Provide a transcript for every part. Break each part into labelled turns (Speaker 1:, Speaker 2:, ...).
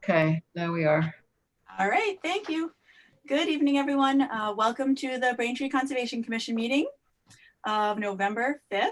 Speaker 1: Okay, there we are.
Speaker 2: All right, thank you. Good evening, everyone. Welcome to the Braintree Conservation Commission meeting of November 5th.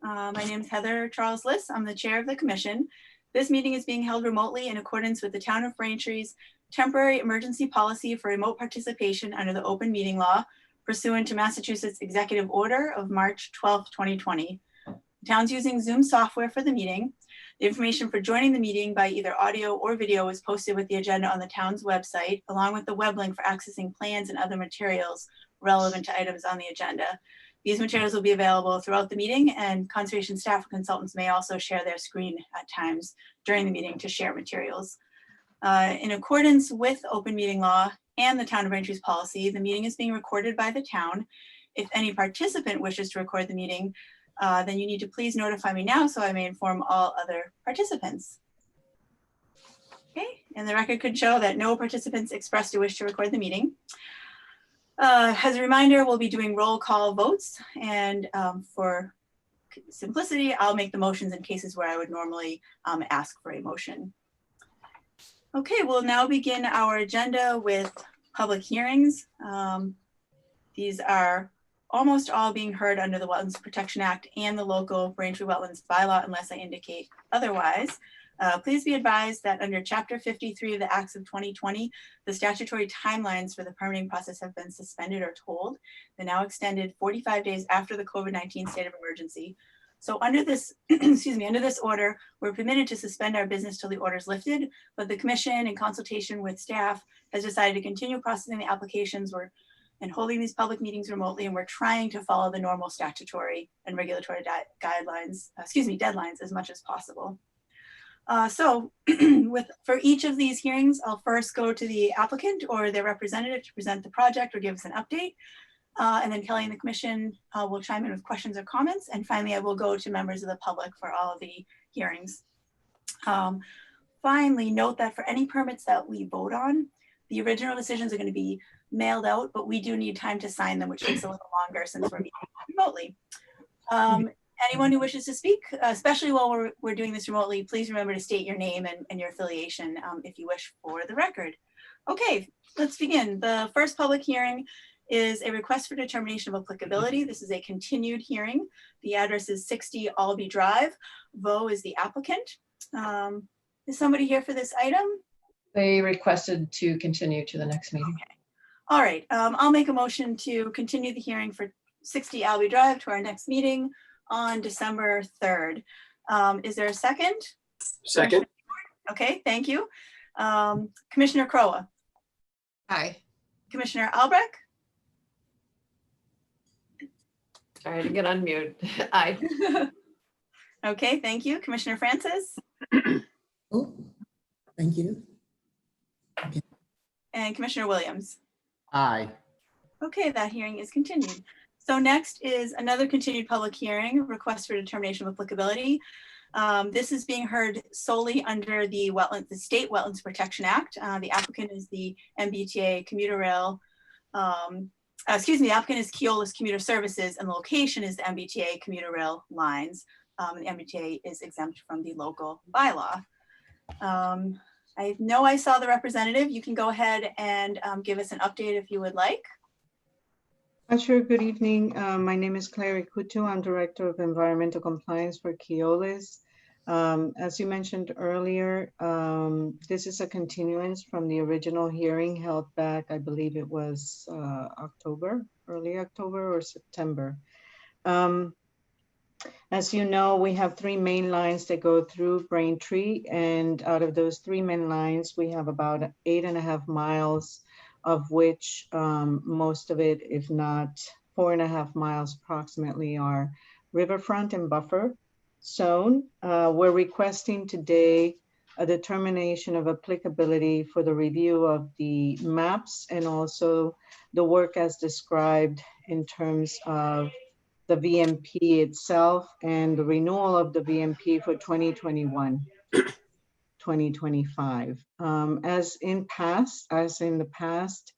Speaker 2: My name is Heather Charles Liss. I'm the chair of the commission. This meeting is being held remotely in accordance with the town of Braintree's temporary emergency policy for remote participation under the open meeting law pursuant to Massachusetts Executive Order of March 12, 2020. The town's using Zoom software for the meeting. The information for joining the meeting by either audio or video is posted with the agenda on the town's website, along with the web link for accessing plans and other materials relevant to items on the agenda. These materials will be available throughout the meeting, and conservation staff and consultants may also share their screen at times during the meeting to share materials. In accordance with open meeting law and the town of Braintree's policy, the meeting is being recorded by the town. If any participant wishes to record the meeting, then you need to please notify me now so I may inform all other participants. Okay, and the record could show that no participants expressed a wish to record the meeting. As a reminder, we'll be doing roll call votes, and for simplicity, I'll make the motions in cases where I would normally ask for a motion. Okay, we'll now begin our agenda with public hearings. These are almost all being heard under the Wetlands Protection Act and the local Braintree Wetlands bylaw unless I indicate otherwise. Please be advised that under Chapter 53 of the Acts of 2020, the statutory timelines for the permitting process have been suspended or tolled. They're now extended 45 days after the COVID-19 state of emergency. So under this, excuse me, under this order, we're permitted to suspend our business till the order is lifted, but the commission, in consultation with staff, has decided to continue processing the applications and holding these public meetings remotely, and we're trying to follow the normal statutory and regulatory deadlines as much as possible. For each of these hearings, I'll first go to the applicant or their representative to present the project or give us an update. And then Kelly and the commission will chime in with questions or comments. And finally, I will go to members of the public for all of the hearings. Finally, note that for any permits that we vote on, the original decisions are going to be mailed out, but we do need time to sign them, which takes a little longer since we're meeting remotely. Anyone who wishes to speak, especially while we're doing this remotely, please remember to state your name and your affiliation if you wish for the record. Okay, let's begin. The first public hearing is a request for determination of applicability. This is a continued hearing. The address is 60 Albee Drive. Vo is the applicant. Is somebody here for this item?
Speaker 1: They requested to continue to the next meeting.
Speaker 2: Okay. All right, I'll make a motion to continue the hearing for 60 Albee Drive to our next meeting on December 3rd. Is there a second?
Speaker 3: Second.
Speaker 2: Okay, thank you. Commissioner Crowe.
Speaker 4: Aye.
Speaker 2: Commissioner Albrecht.
Speaker 4: Sorry to get on mute. Aye.
Speaker 2: Okay, thank you. Commissioner Francis.
Speaker 5: Oh, thank you. Okay.
Speaker 2: And Commissioner Williams.
Speaker 3: Aye.
Speaker 2: Okay, that hearing is continued. So next is another continued public hearing, request for determination of applicability. This is being heard solely under the State Wetlands Protection Act. The applicant is the MBTA commuter rail, the applicant is Keolis Commuter Services, and the location is the MBTA commuter rail lines. The MBTA is exempt from the local bylaw. I know I saw the representative. You can go ahead and give us an update if you would like.
Speaker 6: Sure. Good evening. My name is Claire Ikutu. I'm Director of Environmental Compliance for Keolis. As you mentioned earlier, this is a continuance from the original hearing held back, I believe it was early October or September. As you know, we have 3 main lines that go through Braintree, and out of those 3 main lines, we have about 8.5 miles, of which most of it, if not 4.5 miles approximately, are riverfront and buffer zone. We're requesting today a determination of applicability for the review of the maps and also the work as described in terms of the VMP itself and the renewal of the VMP for 2021. 2025. As in the past,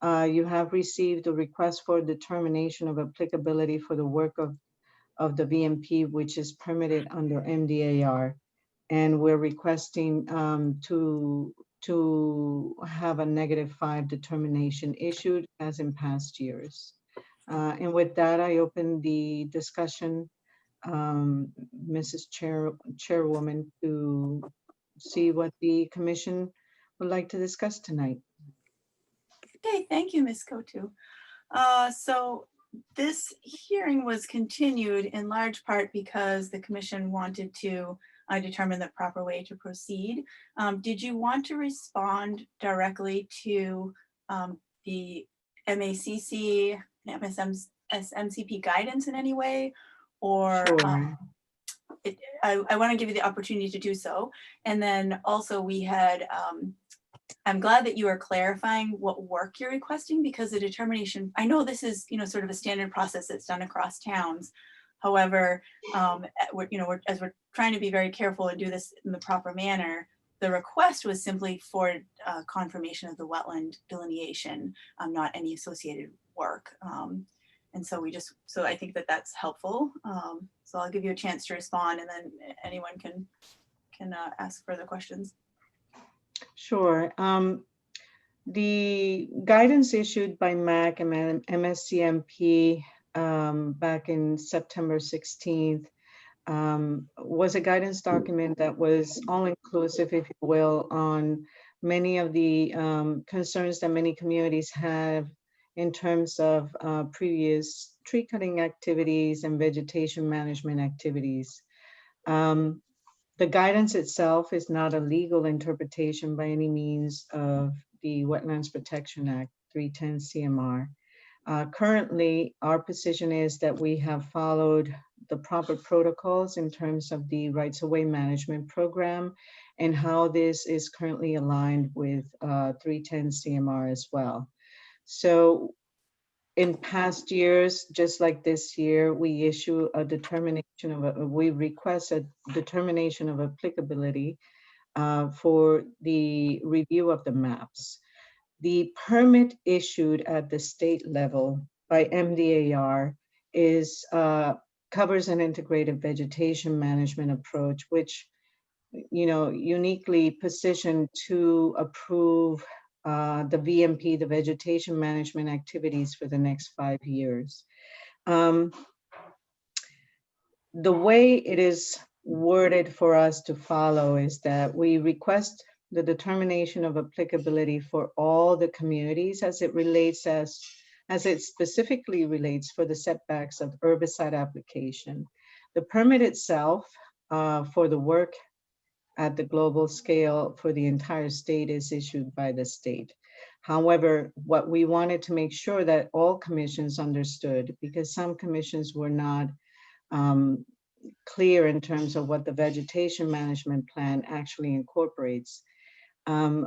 Speaker 6: you have received a request for determination of applicability for the work of the VMP, which is permitted under MDAR. And we're requesting to have a -5 determination issued as in past years. And with that, I open the discussion, Mrs. Chairwoman, to see what the commission would like to discuss tonight.
Speaker 2: Okay, thank you, Ms. Kotu. So this hearing was continued in large part because the commission wanted to determine the proper way to proceed. Did you want to respond directly to the MACC, SMCP guidance in any way? Or
Speaker 6: Sure.
Speaker 2: I want to give you the opportunity to do so. And then also we had, I'm glad that you are clarifying what work you're requesting, because the determination, I know this is, sort of a standard process that's done across towns. However, as we're trying to be very careful and do this in the proper manner, the request was simply for confirmation of the wetland delineation, not any associated work. And so I think that that's helpful. So I'll give you a chance to respond, and then anyone can ask further questions.
Speaker 6: Sure. The guidance issued by MAC and MSCMP back in September 16th was a guidance document that was all-inclusive, if you will, on many of the concerns that many communities have in terms of previous tree cutting activities and vegetation management activities. The guidance itself is not a legal interpretation by any means of the Wetlands Protection Act 310 CMR. Currently, our position is that we have followed the proper protocols in terms of the rights-of-way management program and how this is currently aligned with 310 CMR as well. So in past years, just like this year, we issue a determination of, we request a determination of applicability for the review of the maps. The permit issued at the state level by MDAR is covers an integrated vegetation management approach, which uniquely positioned to approve the VMP, the vegetation management activities for the next 5 years. The way it is worded for us to follow is that we request the determination of applicability for all the communities as it relates, as it specifically relates for the setbacks of herbicide application. The permit itself for the work at the global scale for the entire state is issued by the state. However, what we wanted to make sure that all commissions understood, because some commissions were not clear in terms of what the vegetation management plan actually incorporates.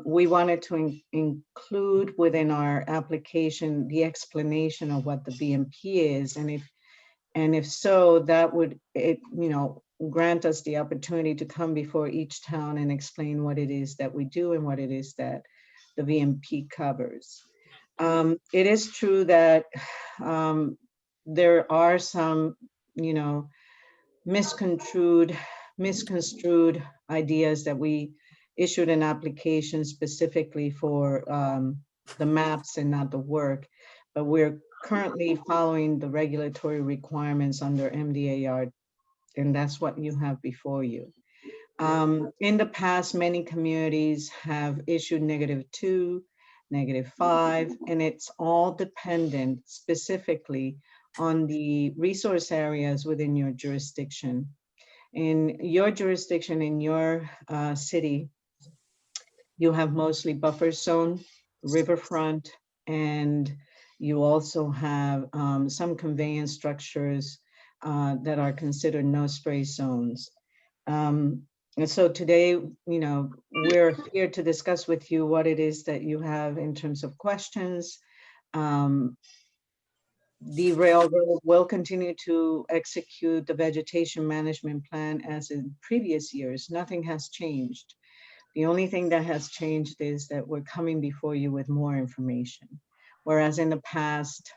Speaker 6: We wanted to include within our application the explanation of what the VMP is, and if so, that would grant us the opportunity to come before each town and explain what it is that we do and what it is that the VMP covers. It is true that there are some, misconstrued ideas that we issued an application specifically for the maps and not the work, but we're currently following the regulatory requirements under MDAR, and that's what you have before you. In the past, many communities have issued -2, -5, and it's all dependent specifically on the resource areas within your jurisdiction. In your jurisdiction, in your city, you have mostly buffer zone, riverfront, and you also have some conveyance structures that are considered no spray zones. And so today, we're here to discuss with you what it is that you have in terms of questions. The railroad will continue to execute the vegetation management plan as in previous years. Nothing has changed. The only thing that has changed is that we're coming before you with more information. Whereas in the past,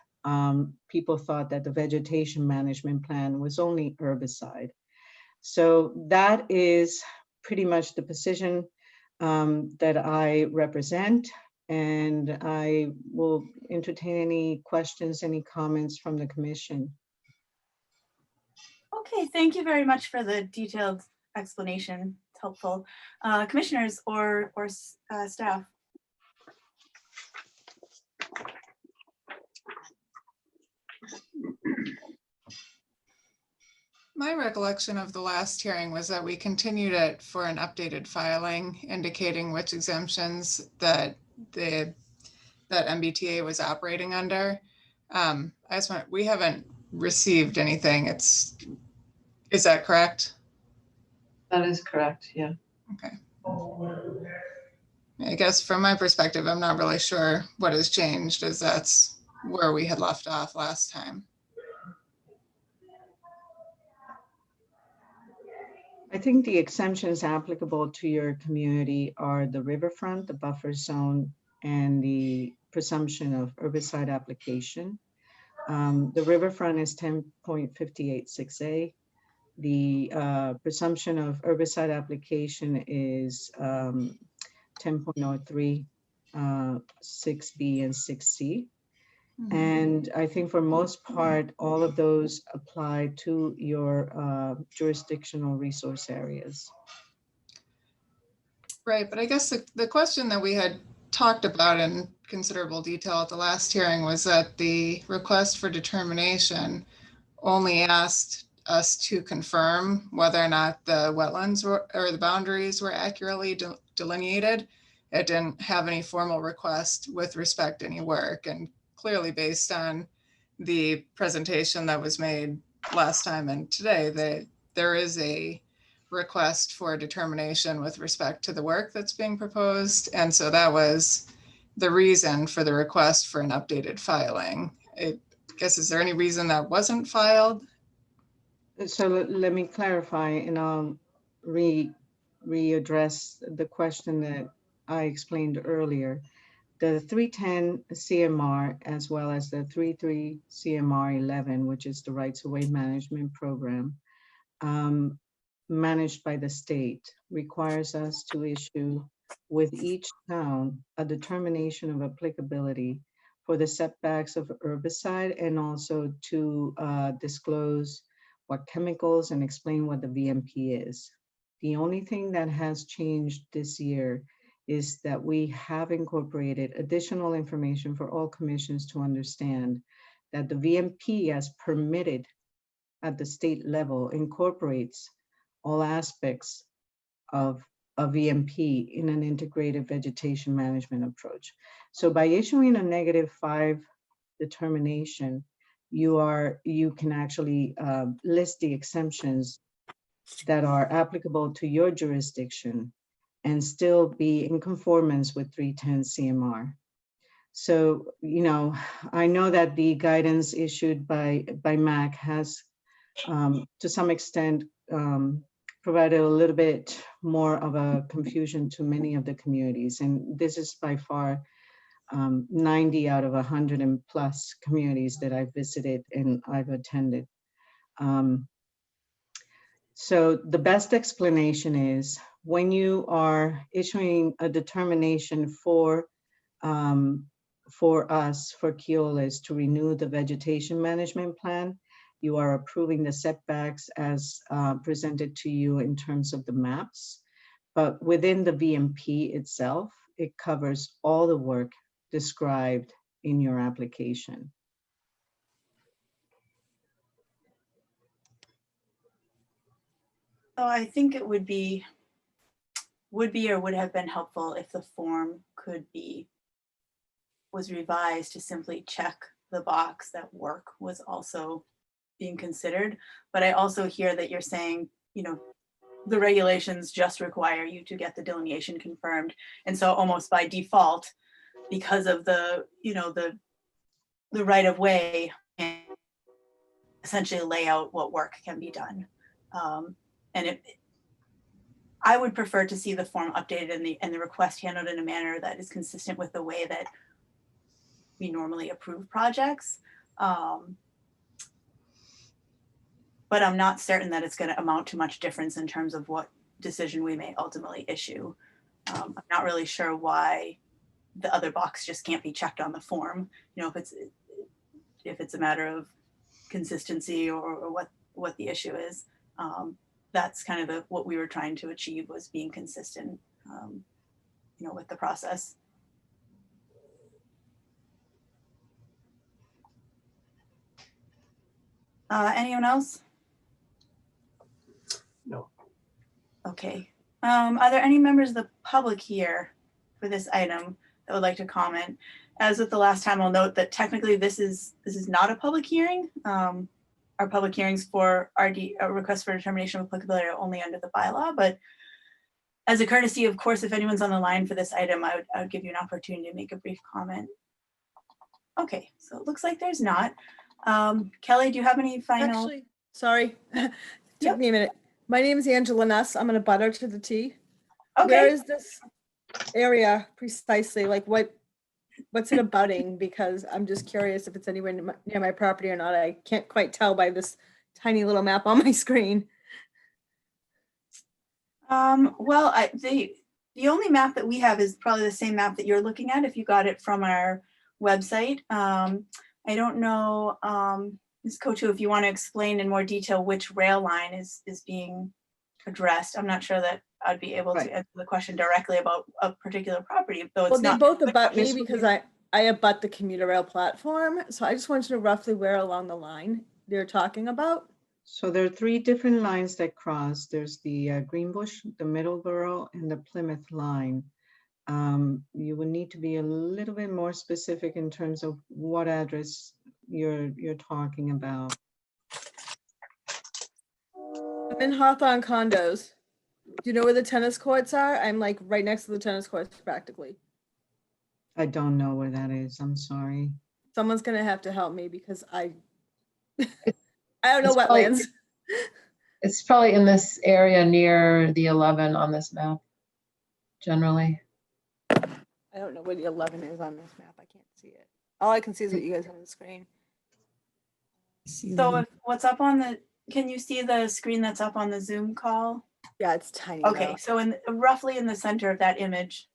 Speaker 6: people thought that the vegetation management plan was only herbicide. So that is pretty much the position that I represent, and I will entertain any questions, any comments from the commission.
Speaker 2: Okay, thank you very much for the detailed explanation. It's helpful. Commissioners or staff?
Speaker 7: My recollection of the last hearing was that we continued it for an updated filing indicating which exemptions that MBTA was operating under. We haven't received anything. Is that correct?
Speaker 1: That is correct, yeah.
Speaker 7: Okay. I guess from my perspective, I'm not really sure what has changed, as that's where we had left off last time.
Speaker 6: I think the exemptions applicable to your community are the riverfront, the buffer zone, and the presumption of herbicide application. The riverfront is 10.586A. The presumption of herbicide application is 10.03, 6B and 6C. And I think for most part, all of those apply to your jurisdictional resource areas.
Speaker 7: Right, but I guess the question that we had talked about in considerable detail at the last hearing was that the request for determination only asked us to confirm whether or not the wetlands or the boundaries were accurately delineated. It didn't have any formal request with respect to any work, and clearly based on the presentation that was made last time and today, there is a request for a determination with respect to the work that's being proposed. And so that was the reason for the request for an updated filing. I guess, is there any reason that wasn't filed?
Speaker 6: So let me clarify, and I'll readdress the question that I explained earlier. The 310 CMR, as well as the 33 CMR 11, which is the rights of way management program, managed by the state, requires us to issue with each town a determination of applicability for the setbacks of herbicide, and also to disclose what chemicals and explain what the VMP is. The only thing that has changed this year is that we have incorporated additional information for all commissions to understand that the VMP, as permitted at the state level, incorporates all aspects of a VMP in an integrated vegetation management approach. So by issuing a -5 determination, you can actually list the exemptions that are applicable to your jurisdiction and still be in conformance with 310 CMR. So, I know that the guidance issued by MAC has, to some extent, provided a little bit more of a confusion to many of the communities. And this is by far 90 out of 100 and plus communities that I've visited and I've attended. So the best explanation is when you are issuing a determination for us, for Keolis, to renew the vegetation management plan, you are approving the setbacks as presented to you in terms of the maps. But within the VMP itself, it covers all the work described in your application.
Speaker 2: So I think it would be or would have been helpful if the form was revised to simply check the box that work was also being considered. But I also hear that you're saying, the regulations just require you to get the delineation confirmed. And so almost by default, because of the right of way, and essentially lay out what work can be done. And I would prefer to see the form updated and the request handled in a manner that is consistent with the way that we normally approve projects. But I'm not certain that it's going to amount to much difference in terms of what decision we may ultimately issue. I'm not really sure why the other box just can't be checked on the form. You know, if it's a matter of consistency or what the issue is. That's kind of what we were trying to achieve, was being consistent, you know, with the process. Anyone else?
Speaker 3: No.
Speaker 2: Okay. Are there any members of the public here for this item that would like to comment? As with the last time, I'll note that technically this is not a public hearing. Our public hearings for request for determination of applicability are only under the bylaw, but as a courtesy, of course, if anyone's on the line for this item, I would give you an opportunity to make a brief comment. Okay, so it looks like there's not. Kelly, do you have any final?
Speaker 8: Actually, sorry,
Speaker 2: Yep.
Speaker 8: took me a minute. My name is Angela Nuss. I'm gonna butter to the T. Where
Speaker 2: Okay,
Speaker 8: is this area precisely? Like what's it abutting? Because I'm just curious if it's anywhere near my property or not. I can't quite tell by this tiny little map on my screen.
Speaker 2: well, the only map that we have is probably the same map that you're looking at if you got it from our website. I don't know, Ms. Kotu, if you want to explain in more detail which rail line is being addressed. I'm not sure that I'd be able
Speaker 6: Right.
Speaker 2: to answer the question directly about a particular property, though
Speaker 8: Well,
Speaker 2: it's
Speaker 8: they
Speaker 2: not.
Speaker 8: both abut me
Speaker 6: Yes, we
Speaker 8: because I abut the commuter rail platform. So I just wanted to know roughly where along the line they're talking about.
Speaker 6: So there are three different lines that cross. There's the Greenbush, the Middleborough, and the Plymouth line. You would need to be a little bit more specific in terms of what address you're talking about.
Speaker 8: I'm in Hawthorne condos. Do you know where the tennis courts are? I'm like right next to the tennis courts practically.
Speaker 6: I don't know where that is. I'm sorry.
Speaker 8: Someone's gonna have to help me because I don't know
Speaker 1: It's probably-
Speaker 8: wetlands.
Speaker 1: It's probably in this area near the 11 on this map, generally.
Speaker 8: I don't know where the 11 is on this map. I can't see it. All I can see is what you guys have on the screen.
Speaker 2: So what's up on can you see the screen that's up on the Zoom call?
Speaker 8: Yeah, it's tiny.
Speaker 2: Okay,
Speaker 8: though.
Speaker 2: so roughly in the center of that image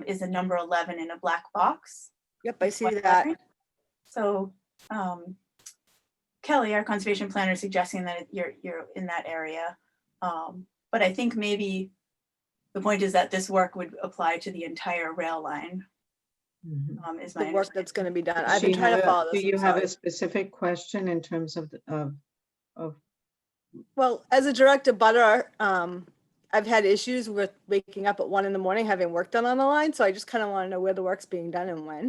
Speaker 2: is the number 11 in a black box.
Speaker 8: Yep, I see
Speaker 2: White
Speaker 8: that.
Speaker 2: lettering. So Kelly, our conservation planner, is suggesting that you're in that area. But I think maybe the point is that this work would apply to the entire rail line,
Speaker 6: Mhm.
Speaker 2: is my
Speaker 8: The work
Speaker 2: understanding.
Speaker 8: that's gonna be done.
Speaker 6: Does
Speaker 8: I've been
Speaker 6: she
Speaker 8: trying
Speaker 6: have
Speaker 8: to
Speaker 6: a-
Speaker 8: follow this.
Speaker 6: Do you
Speaker 8: I'm
Speaker 6: have
Speaker 8: sorry.
Speaker 6: a specific question in terms of
Speaker 8: Well, as a direct abutter, I've had issues with waking up at 1 a.m, having work done on the line. So I just kind of want to know where the work's being done and when,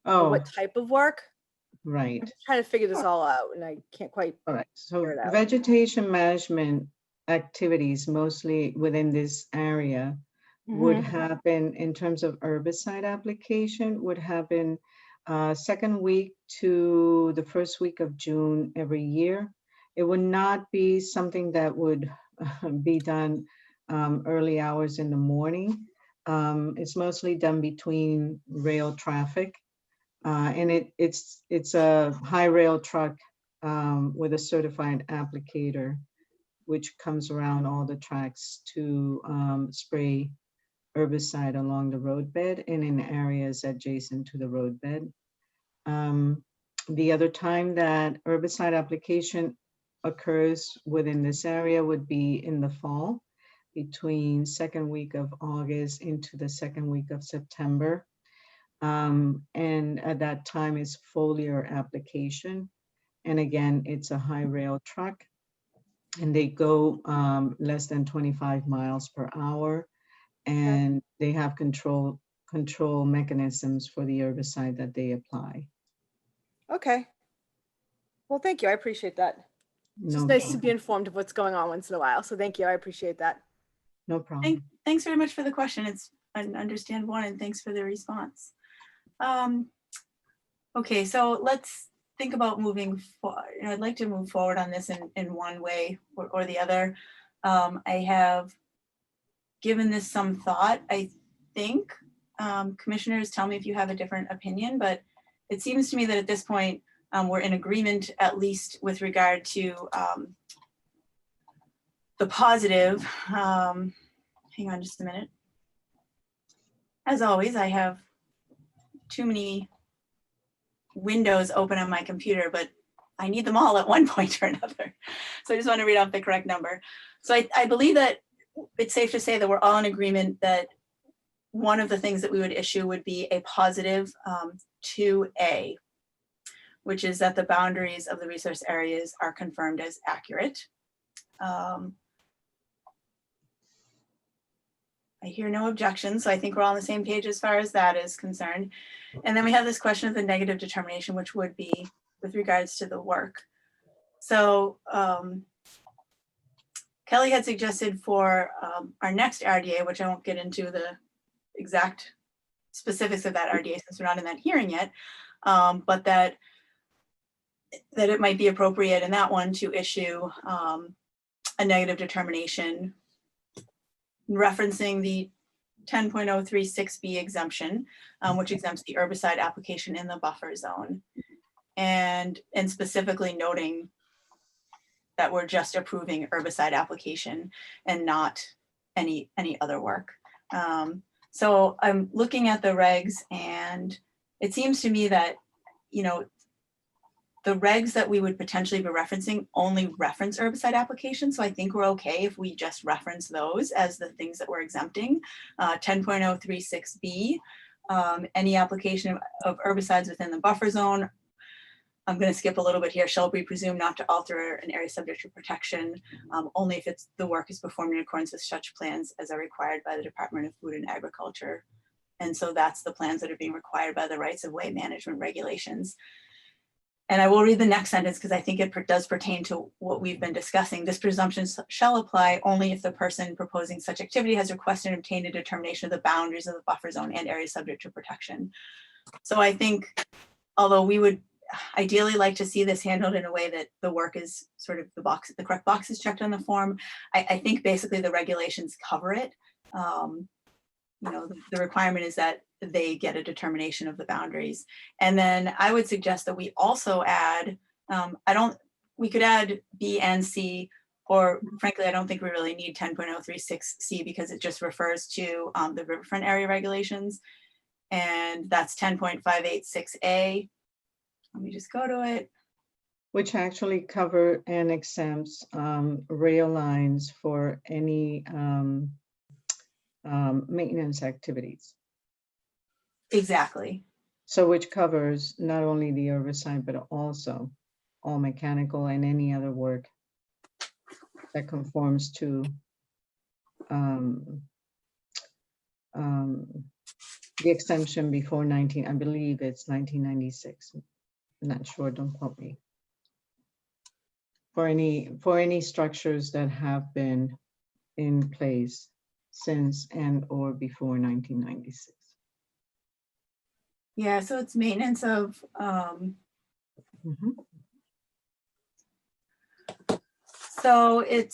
Speaker 8: or
Speaker 6: oh,
Speaker 8: what type of work.
Speaker 6: right.
Speaker 8: I'm just trying to figure this all out and I can't quite.
Speaker 6: All right, so
Speaker 8: Figure it out.
Speaker 6: vegetation management activities mostly within this area would happen in terms of herbicide application, would happen second week to the first week of June every year. It would not be something that would be done early hours in the morning. It's mostly done between rail traffic. And it's a high rail truck with a certified applicator, which comes around all the tracks to spray herbicide along the roadbed and in areas adjacent to the roadbed. The other time that herbicide application occurs within this area would be in the fall, between second week of August into the second week of September. And at that time is foliar application. And again, it's a high rail truck and they go less than 25 miles per hour. And they have control mechanisms for the herbicide that they apply.
Speaker 8: Okay. Well, thank you. I appreciate that. It's
Speaker 6: No
Speaker 8: just nice to be
Speaker 6: problem.
Speaker 8: informed of what's going on once in a while. So thank you. I appreciate that.
Speaker 6: No problem.
Speaker 2: Thanks very much for the question. It's an understandable one, and thanks for the response. Okay, so let's think about moving forward. I'd like to move forward on this in one way or the other. I have given this some thought. I think commissioners, tell me if you have a different opinion, but it seems to me that at this point we're in agreement, at least with regard to the positive, hang on just a minute. As always, I have too many windows open on my computer, but I need them all at one point or another. So I just want to read off the correct number. So I believe that it's safe to say that we're all in agreement that one of the things that we would issue would be a positive 2A, which is that the boundaries of the resource areas are confirmed as accurate. I hear no objections, so I think we're all on the same page as far as that is concerned. And then we have this question of the negative determination, which would be with regards to the work. So Kelly had suggested for our next RDA, which I won't get into the exact specifics of that RDA since we're not in that hearing yet, but that it might be appropriate in that one to issue a negative determination referencing the 10.036B exemption, which exempts the herbicide application in the buffer zone, and specifically noting that we're just approving herbicide application and not any other work. So I'm looking at the regs, and it seems to me that, you know, the regs that we would potentially be referencing only reference herbicide applications. So I think we're okay if we just reference those as the things that we're exempting. 10.036B, any application of herbicides within the buffer zone. I'm going to skip a little bit here. Shall be presumed not to alter an area subject to protection, only if the work is performed in accordance with such plans as are required by the Department of Food and Agriculture. And so that's the plans that are being required by the rights of way management regulations. And I will read the next sentence because I think it does pertain to what we've been discussing. This presumption shall apply only if the person proposing such activity has requested and obtained a determination of the boundaries of the buffer zone and areas subject to protection. So I think, although we would ideally like to see this handled in a way that the work is sort of the correct box is checked on the form, I think basically the regulations cover it. You know, the requirement is that they get a determination of the boundaries. And then I would suggest that we also add, we could add B and C, or frankly, I don't think we really need 10.036C because it just refers to the riverfront area regulations. And that's 10.586A. Let me just go to it.
Speaker 6: Which actually cover and exempts rail lines for any maintenance activities.
Speaker 2: Exactly.
Speaker 6: So which covers not only the herbicide, but also all mechanical and any other work that conforms to the exemption before I believe it's 1996. I'm not sure, don't quote me. For any structures that have been in place since and or before 1996.
Speaker 2: Yeah, so it's maintenance of, so it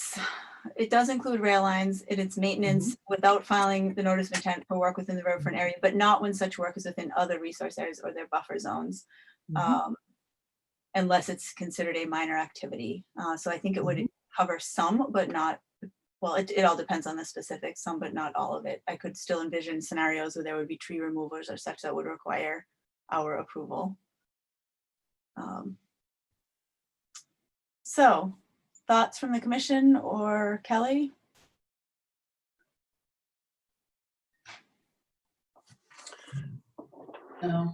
Speaker 2: does include rail lines, it's maintenance without filing the notice of intent for work within the riverfront area, but not when such work is within other resource areas or their buffer zones, unless it's considered a minor activity. So I think it would cover some, but not, well, it all depends on the specifics, some but not all of it. I could still envision scenarios where there would be tree removers or such that would require our approval. So thoughts from the commission or Kelly?
Speaker 1: No.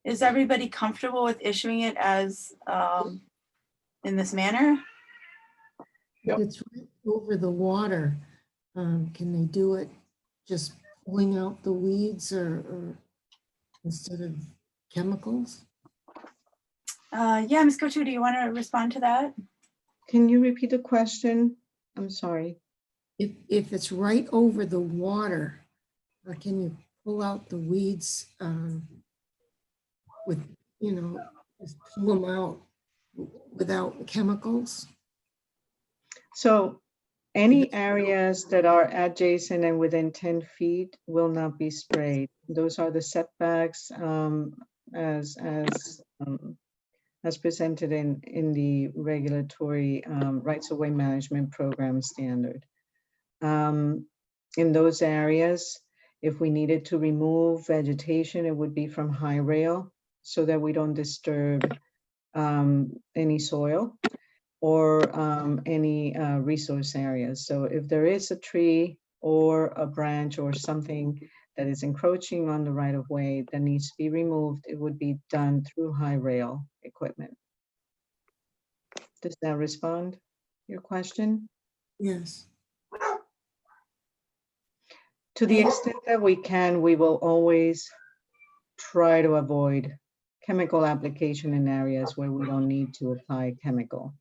Speaker 2: Is everybody comfortable with issuing it as in this manner?
Speaker 5: If it's right over the water, can they do it just pulling out the weeds or instead of chemicals?
Speaker 2: Yeah, Ms. Cotu, do you want to respond to that?
Speaker 6: Can you repeat the question? I'm sorry.
Speaker 5: If it's right over the water, can you pull out the weeds with, you know, just pull them out without chemicals?
Speaker 6: So any areas that are adjacent and within 10 feet will not be sprayed. Those are the setbacks as presented in the regulatory rights of way management program standard. In those areas, if we needed to remove vegetation, it would be from high rail so that we don't disturb any soil or any resource areas. So if there is a tree or a branch or something that is encroaching on the right of way that needs to be removed, it would be done through high rail equipment. Does that respond to your question?
Speaker 5: Yes.
Speaker 6: To the extent that we can, we will always try to avoid chemical application in areas where we don't need to apply chemical.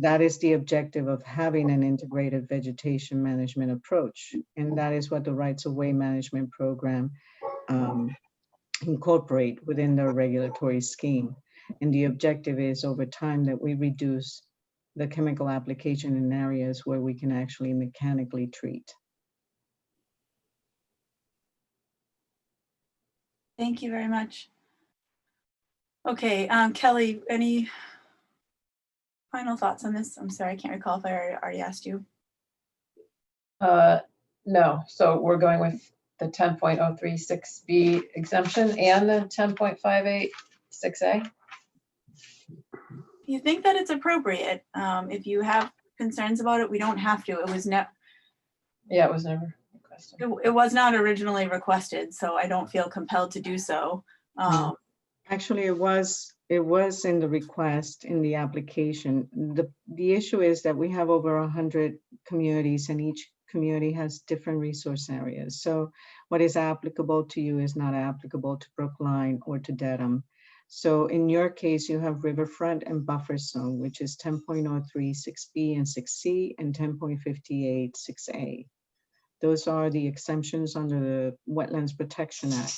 Speaker 6: That is the objective of having an integrated vegetation management approach. And that is what the rights of way management program incorporate within their regulatory scheme. And the objective is over time that we reduce the chemical application in areas where we can actually mechanically treat.
Speaker 2: Thank you very much. Okay, Kelly, any final thoughts on this? I'm sorry, I can't recall if I already asked you.
Speaker 1: No, so we're going with the 10.036B exemption and the 10.586A?
Speaker 2: You think that it's appropriate? If you have concerns about it, we don't have to. It was
Speaker 1: Yeah, it was never requested.
Speaker 2: it was not originally requested, so I don't feel compelled to do so.
Speaker 6: Actually, it was in the request, in the application. The issue is that we have over 100 communities and each community has different resource areas. So what is applicable to you is not applicable to Brookline or to Dedham. So in your case, you have riverfront and buffer zone, which is 10.036B and 6C and 10.58 6A. Those are the exemptions under the Wetlands Protection Act.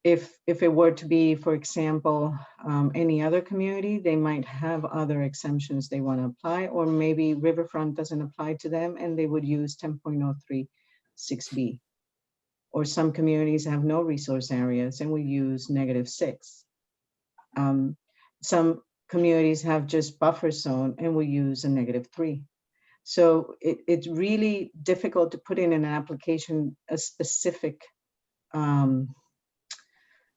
Speaker 6: If it were to be, for example, any other community, they might have other exemptions they want to apply, or maybe riverfront doesn't apply to them and they would use 10.036B. Or some communities have no resource areas and we use -6. Some communities have just buffer zone and we use a -3. So it's really difficult to put in an application a specific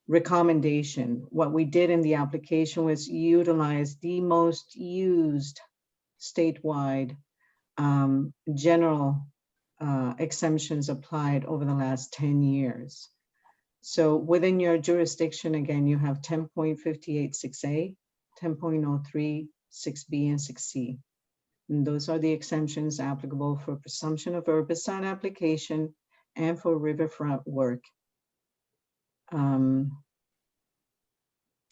Speaker 6: recommendation. What we did in the application was utilize the most used statewide general exemptions applied over the last 10 years. So within your jurisdiction, again, you have 10.58 6A, 10.03 6B, and 6C. And those are the exemptions applicable for presumption of herbicide application and for riverfront work.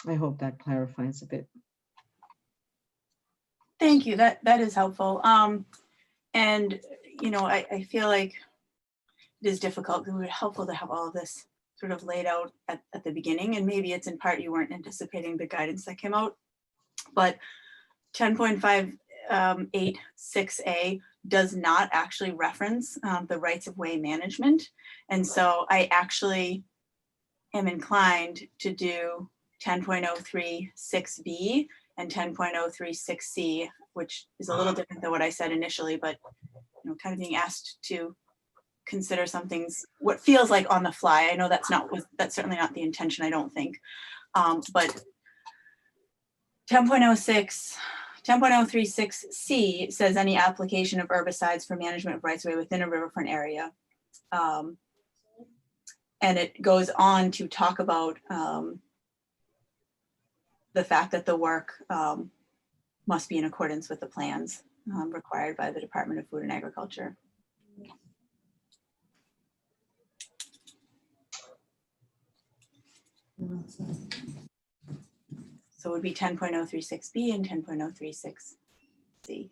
Speaker 6: I hope that clarifies a bit.
Speaker 2: Thank you. That is helpful. And you know, I feel like it is difficult. It would be helpful to have all of this sort of laid out at the beginning, and maybe it's in part you weren't anticipating the guidance that came out. But 10.586A does not actually reference the rights of way management, and so I actually am inclined to do 10.036B and 10.036C, which is a little different than what I said initially, but you know, kind of being asked to consider some things, what feels like on the fly. I know that's certainly not the intention, I don't think. But 10.036C says any application of herbicides for management of rights of way within a riverfront area. And it goes on to talk about the fact that the work must be in accordance with the plans required by the Department of Food and Agriculture. So it would be 10.036B and 10.036C.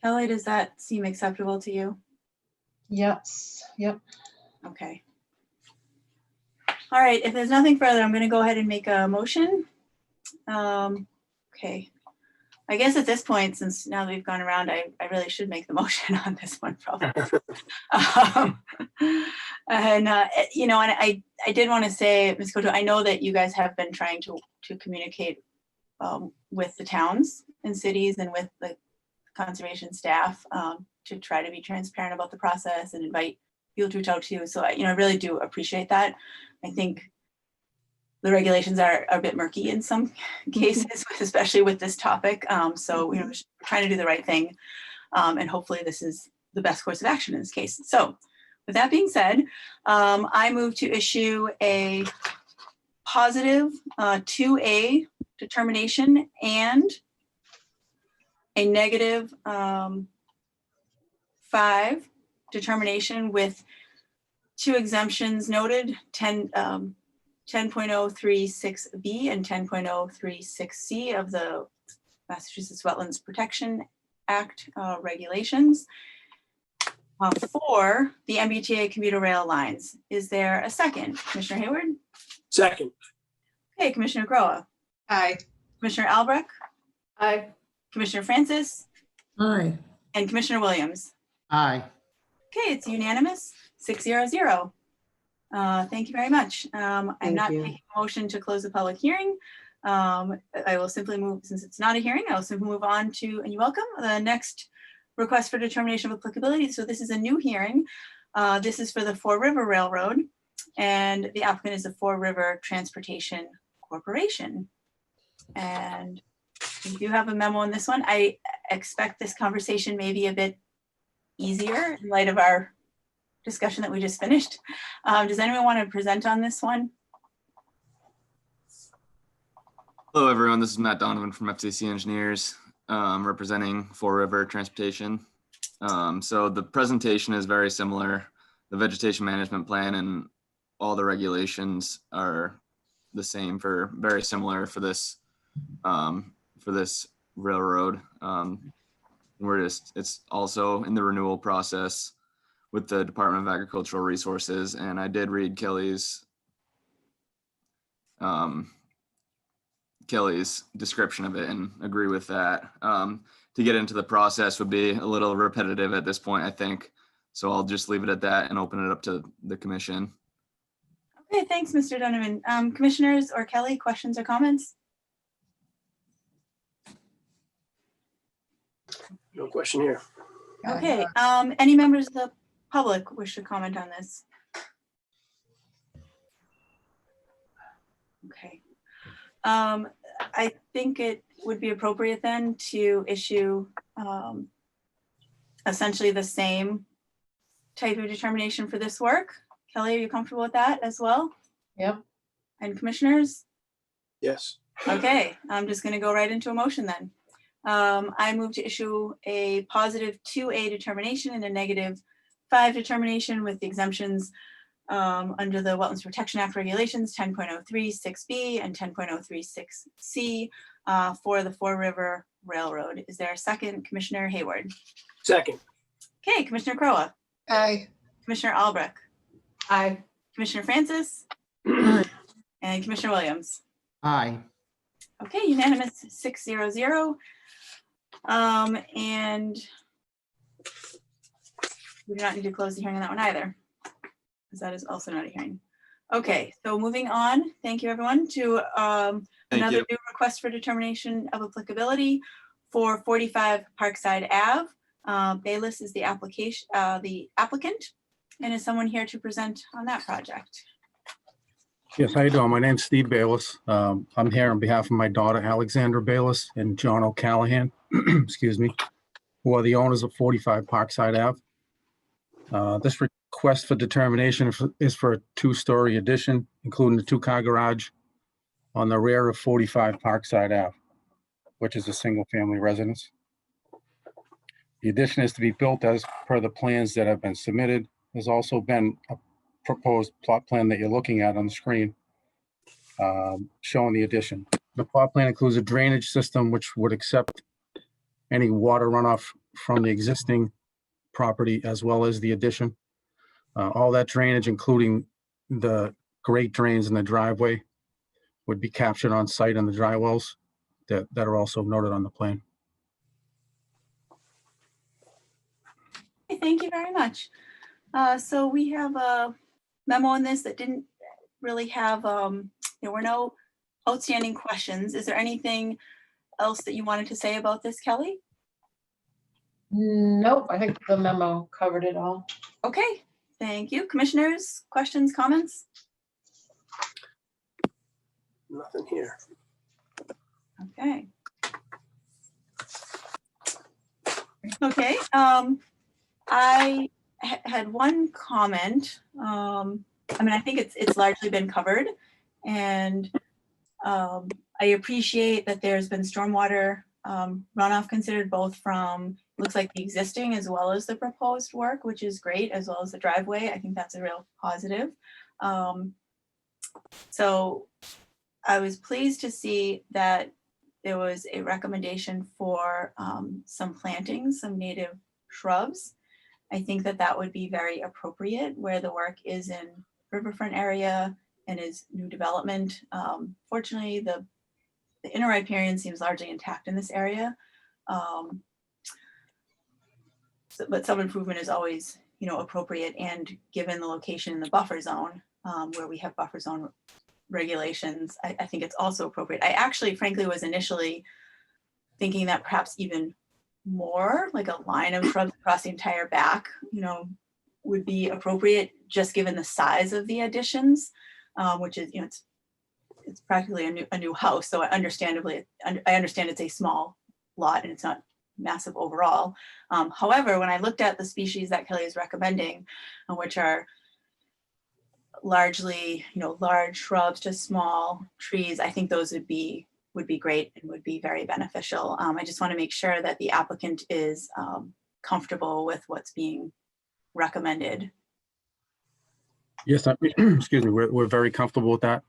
Speaker 2: Kelly, does that seem acceptable to you?
Speaker 1: Yes, yep.
Speaker 2: Okay. All right, if there's nothing further, I'm going to go ahead and make a motion. Okay. I guess at this point, since now that we've gone around, I really should make the motion on this one probably. And I did want to say, Ms. Cotto, I know that you guys have been trying to communicate with the towns and cities and with the conservation staff to try to be transparent about the process and invite people to reach out to you. So I really do appreciate that. I think the regulations are a bit murky in some cases, especially with this topic. So we're trying to do the right thing. And hopefully this is the best course of action in this case. So with that being said, I move to issue a positive 2A determination and a negative 5 determination with 2 exemptions noted, 10.036B and 10.036C of the Massachusetts Wetlands Protection Act regulations for the MBTA commuter rail lines. Is there a second? Commissioner Hayward?
Speaker 3: Second.
Speaker 2: Okay, Commissioner Groa,
Speaker 4: Aye.
Speaker 2: Commissioner Albrecht,
Speaker 4: Aye.
Speaker 2: Commissioner Francis,
Speaker 5: Aye.
Speaker 2: and Commissioner Williams.
Speaker 3: Aye.
Speaker 2: Okay, it's unanimous, 6-0-0. Thank you very much. I'm
Speaker 6: Thank
Speaker 2: not
Speaker 6: you.
Speaker 2: taking a motion to close the public hearing. I will simply move, since it's not a hearing, I will simply move on to, and you're welcome, the next request for determination of applicability. So this is a new hearing. This is for the Fore River Railroad, and the applicant is the Fore River Transportation Corporation. And we do have a memo on this one. I expect this conversation may be a bit easier in light of our discussion that we just finished. Does anyone want to present on this one?
Speaker 9: Hello, everyone. This is Matt Donovan from FCC Engineers, representing Fore River Transportation. So the presentation is very similar. The vegetation management plan and all the regulations are the same very similar for this railroad. It's also in the renewal process with the Department of Agricultural Resources, and I did read Kelly's description of it and agree with that. To get into the process would be a little repetitive at this point, I think. So I'll just leave it at that and open it up to the commission.
Speaker 2: Okay, thanks, Mr. Donovan. Commissioners or Kelly, questions or comments?
Speaker 3: No question here.
Speaker 2: Okay, any members of the public wish to comment on this? Okay. I think it would be appropriate then to issue essentially the same type of determination for this work. Kelly, are you comfortable with that as well?
Speaker 1: Yep.
Speaker 2: And commissioners?
Speaker 3: Yes.
Speaker 2: Okay, I'm just gonna go right into a motion then. I move to issue a positive 2A determination and a negative 5 determination with the exemptions under the Wetlands Protection Act regulations 10.036B and 10.036C for the Fore River Railroad. Is there a second? Commissioner Hayward?
Speaker 3: Second.
Speaker 2: Okay, Commissioner Crowe,
Speaker 7: Aye.
Speaker 2: Commissioner Albrecht,
Speaker 4: Aye.
Speaker 2: Commissioner Francis,
Speaker 5: Aye.
Speaker 2: and Commissioner Williams.
Speaker 3: Aye.
Speaker 2: Okay, unanimous, 6-0-0. And we do not need to close the hearing on that one either, because that is also not a hearing. Okay, so moving on, thank you everyone to
Speaker 9: Thank
Speaker 2: another
Speaker 9: you.
Speaker 2: new request for determination of applicability for 45 Parkside Ave. Bayless is the applicant, and is someone here to present on that project?
Speaker 10: Yes, how you doing? My name's Steve Bayless. I'm here on behalf of my daughter Alexandra Bayless and John O'Callahan, excuse me, who are the owners of 45 Parkside Ave. This request for determination is for a 2-story addition, including the 2-car garage on the rear of 45 Parkside Ave, which is a single-family residence. The addition is to be built as per the plans that have been submitted. There's also been a proposed plot plan that you're looking at on the screen showing the addition. The plot plan includes a drainage system which would accept any water runoff from the existing property as well as the addition. All that drainage, including the grate drains in the driveway, would be captured on site on the dry wells that are also noted on the plan.
Speaker 2: Okay, thank you very much. So we have a memo on this that didn't really have, there were no outstanding questions. Is there anything else that you wanted to say about this, Kelly?
Speaker 1: Nope, I think the memo covered it all.
Speaker 2: Okay, thank you. Commissioners, questions, comments?
Speaker 3: Nothing here.
Speaker 2: Okay. Okay, I had one comment. I mean, I think it's largely been covered, and I appreciate that there's been stormwater runoff considered both from, looks like the existing as well as the proposed work, which is great, as well as the driveway. I think that's a real positive. So I was pleased to see that there was a recommendation for some plantings, some native shrubs. I think that that would be very appropriate where the work is in riverfront area and is new development. Fortunately, the inner riparian seems largely intact in this area. But some improvement is always, you know, appropriate, and given the location in the buffer zone, where we have buffer zone regulations, I think it's also appropriate. I actually, frankly, was initially thinking that perhaps even more, like a line of shrubs across the entire back, you know, would be appropriate, just given the size of the additions, which is, you know, it's practically a new house. So understandably, I understand it's a small lot and it's not massive overall. However, when I looked at the species that Kelly is recommending, which are largely, you know, large shrubs to small trees, I think those would be great and would be very beneficial. I just want to make sure that the applicant is comfortable with what's being recommended.
Speaker 10: Yes, excuse me, we're very comfortable with that.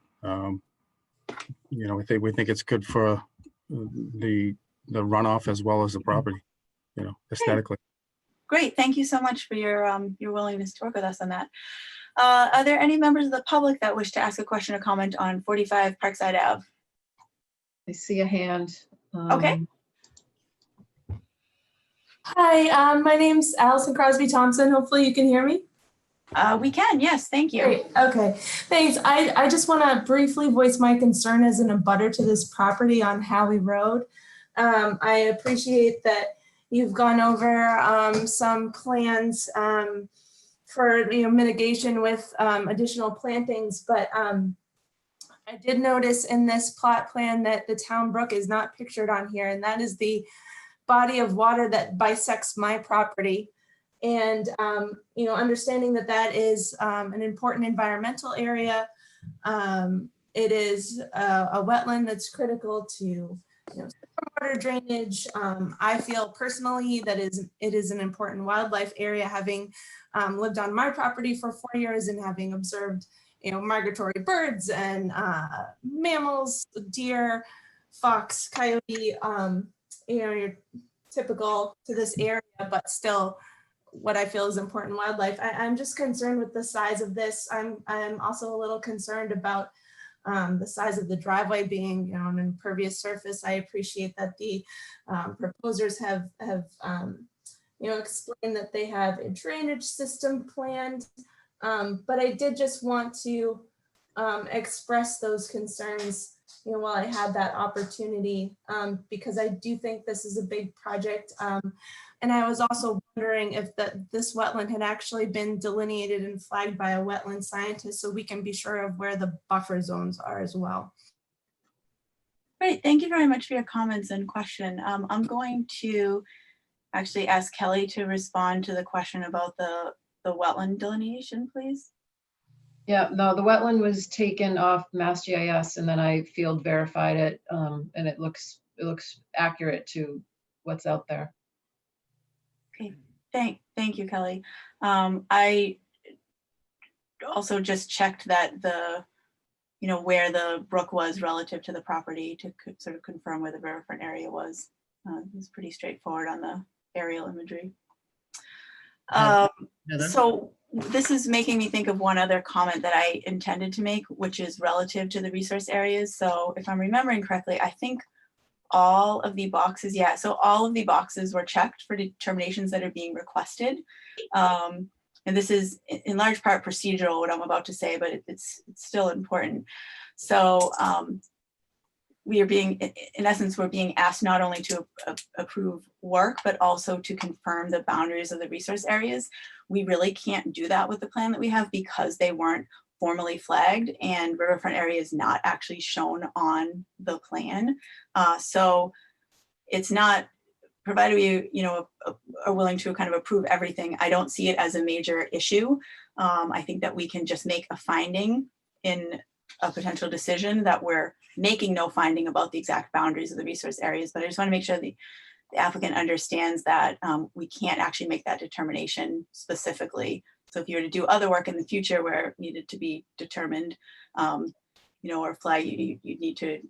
Speaker 10: You know, we think it's good for the runoff as well as the property, you know, aesthetically.
Speaker 2: Great, thank you so much for your willingness to work with us on that. Are there any members of the public that wish to ask a question or comment on 45 Parkside Ave?
Speaker 1: I see a hand.
Speaker 2: Okay.
Speaker 11: Hi, my name's Allison Crosby Thompson. Hopefully you can hear me.
Speaker 2: We can, yes, thank you.
Speaker 11: Great. Okay, thanks. I just want to briefly voice my concern as an abutter to this property on Howie Road. I appreciate that you've gone over some plans for mitigation with additional plantings, but I did notice in this plot plan that the town brook is not pictured on here, and that is the body of water that bisects my property. And understanding that that is an important environmental area, it is a wetland that's critical to water drainage. I feel personally that it is an important wildlife area, having lived on my property for 4 years and having observed migratory birds and mammals, deer, fox, coyote, you're typical to this area, but still what I feel is important wildlife. I'm just concerned with the size of this. I'm also a little concerned about the size of the driveway being an impervious surface. I appreciate that the proposers have explained that they have a drainage system planned, but I did just want to express those concerns while I had that opportunity, because I do think this is a big project. And I was also wondering if this wetland had actually been delineated and flagged by a wetland scientist, so we can be sure of where the buffer zones are as well.
Speaker 2: Great, thank you very much for your comments and question. I'm going to actually ask Kelly to respond to the question about the wetland delineation, please.
Speaker 1: Yeah, no, the wetland was taken off MassGIS and then I field verified it, and it looks accurate to what's out there.
Speaker 2: Okay, thank you, Kelly. I also just checked that where the brook was relative to the property to sort of confirm where the riverfront area was. It was pretty straightforward on the aerial imagery. So this is making me think of one other comment that I intended to make, which is relative to the resource areas. So if I'm remembering correctly, I think all of the boxes, yeah, so all of the boxes were checked for determinations that are being requested. And this is in large part procedural, what I'm about to say, but it's still important. So we are being, in essence, we're being asked not only to approve work, but also to confirm the boundaries of the resource areas. We really can't do that with the plan that we have because they weren't formally flagged and riverfront area is not actually shown on the plan. So it's not, provided we, are willing to kind of approve everything, I don't see it as a major issue. I think that we can just make a finding in a potential decision that we're making no finding about the exact boundaries of the resource areas, but I just want to make sure the applicant understands that we can't actually make that determination specifically. So if you were to do other work in the future where it needed to be determined, or flag, you need to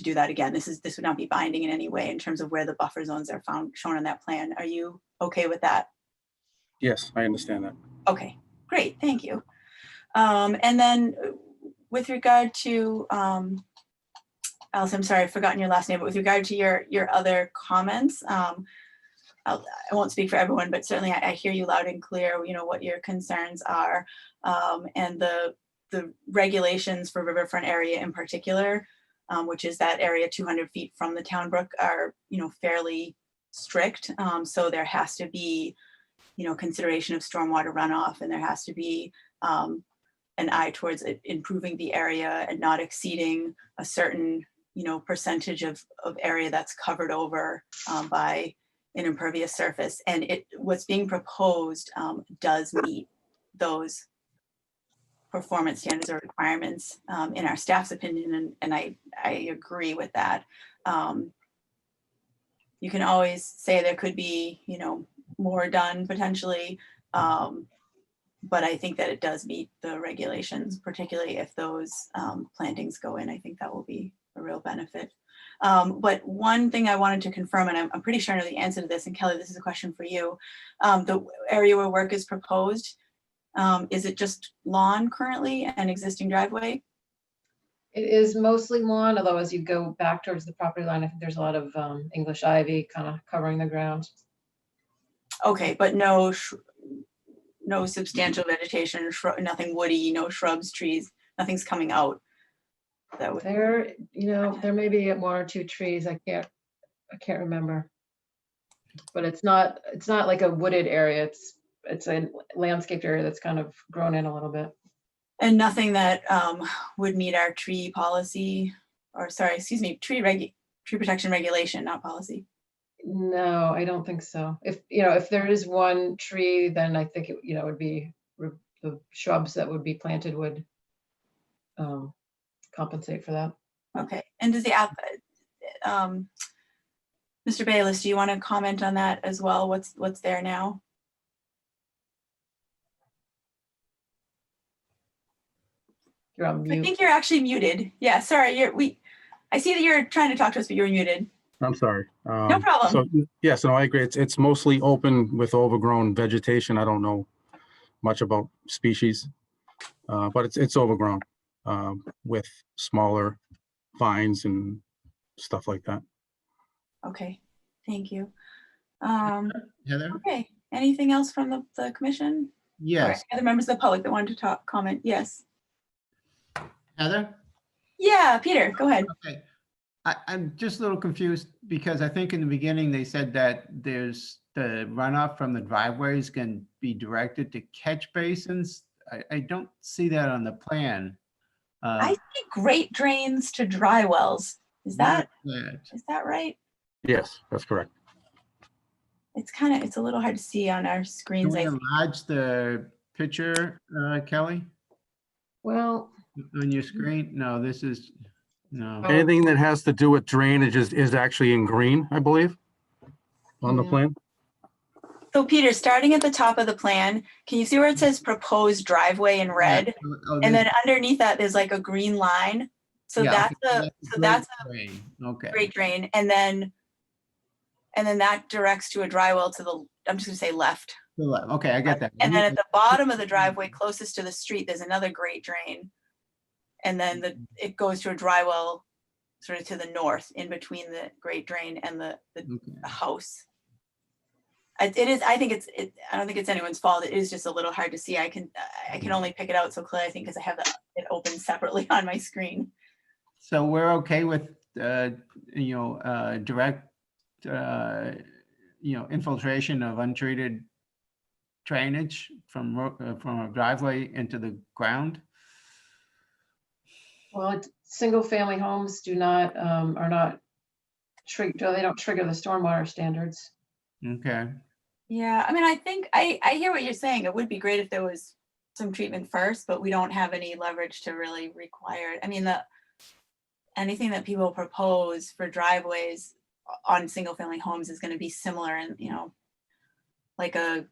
Speaker 2: do that again. This would not be binding in any way in terms of where the buffer zones are shown on that plan. Are you okay with that?
Speaker 10: Yes, I understand that.
Speaker 2: Okay, great, thank you. And then with regard to, Alice, I'm sorry, I've forgotten your last name, but with regard to your other comments, I won't speak for everyone, but certainly I hear you loud and clear, what your concerns are. And the regulations for riverfront area in particular, which is that area 200 feet from the town brook, are, fairly strict. So there has to be, consideration of stormwater runoff, and there has to be an eye towards improving the area and not exceeding a certain, percentage of area that's covered over by an impervious surface. And what's being proposed does meet those performance standards or requirements in our staff's opinion, and I agree with that. You can always say there could be, more done potentially, but I think that it does meet the regulations, particularly if those plantings go in. I think that will be a real benefit. But one thing I wanted to confirm, and I'm pretty sure I know the answer to this, and Kelly, this is a question for you. The area where work is proposed, is it just lawn currently and existing driveway?
Speaker 1: It is mostly lawn, although as you go back towards the property line, I think there's a lot of English ivy kind of covering the ground.
Speaker 2: Okay, but no substantial vegetation, nothing woody, no shrubs, trees, nothing's coming out. That would,
Speaker 1: There may be 1 or 2 trees. I can't remember. But it's not like a wooded area. It's a landscaped area that's kind of grown in a little bit.
Speaker 2: and nothing that would meet our tree policy, or sorry, excuse me, tree protection regulation, not policy.
Speaker 1: No, I don't think so. If there is one tree, then I think it would be the shrubs that would be planted would compensate for that.
Speaker 2: Okay, and does the Mr. Bayless, do you want to comment on that as well? What's there now?
Speaker 1: You're on
Speaker 2: I
Speaker 1: mute.
Speaker 2: think you're actually muted. Yeah, sorry, I see that you're trying to talk to us, but you're muted.
Speaker 10: I'm sorry.
Speaker 2: No problem.
Speaker 10: So, yes, no, I agree. It's mostly open with overgrown vegetation. I don't know much about species, but it's overgrown with smaller vines and stuff like that.
Speaker 2: Okay, thank you.
Speaker 12: Heather?
Speaker 2: Okay, anything else from the commission? Or
Speaker 12: Yes.
Speaker 2: other members of the public that wanted to comment? Yes.
Speaker 12: Heather?
Speaker 2: Yeah, Peter, go ahead.
Speaker 12: Okay. I'm just a little confused because I think in the beginning they said that there's the runoff from the driveways can be directed to catch basins. I don't see that on the plan.
Speaker 2: I see great drains to dry wells. Is that
Speaker 12: that?
Speaker 2: right?
Speaker 10: Yes, that's correct.
Speaker 2: It's a little hard to see on our
Speaker 12: Can
Speaker 2: screens.
Speaker 12: we
Speaker 2: I think.
Speaker 12: enlarge the picture, Kelly,
Speaker 1: Well,
Speaker 12: on your screen? No, this is, no.
Speaker 10: Anything that has to do with drainage is actually in green, I believe, on the
Speaker 1: Yeah.
Speaker 10: plan.
Speaker 2: So Peter, starting at the top of the plan, can you see where it says proposed driveway in red?
Speaker 12: Oh,
Speaker 2: And
Speaker 12: this-
Speaker 2: then underneath that, there's like a green line. So
Speaker 12: yeah,
Speaker 2: that's a
Speaker 12: great drain. Okay.
Speaker 2: great drain. And then that directs to a dry well to the, I'm just gonna say left.
Speaker 12: Okay, I get that.
Speaker 2: And then at the bottom of the driveway closest to the street, there's another great drain. And then it goes to a dry well sort of to the north in between the Great Drain and the
Speaker 12: Okay.
Speaker 2: house. It is, I think I don't think it's anyone's fault. It is just a little hard to see. I can only pick it out so clearly, I think, because I have it open separately on my screen.
Speaker 12: So we're okay with, direct, infiltration of untreated drainage from a driveway into the ground?
Speaker 1: Well, single-family homes do not, are not they don't trigger the stormwater standards.
Speaker 12: Okay.
Speaker 2: Yeah, I mean, I think I hear what you're saying. It would be great if there was some treatment first, but we don't have any leverage to really require it. I mean, anything that people propose for driveways on single family homes is going to be similar, and like a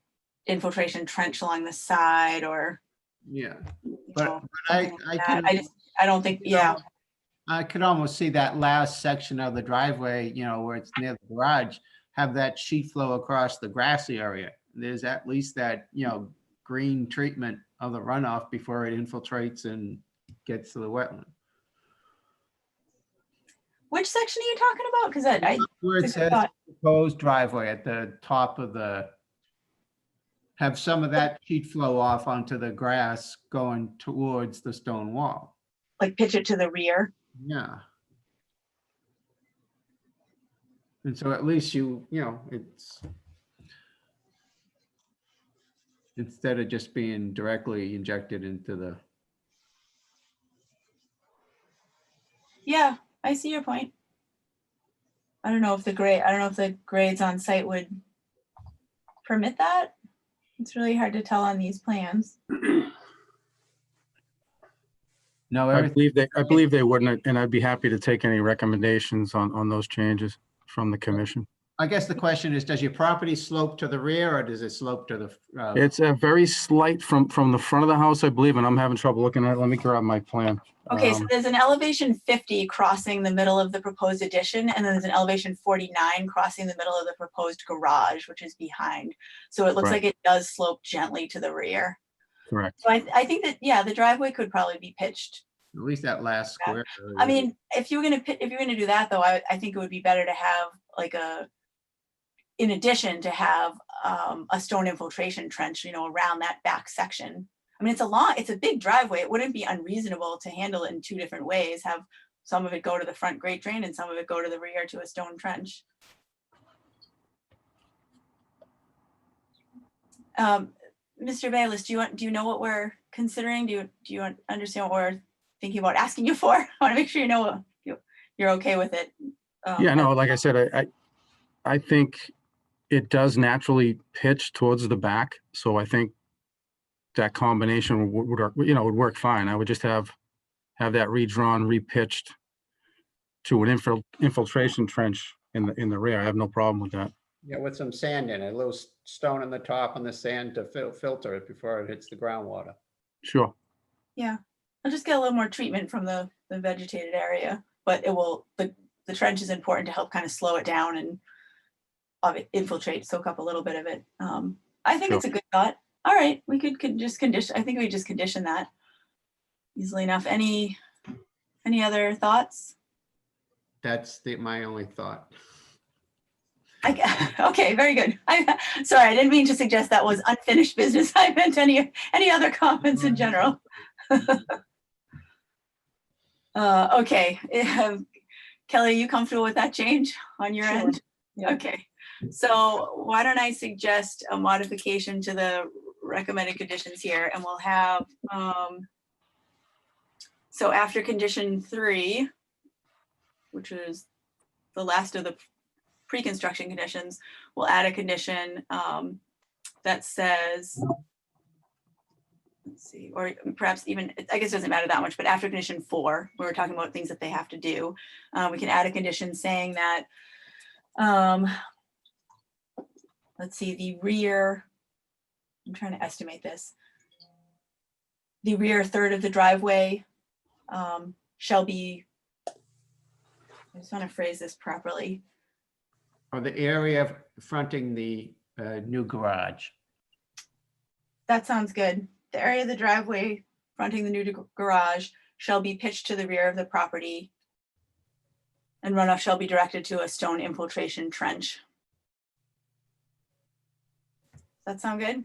Speaker 2: infiltration trench along the side, or
Speaker 12: Yeah.
Speaker 2: you
Speaker 12: But
Speaker 2: know,
Speaker 12: I
Speaker 2: something like
Speaker 12: can-
Speaker 2: that. I don't think, yeah.
Speaker 12: I could almost see that last section of the driveway, where it's near the garage, have that sheet flow across the grassy area. There's at least that, green treatment of the runoff before it infiltrates and gets to the wetland.
Speaker 2: Which section are you talking about? Because I
Speaker 12: Where it
Speaker 2: it's a good
Speaker 12: says
Speaker 2: thought.
Speaker 12: proposed driveway at the top of have some of that sheet flow off onto the grass going towards the stone wall.
Speaker 2: Like pitch it to the rear.
Speaker 12: Yeah. And so at least it's instead of just being directly injected into the,
Speaker 2: Yeah, I see your point. I don't know if the grades on site would permit that. It's really hard to tell on these plans.
Speaker 12: no,
Speaker 10: I
Speaker 12: everything,
Speaker 10: believe they wouldn't, and I'd be happy to take any recommendations on those changes from the commission.
Speaker 12: I guess the question is, does your property slope to the rear or does it slope to the?
Speaker 10: It's a very slight from the front of the house, I believe, and I'm having trouble looking at it. Let me grab my plan.
Speaker 2: Okay, so there's an elevation 50 crossing the middle of the proposed addition, and then there's an elevation 49 crossing the middle of the proposed garage, which is behind. So it looks
Speaker 10: Right.
Speaker 2: like it does slope gently to the rear.
Speaker 10: Correct.
Speaker 2: So I think that, yeah, the driveway could probably be pitched.
Speaker 12: At least that last square.
Speaker 2: I mean, if you're gonna do that though, I think it would be better to have like in addition to have a stone infiltration trench, around that back section. I mean, it's a big driveway. It wouldn't be unreasonable to handle it in two different ways. Have some of it go to the front Great Drain and some of it go to the rear to a stone trench. Mr. Bayless, do you know what we're considering? Do you understand what we're thinking about asking you for? I want to make sure you're okay with it.
Speaker 10: Yeah, no, like I said, I think it does naturally pitch towards the back. So I think that combination would work fine. I would just have that redrawn, repitched to an infiltration trench in the rear. I have no problem with that.
Speaker 13: Yeah, with some sand in it, a little stone in the top and the sand to filter it before it hits the groundwater.
Speaker 10: Sure.
Speaker 2: Yeah, I'll just get a little more treatment from the vegetated area, but the trench is important to help kind of slow it down and infiltrate, soak up a little bit of it. I think it's a good thought. All right, we could just condition. I think we just condition that easily enough. Any other thoughts?
Speaker 12: That's my only thought.
Speaker 2: Okay, very good. Sorry, I didn't mean to suggest that was unfinished business. I meant any other comments in general. Okay, Kelly, are you comfortable with that change on your end?
Speaker 1: Yeah.
Speaker 2: Okay, so why don't I suggest a modification to the recommended conditions here, and we'll have, so after condition 3, which is the last of the pre-construction conditions, we'll add a condition that says, let's see, or perhaps even, I guess it doesn't matter that much, but after condition 4, we were talking about things that they have to do. We can add a condition saying that, let's see, the rear, I'm trying to estimate this. The rear third of the driveway shall be, I just want to phrase this properly.
Speaker 12: Or the area fronting the new garage.
Speaker 2: That sounds good. The area of the driveway fronting the new garage shall be pitched to the rear of the property and runoff shall be directed to a stone infiltration trench. Does that sound good?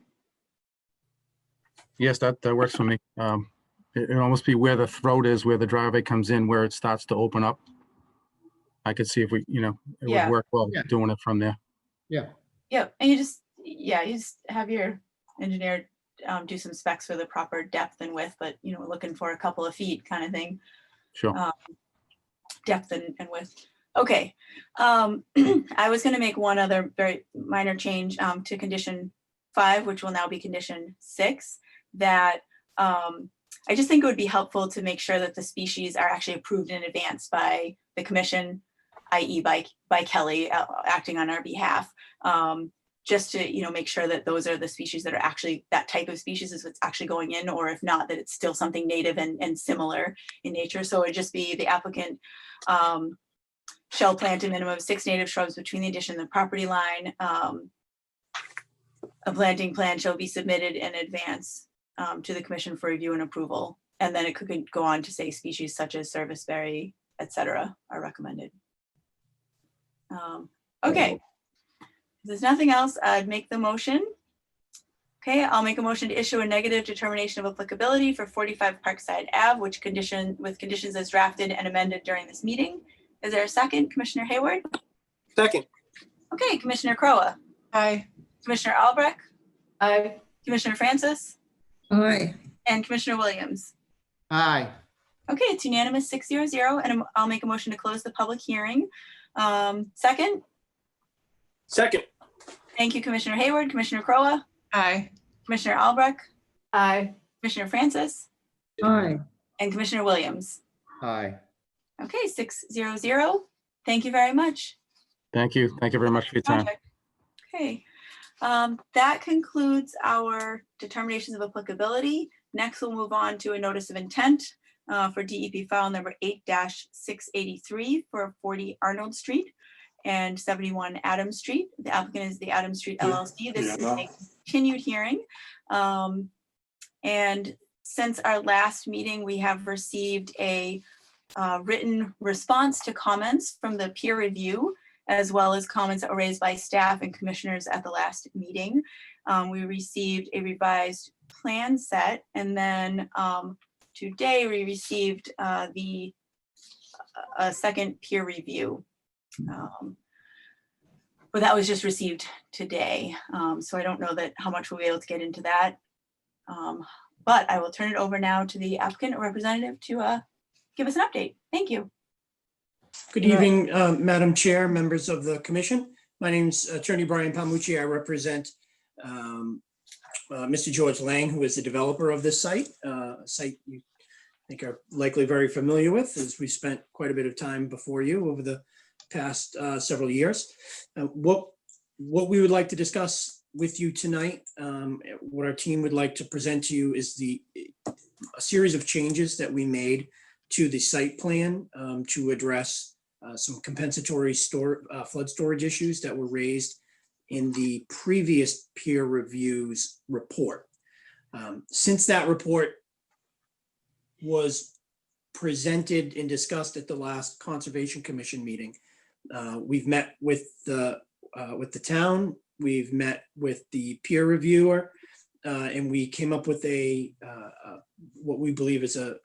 Speaker 10: Yes, that works for me. It'd almost be where the throat is, where the driveway comes in, where it starts to open up. I could see if we, it
Speaker 2: Yeah.
Speaker 10: would work well
Speaker 13: Yeah.
Speaker 10: doing it from there.
Speaker 13: Yeah.
Speaker 2: Yep, and you just have your engineer do some specs for the proper depth and width, but we're looking for a couple of feet kind of thing,
Speaker 10: Sure.
Speaker 2: depth and width. Okay, I was going to make one other very minor change to condition 5, which will now be condition 6, that I just think it would be helpful to make sure that the species are actually approved in advance by the commission, i.e. by Kelly acting on our behalf, just to make sure that those are the species that are actually, that type of species is what's actually going in, or if not, that it's still something native and similar in nature. So it would just be the applicant shall plant a minimum of 6 native shrubs between the addition and the property line. A planting plan shall be submitted in advance to the commission for review and approval. And then it could go on to say species such as serviceberry, etc. are recommended. Okay, if there's nothing else, I'd make the motion. Okay, I'll make a motion to issue a negative determination of applicability for 45 Parkside Ave, with conditions as drafted and amended during this meeting. Is there a second? Commissioner Hayward?
Speaker 3: Second.
Speaker 2: Okay, Commissioner Crowe,
Speaker 4: Aye.
Speaker 2: Commissioner Albrecht,
Speaker 4: Aye.
Speaker 2: Commissioner Francis,
Speaker 5: Aye.
Speaker 2: and Commissioner Williams.
Speaker 12: Aye.
Speaker 2: Okay, it's unanimous 6-0, and I'll make a motion to close the public hearing. Second,
Speaker 3: Second.
Speaker 2: thank you, Commissioner Hayward. Commissioner Crowe,
Speaker 4: Aye.
Speaker 2: Commissioner Albrecht,
Speaker 4: Aye.
Speaker 2: Commissioner Francis,
Speaker 5: Aye.
Speaker 2: and Commissioner Williams.
Speaker 13: Aye.
Speaker 2: Okay, 6-0. Thank you very much.
Speaker 10: Thank you. Thank you very much for your time.
Speaker 2: Project. Okay, that concludes our determinations of applicability. Next, we'll move on to a notice of intent for DEP file number 8-683 for 40 Arnold Street and 71 Adams Street. The applicant is the Adams Street LLC. This is a continued hearing. And since our last meeting, we have received a written response to comments from the peer review, as well as comments that were raised by staff and commissioners at the last meeting. We received a revised plan set, and then today we received a second peer review. But that was just received today, so I don't know how much we'll be able to get into that. But I will turn it over now to the applicant or representative to give us an update. Thank you.
Speaker 14: Good evening, Madam Chair, members of the commission. My name's Attorney Brian Palmucci. I represent Mr. George Lang, who is the developer of this site, a site you think are likely very familiar with, as we spent quite a bit of time before you over the past several years. What we would like to discuss with you tonight, what our team would like to present to you is a series of changes that we made to the site plan to address some compensatory flood storage issues that were raised in the previous peer reviews report. Since that report was presented and discussed at the last Conservation Commission meeting, we've met with the town, we've met with the peer reviewer, and we came up with what we believe is a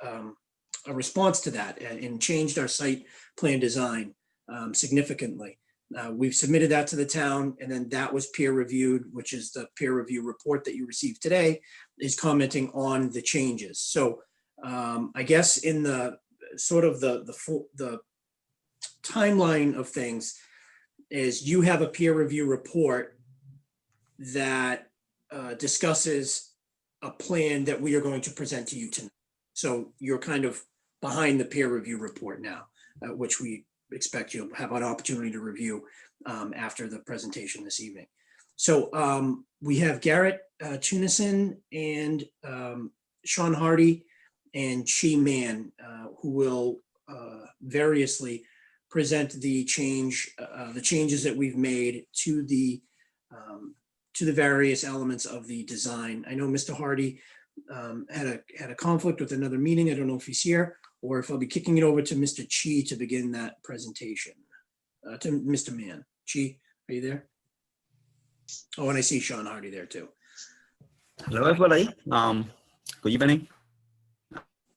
Speaker 14: response to that, and changed our site plan design significantly. We've submitted that to the town, and then that was peer reviewed, which is the peer review report that you received today, is commenting on the changes. So I guess in the sort of the timeline of things is you have a peer review report that discusses a plan that we are going to present to you tonight. So you're kind of behind the peer review report now, which we expect you'll have an opportunity to review after the presentation this evening. So we have Garrett Tunison and Sean Hardy and Chi Man, who will variously present the changes that we've made to the various elements of the design. I know Mr. Hardy had a conflict with another meeting. I don't know if he's here. or if I'll be kicking it over to Mr. Chi to begin that presentation. To Mr. Mann. Chi, are you there? Oh, and I see Sean Hardy there too.
Speaker 15: Hello, everybody. Good evening.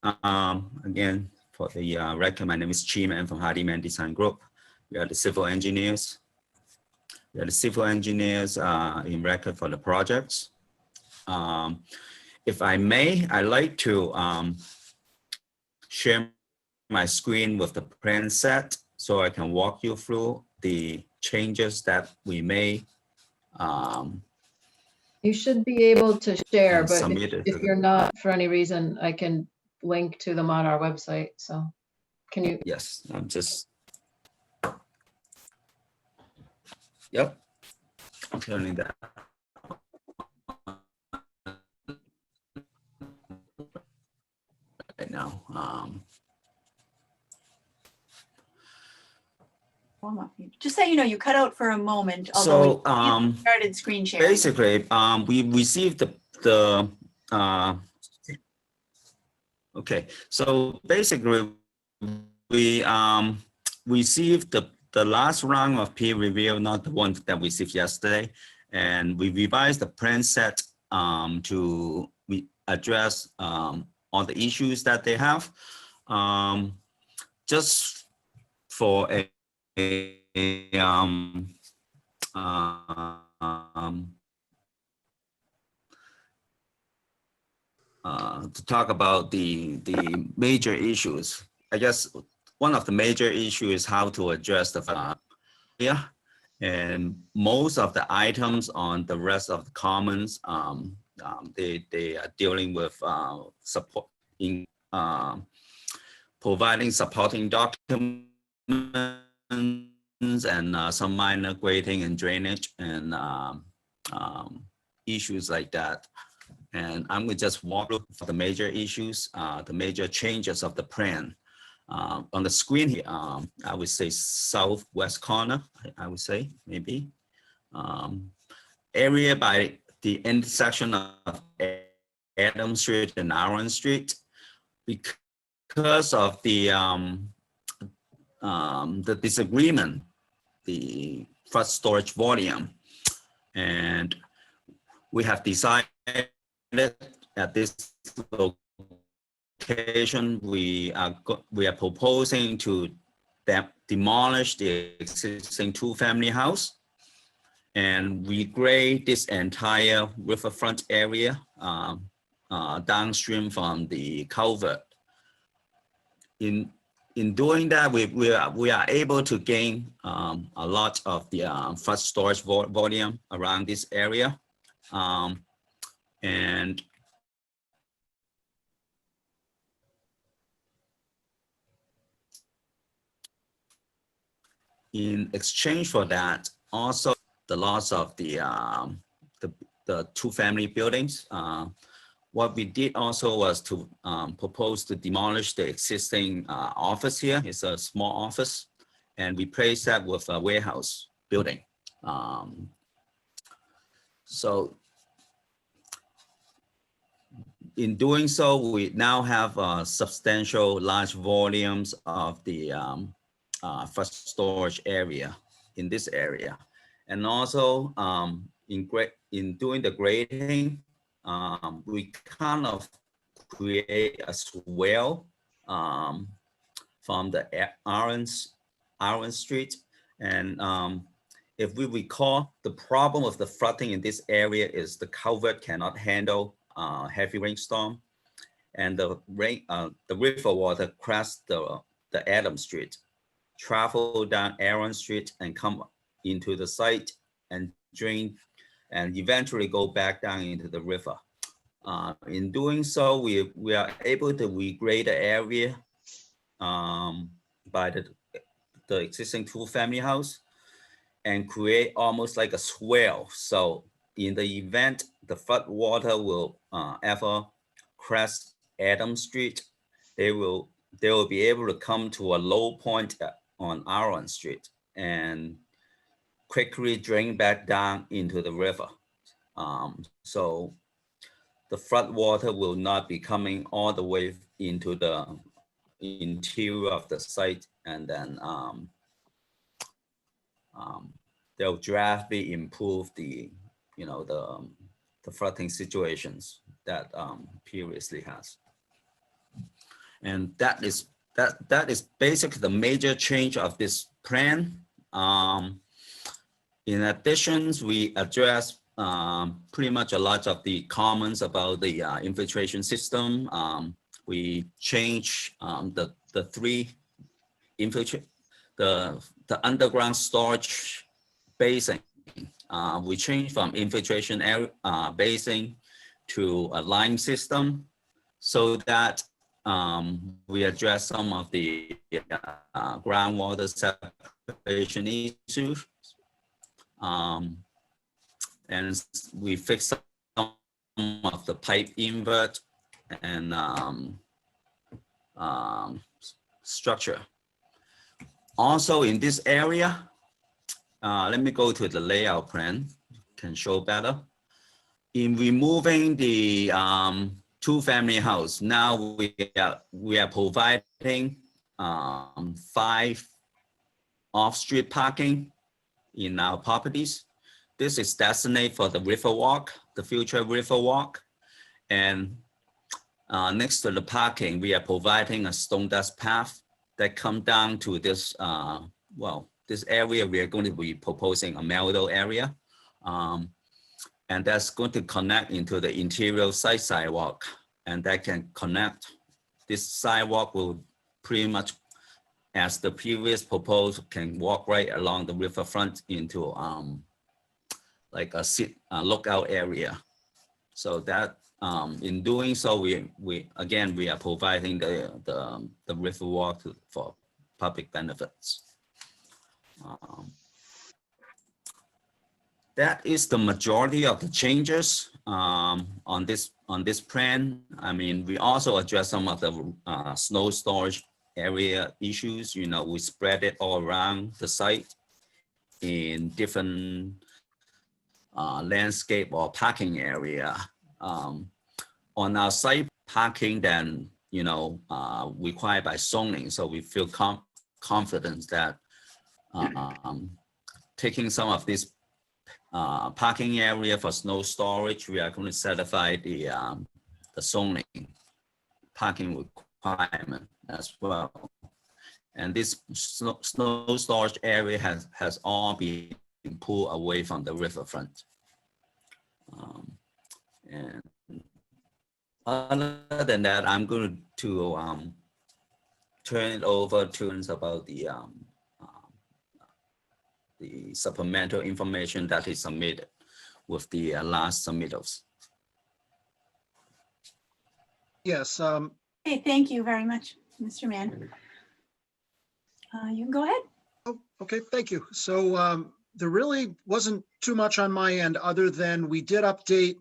Speaker 15: Again, for the record, my name is Chi Man from Hardy Man Design Group. We are the civil engineers. We are the civil engineers in record for the projects. If I may, I'd like to share my screen with the plan set so I can walk you through the changes that we made.
Speaker 1: You should be able to share,
Speaker 15: And
Speaker 1: but
Speaker 15: submit it to
Speaker 1: if
Speaker 15: the-
Speaker 1: you're not, for any reason, I can link to them on our website. So can you?
Speaker 15: Yes, I'm just. Yep. I'm turning that. Right now.
Speaker 2: Just so you know, you cut out for a moment.
Speaker 15: So
Speaker 2: although you started screen sharing.
Speaker 15: basically, we received the okay. So basically, we received the last round of peer review, not the one that we received yesterday, and we revised the plan set to address all the issues that they have. Just for to talk about the major issues. I guess one of the major issues is how to address the and most of the items on the rest of the commons, they are dealing with support in providing supporting documents and some minor grading and drainage and issues like that. And I'm going to just walk through the major issues, the major changes of the plan. On the screen here, I would say southwest corner, I would say, maybe. Area by the intersection of Adam Street and Aaron Street. Because of the disagreement, the flood storage volume, and we have decided at this location, we are proposing to demolish the existing two-family house and regrade this entire riverfront area downstream from the culvert. In doing that, we are able to gain a lot of the flood storage volume around this area. And in exchange for that, also the loss of the two-family buildings. What we did also was to propose to demolish the existing office here. It's a small office, and replace that with a warehouse building. So in doing so, we now have substantial large volumes of the first storage area in this area. And also in doing the grading, we kind of create a swell from the Aaron Street. And if we recall, the problem of the flooding in this area is the culvert cannot handle heavy rainstorm, and the river water crest the Adam Street, travel down Aaron Street and come into the site and drain and eventually go back down into the river. In doing so, we are able to regrade the area by the existing two-family house and create almost like a swell. So in the event the flood water will ever crest Adam Street, they will be able to come to a low point on Aaron Street and quickly drain back down into the river. So the flood water will not be coming all the way into the interior of the site, and then they'll drastically improve the, you know, the flooding situations that previously has. And that is basically the major change of this plan. In addition, we address pretty much a lot of the comments about the infiltration system. We change the three infiltrate, the underground storage basin. We changed from infiltration area, basin to a line system, so that we address some of the groundwater separation issues. And we fix some of the pipe invert and structure. Also in this area, let me go to the layout plan, can show better. In removing the two-family house, now we are providing 5 off-street parking in our properties. This is designated for the river walk, the future river walk. And next to the parking, we are providing a stone dust path that come down to this, this area. We are going to be proposing a meadow area. And that's going to connect into the interior site sidewalk. And that can connect. This sidewalk will pretty much, as the previous proposal, can walk right along the riverfront into like a lookout area. So that in doing so, we are providing the river walk for public benefits. That is the majority of the changes on this plan. I mean, we also address some of the snow storage area issues. You know, we spread it all around the site in different landscape or parking area. On our site, parking then, you know, required by zoning. So we feel confident that taking some of this parking area for snow storage, we are going to certify the zoning parking requirement as well. And this snow storage area has all been pulled away from the riverfront. And other than that, I'm going to turn it over to about the supplemental information that is submitted with the last submittals.
Speaker 16: Yes.
Speaker 2: Hey, thank you very much, Mr. Mann. You can go ahead.
Speaker 16: Oh, okay, thank you. So there really wasn't too much on my end other than we did update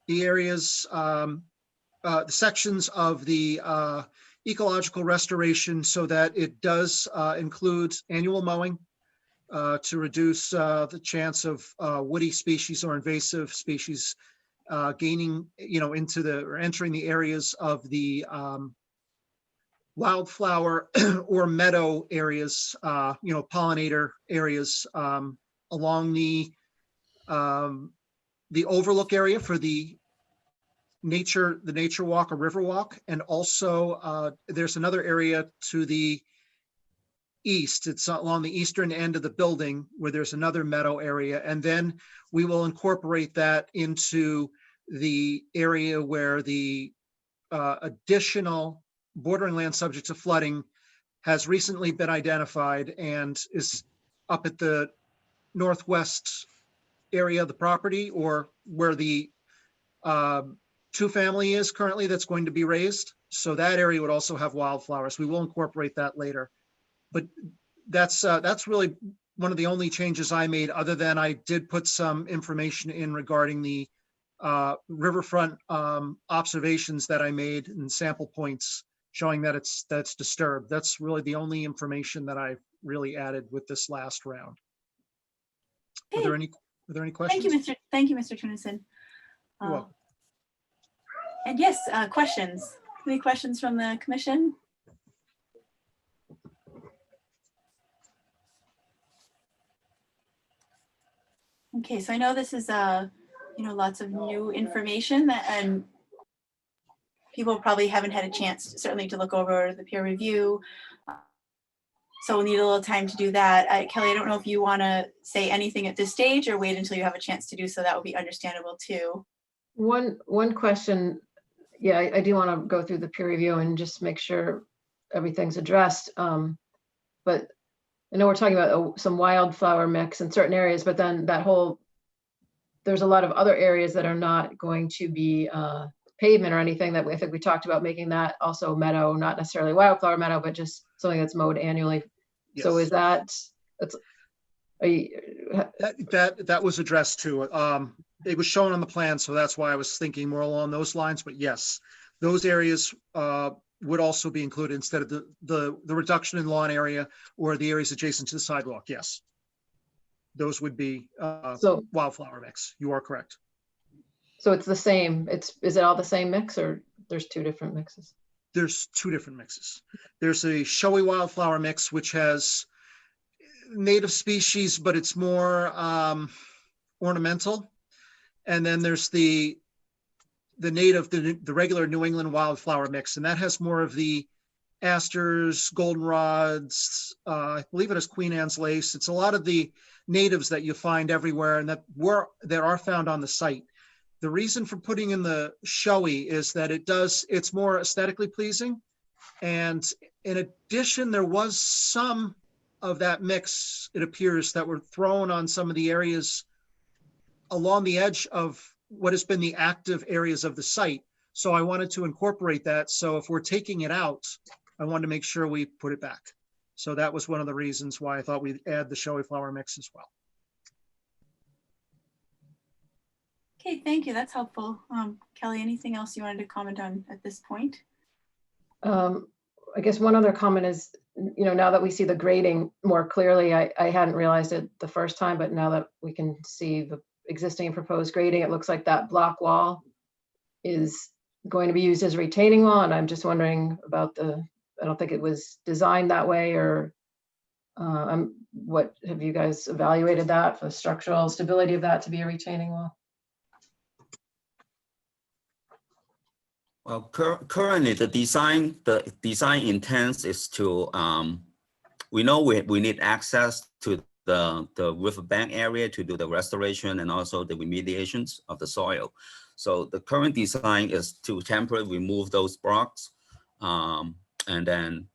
Speaker 16: the areas, the sections of the ecological restoration so that it does include annual mowing to reduce the chance of woody species or invasive species gaining, into or entering the areas of the wildflower or meadow areas, pollinator areas along the overlook area for the nature walk or river walk. And also there's another area to the east. It's along the eastern end of the building where there's another meadow area. And then we will incorporate that into the area where the additional bordering land subject to flooding has recently been identified and is up at the northwest area of the property, or where the two-family is currently that's going to be raised. So that area would also have wildflowers. We will incorporate that later. But that's really one of the only changes I made, other than I did put some information in regarding the riverfront observations that I made and sample points showing that that's disturbed. That's really the only information that I really added with this last round.
Speaker 2: Okay.
Speaker 16: Are there any questions?
Speaker 2: Thank you, Mr. Tunison.
Speaker 16: You're welcome.
Speaker 2: And yes, questions. Any questions from the commission? Okay, so I know this is lots of new information and people probably haven't had a chance certainly to look over the peer review. So we'll need a little time to do that. Kelly, I don't know if you want to say anything at this stage or wait until you have a chance to do so. That would be understandable too.
Speaker 1: One question, yeah, I do want to go through the peer review and just make sure everything's addressed. But I know we're talking about some wildflower mix in certain areas, but then there's a lot of other areas that are not going to be pavement or anything that I think we talked about making that also meadow, not necessarily wildflower meadow, but just something that's mowed annually. So
Speaker 16: Yes.
Speaker 1: is
Speaker 16: That was addressed too. It was shown on the plan, so that's why I was thinking more along those lines. But yes, those areas would also be included instead of the reduction in lawn area or the areas adjacent to the sidewalk. Yes, those would be
Speaker 1: So-
Speaker 16: wildflower mix. You are correct.
Speaker 1: So it's the same. Is it all the same mix or there's two different mixes?
Speaker 16: There's two different mixes. There's a showy wildflower mix, which has native species, but it's more ornamental. And then there's the regular New England wildflower mix, and that has more of the asters, goldenrods. I believe it has Queen Anne's lace. It's a lot of the natives that you find everywhere and that are found on the site. The reason for putting in the showy is that it's more aesthetically pleasing. And in addition, there was some of that mix, it appears, that were thrown on some of the areas along the edge of what has been the active areas of the site. So I wanted to incorporate that. So if we're taking it out, I wanted to make sure we put it back. So that was one of the reasons why I thought we'd add the showy flower mix as well.
Speaker 2: Okay, thank you. That's helpful. Kelly, anything else you wanted to comment on at this point?
Speaker 1: I guess one other comment is, now that we see the grading more clearly, I hadn't realized it the first time, but now that we can see the existing and proposed grading, it looks like that block wall is going to be used as a retaining wall. And I'm just wondering about I don't think it was designed that way, or what have you guys evaluated that for the structural stability of that to be a retaining wall?
Speaker 15: Well, currently the design intent is to, we know we need access to the riverbank area to do the restoration and also the remediations of the soil. So the current design is to temporarily remove those blocks, and then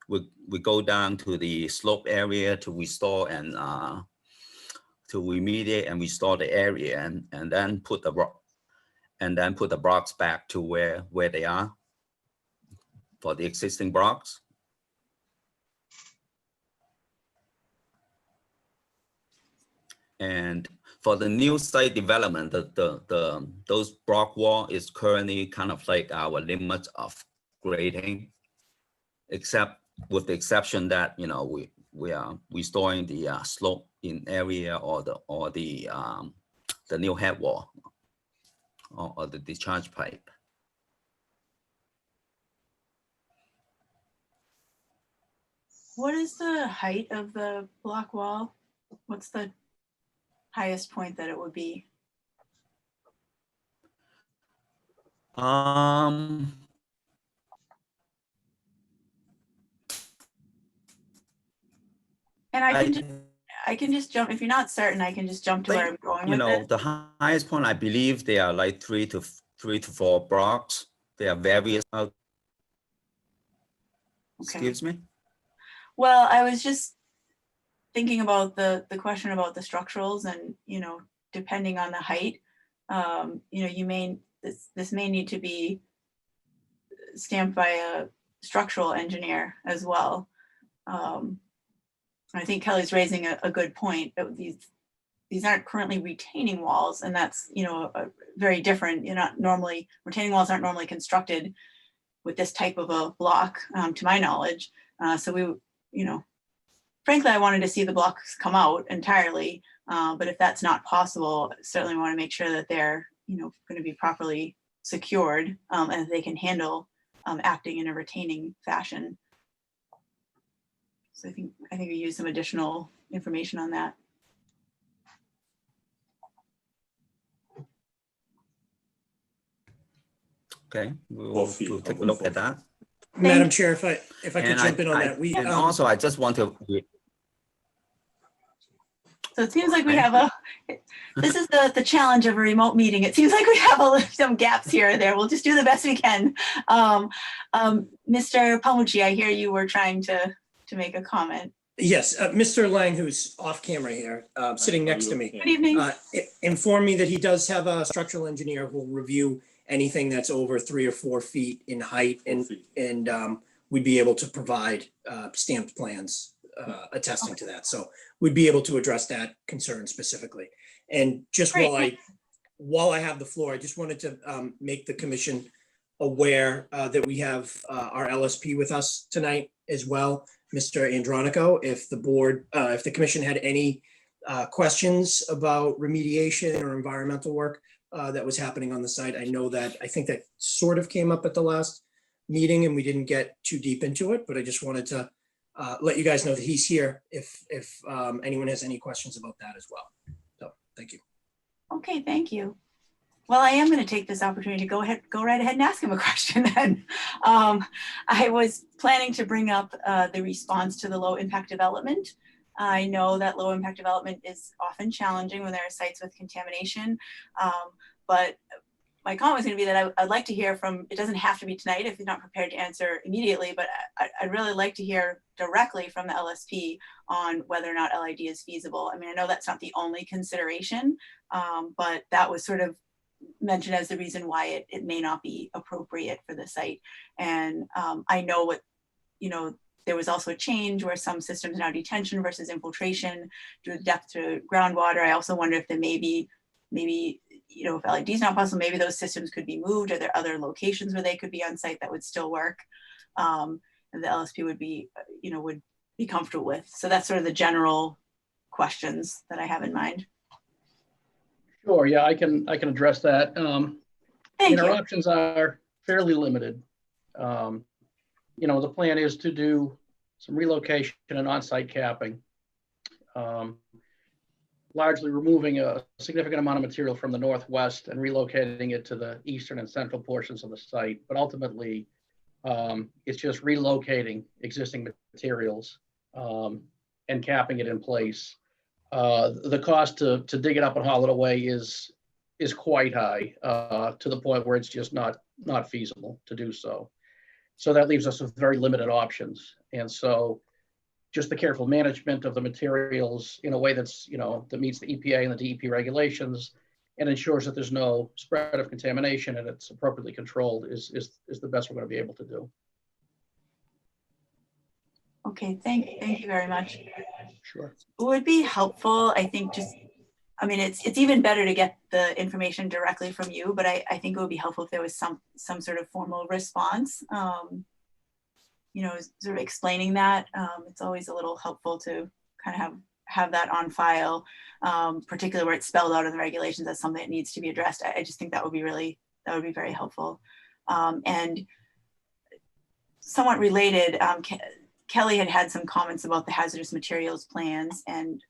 Speaker 15: we go down to the slope area to restore and to remediate and restore the area, and then put the rock. And then put the blocks back to where they are for the existing blocks. And for the new site development, those block wall is currently kind of like our limit of grading, except with the exception that we are restoring the slope in area or the new head wall. Or the discharge pipe.
Speaker 2: What is the height of the block wall? What's the highest point that it would be?
Speaker 15: And
Speaker 2: I can just jump, if you're not certain, I can just jump to where I'm going with it.
Speaker 15: The highest point, I believe they are like 3 to 4 blocks. They are various. Excuse me?
Speaker 2: Well, I was just thinking about the question about the structurals and, depending on the height, this may need to be stamped by a structural engineer as well. I think Kelly's raising a good point. These aren't currently retaining walls, and that's very different. Retaining walls aren't normally constructed with this type of a block, to my knowledge. So frankly, I wanted to see the blocks come out entirely. But if that's not possible, certainly want to make sure that they're going to be properly secured, and they can handle acting in a retaining fashion. So I think we use some additional information on that.
Speaker 15: Okay, we'll take a look at that.
Speaker 14: Madam Chair, if I could
Speaker 15: And
Speaker 14: jump in on that,
Speaker 15: and also, I just want to,
Speaker 2: So it seems like we have this is the challenge of a remote meeting. It seems like we have some gaps here and there. We'll just do the best we can. Mr. Palmucci, I hear you were trying to make a comment.
Speaker 14: Yes, Mr. Lang, who's off camera here, sitting next to me.
Speaker 2: Good evening.
Speaker 14: Informed me that he does have a structural engineer who will review anything that's over 3 or 4 feet in height, and we'd be able to provide stamped plans attesting to that. So we'd be able to address that concern specifically. And just while I have the floor, I just wanted to make the commission aware that we have our LSP with us tonight as well, Mr. Andronico. If the board, if the commission had any questions about remediation or environmental work that was happening on the site, I think that sort of came up at the last meeting and we didn't get too deep into it, but I just wanted to let you guys know that he's here if anyone has any questions about that as well. So thank you.
Speaker 2: Okay, thank you. Well, I am going to take this opportunity to go right ahead and ask him a question then. I was planning to bring up the response to the low impact development. I know that low impact development is often challenging when there are sites with contamination, but my comment was going to be that I'd like to hear from, it doesn't have to be tonight if you're not prepared to answer immediately, but I'd really like to hear directly from the LSP on whether or not LID is feasible. I mean, I know that's not the only consideration, but that was sort of mentioned as the reason why it may not be appropriate for the site. And I know what, there was also a change where some systems now detention versus infiltration due to depth to groundwater. I also wonder if there maybe, if LID is not possible, maybe those systems could be moved. Are there other locations where they could be on site that would still work? And the LSP would be comfortable with. So that's sort of the general questions that I have in mind.
Speaker 3: Sure, yeah, I can address that.
Speaker 2: Thank
Speaker 3: Our
Speaker 2: you.
Speaker 3: options are fairly limited. The plan is to do some relocation and on-site capping, largely removing a significant amount of material from the northwest and relocating it to the eastern and central portions of the site. But ultimately, it's just relocating existing materials and capping it in place. The cost to dig it up and haul it away is quite high, to the point where it's just not feasible to do so. So that leaves us with very limited options. And so just the careful management of the materials in a way that's, that meets the EPA and the DEP regulations and ensures that there's no spread of contamination and it's appropriately controlled is the best we're going to be able to do.
Speaker 2: Okay, thank you very much.
Speaker 3: Sure.
Speaker 2: It would be helpful, I think, it's even better to get the information directly from you, but I think it would be helpful if there was some sort of formal response, sort of explaining that. It's always a little helpful to kind of have that on file, particularly where it's spelled out in the regulations as something that needs to be addressed. I just think that would be very helpful. And somewhat related, Kelly had some comments about the hazardous materials plans and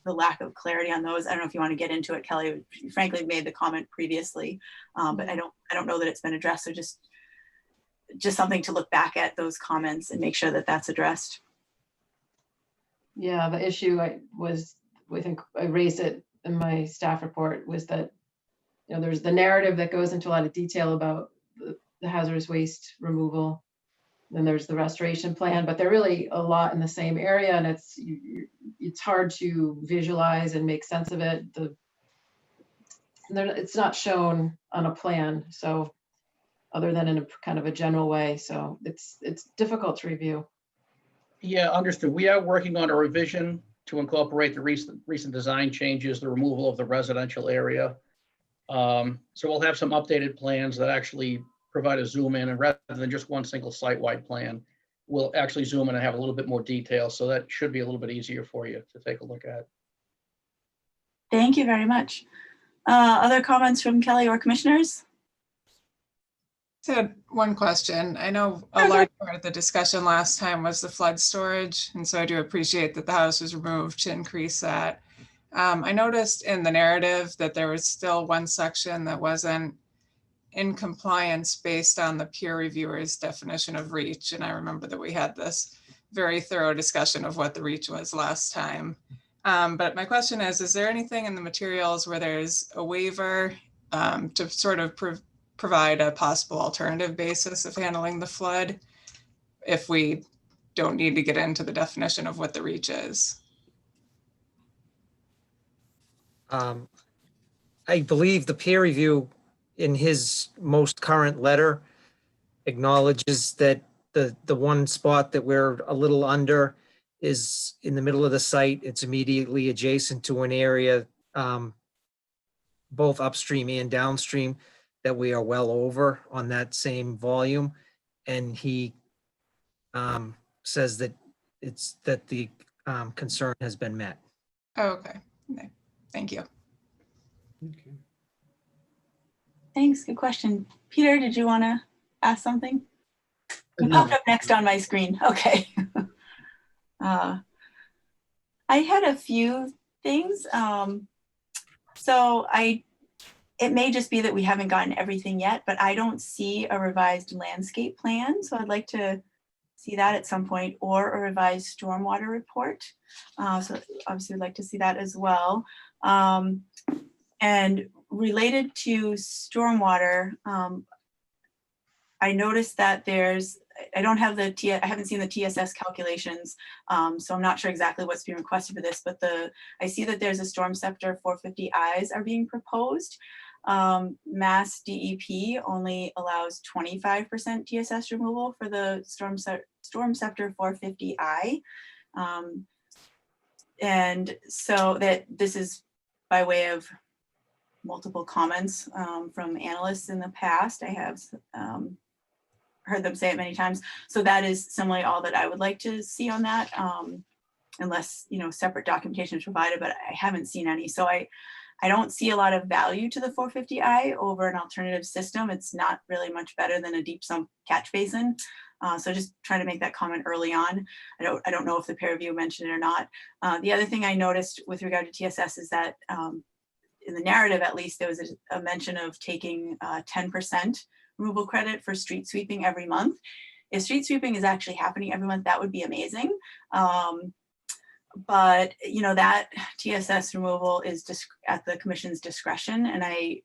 Speaker 2: the lack of clarity on those. I don't know if you want to get into it, Kelly. You frankly made the comment previously, but I don't know that it's been addressed. So just something to look back at those comments and make sure that that's addressed.
Speaker 1: Yeah, the issue I think I raised it in my staff report was that, there's the narrative that goes into a lot of detail about the hazardous waste removal. Then there's the restoration plan, but they're really a lot in the same area, and it's hard to visualize and make sense of it. It's not shown on a plan, so other than in a kind of a general way, so it's difficult to review.
Speaker 3: Yeah, understood. We are working on a revision to incorporate the recent design changes, the removal of the residential area. So we'll have some updated plans that actually provide a zoom in, and rather than just one single site-wide plan, we'll actually zoom in and have a little bit more detail. So that should be a little bit easier for you to take a look at.
Speaker 2: Thank you very much. Other comments from Kelly or commissioners?
Speaker 7: I had one question. I know a large part of the discussion last time was the flood storage, and so I do appreciate that the house was removed to increase that. I noticed in the narrative that there was still one section that wasn't in compliance based on the peer reviewer's definition of reach. And I remember that we had this very thorough discussion of what the reach was last time. But my question is there anything in the materials where there's a waiver to sort of provide a possible alternative basis of handling the flood if we don't need to get into the definition of what the reach is?
Speaker 17: I believe the peer review in his most current letter acknowledges that the one spot that we're a little under is in the middle of the site. It's immediately adjacent to an area, both upstream and downstream, that we are well over on that same volume. And he says that the concern has been met.
Speaker 7: Oh, okay. Thank you.
Speaker 2: Thanks, good question. Peter, did you want to ask something? You
Speaker 14: No.
Speaker 2: popped up next on my screen, okay. I had a few things. So it may just be that we haven't gotten everything yet, but I don't see a revised landscape plan. So I'd like to see that at some point, or a revised stormwater report. So obviously we'd like to see that as well. And related to stormwater, I noticed that I haven't seen the TSS calculations, so I'm not sure exactly what's being requested for this, but I see that there's a storm scepter 450Is are being proposed. Mass DEP only allows 25% TSS removal for the storm scepter 450I. And so that this is by way of multiple comments from analysts in the past. I have heard them say it many times. So that is similarly all that I would like to see on that, unless, separate documentation is provided, but I haven't seen any. So I don't see a lot of value to the 450I over an alternative system. It's not really much better than a deep sump catch basin. So just trying to make that comment early on. I don't know if the peer review mentioned it or not. The other thing I noticed with regard to TSS is that in the narrative, at least, there was a mention of taking 10% removal credit for street sweeping every month. If street sweeping is actually happening every month, that would be amazing. But that TSS removal is at the commission's discretion, and I'm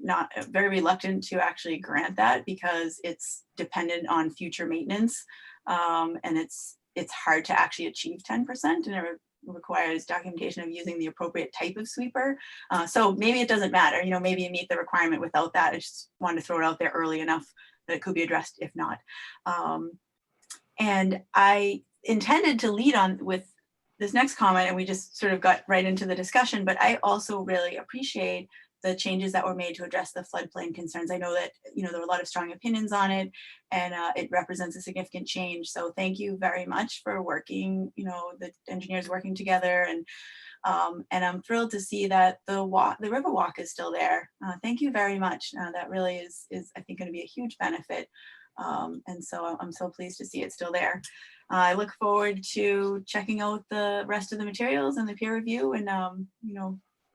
Speaker 2: not very reluctant to actually grant that because it's dependent on future maintenance, and it's hard to actually achieve 10%, and it requires documentation of using the appropriate type of sweeper. So maybe it doesn't matter, maybe you meet the requirement without that. I just wanted to throw it out there early enough that it could be addressed if not. And I intended to lead on with this next comment, and we just sort of got right into the discussion, but I also really appreciate the changes that were made to address the floodplain concerns. I know that, there were a lot of strong opinions on it, and it represents a significant change. So thank you very much for working, the engineers working together, and I'm thrilled to see that the river walk is still there. Thank you very much. That really is I think going to be a huge benefit. And so I'm so pleased to see it still there. I look forward to checking out the rest of the materials and the peer review, and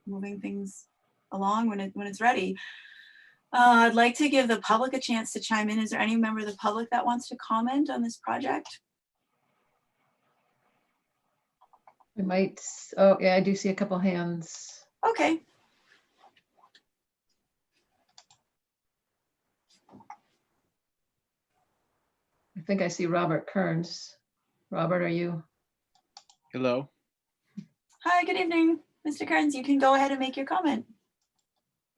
Speaker 2: moving things along when it's ready. I'd like to give the public a chance to chime in. Is there any member of the public that wants to comment on this project?
Speaker 1: We might, oh yeah, I do see a couple hands.
Speaker 2: Okay.
Speaker 1: I think I see Robert Kearns. Robert, are you?
Speaker 18: Hello.
Speaker 2: Hi, good evening, Mr. Kearns. You can go ahead and make your comment.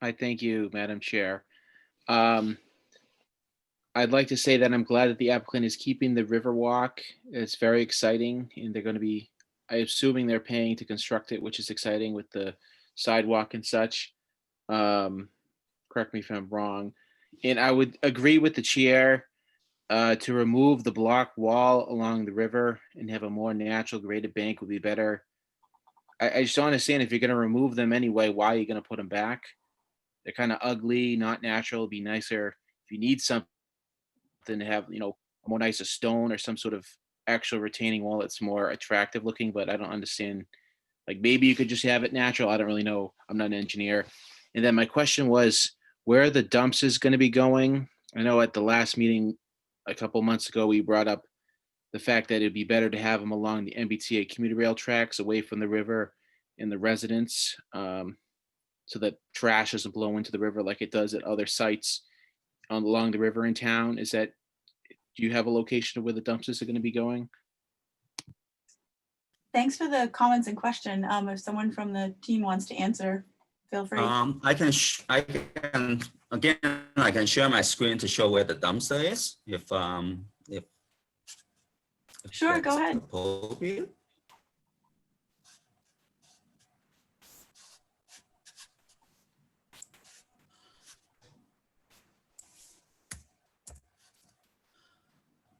Speaker 18: Hi, thank you, Madam Chair. I'd like to say that I'm glad that the applicant is keeping the Riverwalk. It's very exciting, and they're going to be, I'm assuming they're paying to construct it, which is exciting with the sidewalk and such. Correct me if I'm wrong. And I would agree with the chair to remove the block wall along the river and have a more natural graded bank would be better. I just don't understand, if you're going to remove them anyway, why are you going to put them back? They're kind of ugly, not natural. It'd be nicer if you need something to have, a more nicer stone or some sort of actual retaining wall that's more attractive looking, but I don't understand. Like, maybe you could just have it natural. I don't really know. I'm not an engineer. And then my question was, where the dumps is going to be going. I know at the last meeting a couple months ago, we brought up the fact that it'd be better to have them along the MBTA commuter rail tracks away from the river and the residents, so that trash doesn't blow into the river like it does at other sites along the river in town. Do you have a location of where the dumpsters are going to be going?
Speaker 2: Thanks for the comments and question. If someone from the team wants to answer, feel free.
Speaker 15: I can share my screen to show where the dumpster is. If
Speaker 2: Sure, go
Speaker 15: that's
Speaker 2: ahead.
Speaker 15: appropriate.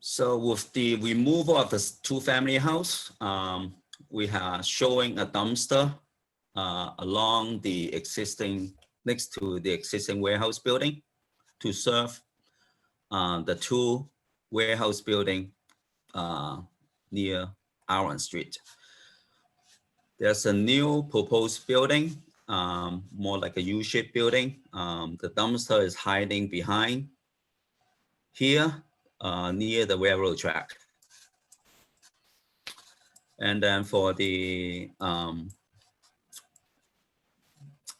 Speaker 15: So with the removal of this two-family house, we are showing a dumpster along the existing, next to the existing warehouse building to serve the two warehouse building near Aaron Street. There's a new proposed building, more like a U-shaped building. The dumpster is hiding behind here near the railroad track. And then for the,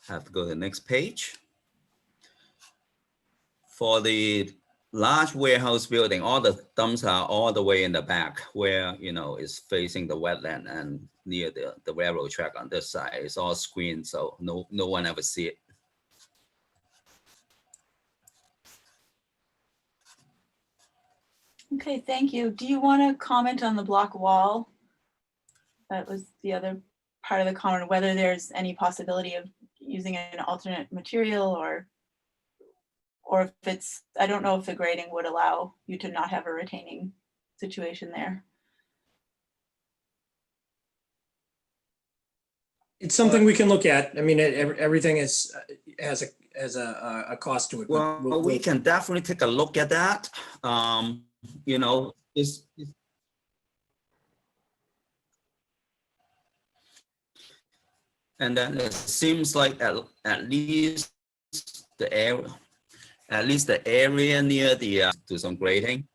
Speaker 15: have to go to the next page. For the large warehouse building, all the dumps are all the way in the back where, you know, it's facing the wetland and near the railroad track on this side. It's all screened, so no one ever see it.
Speaker 2: Okay, thank you. Do you want to comment on the block wall? That was the other part of the comment, whether there's any possibility of using an alternate material or if it's, I don't know if the grading would allow you to not have a retaining situation there.
Speaker 14: It's something we can look at. I mean, everything has a cost to it. but
Speaker 15: Well, we can definitely take a look at that. You know, and then it seems like at least the area near the do some grading.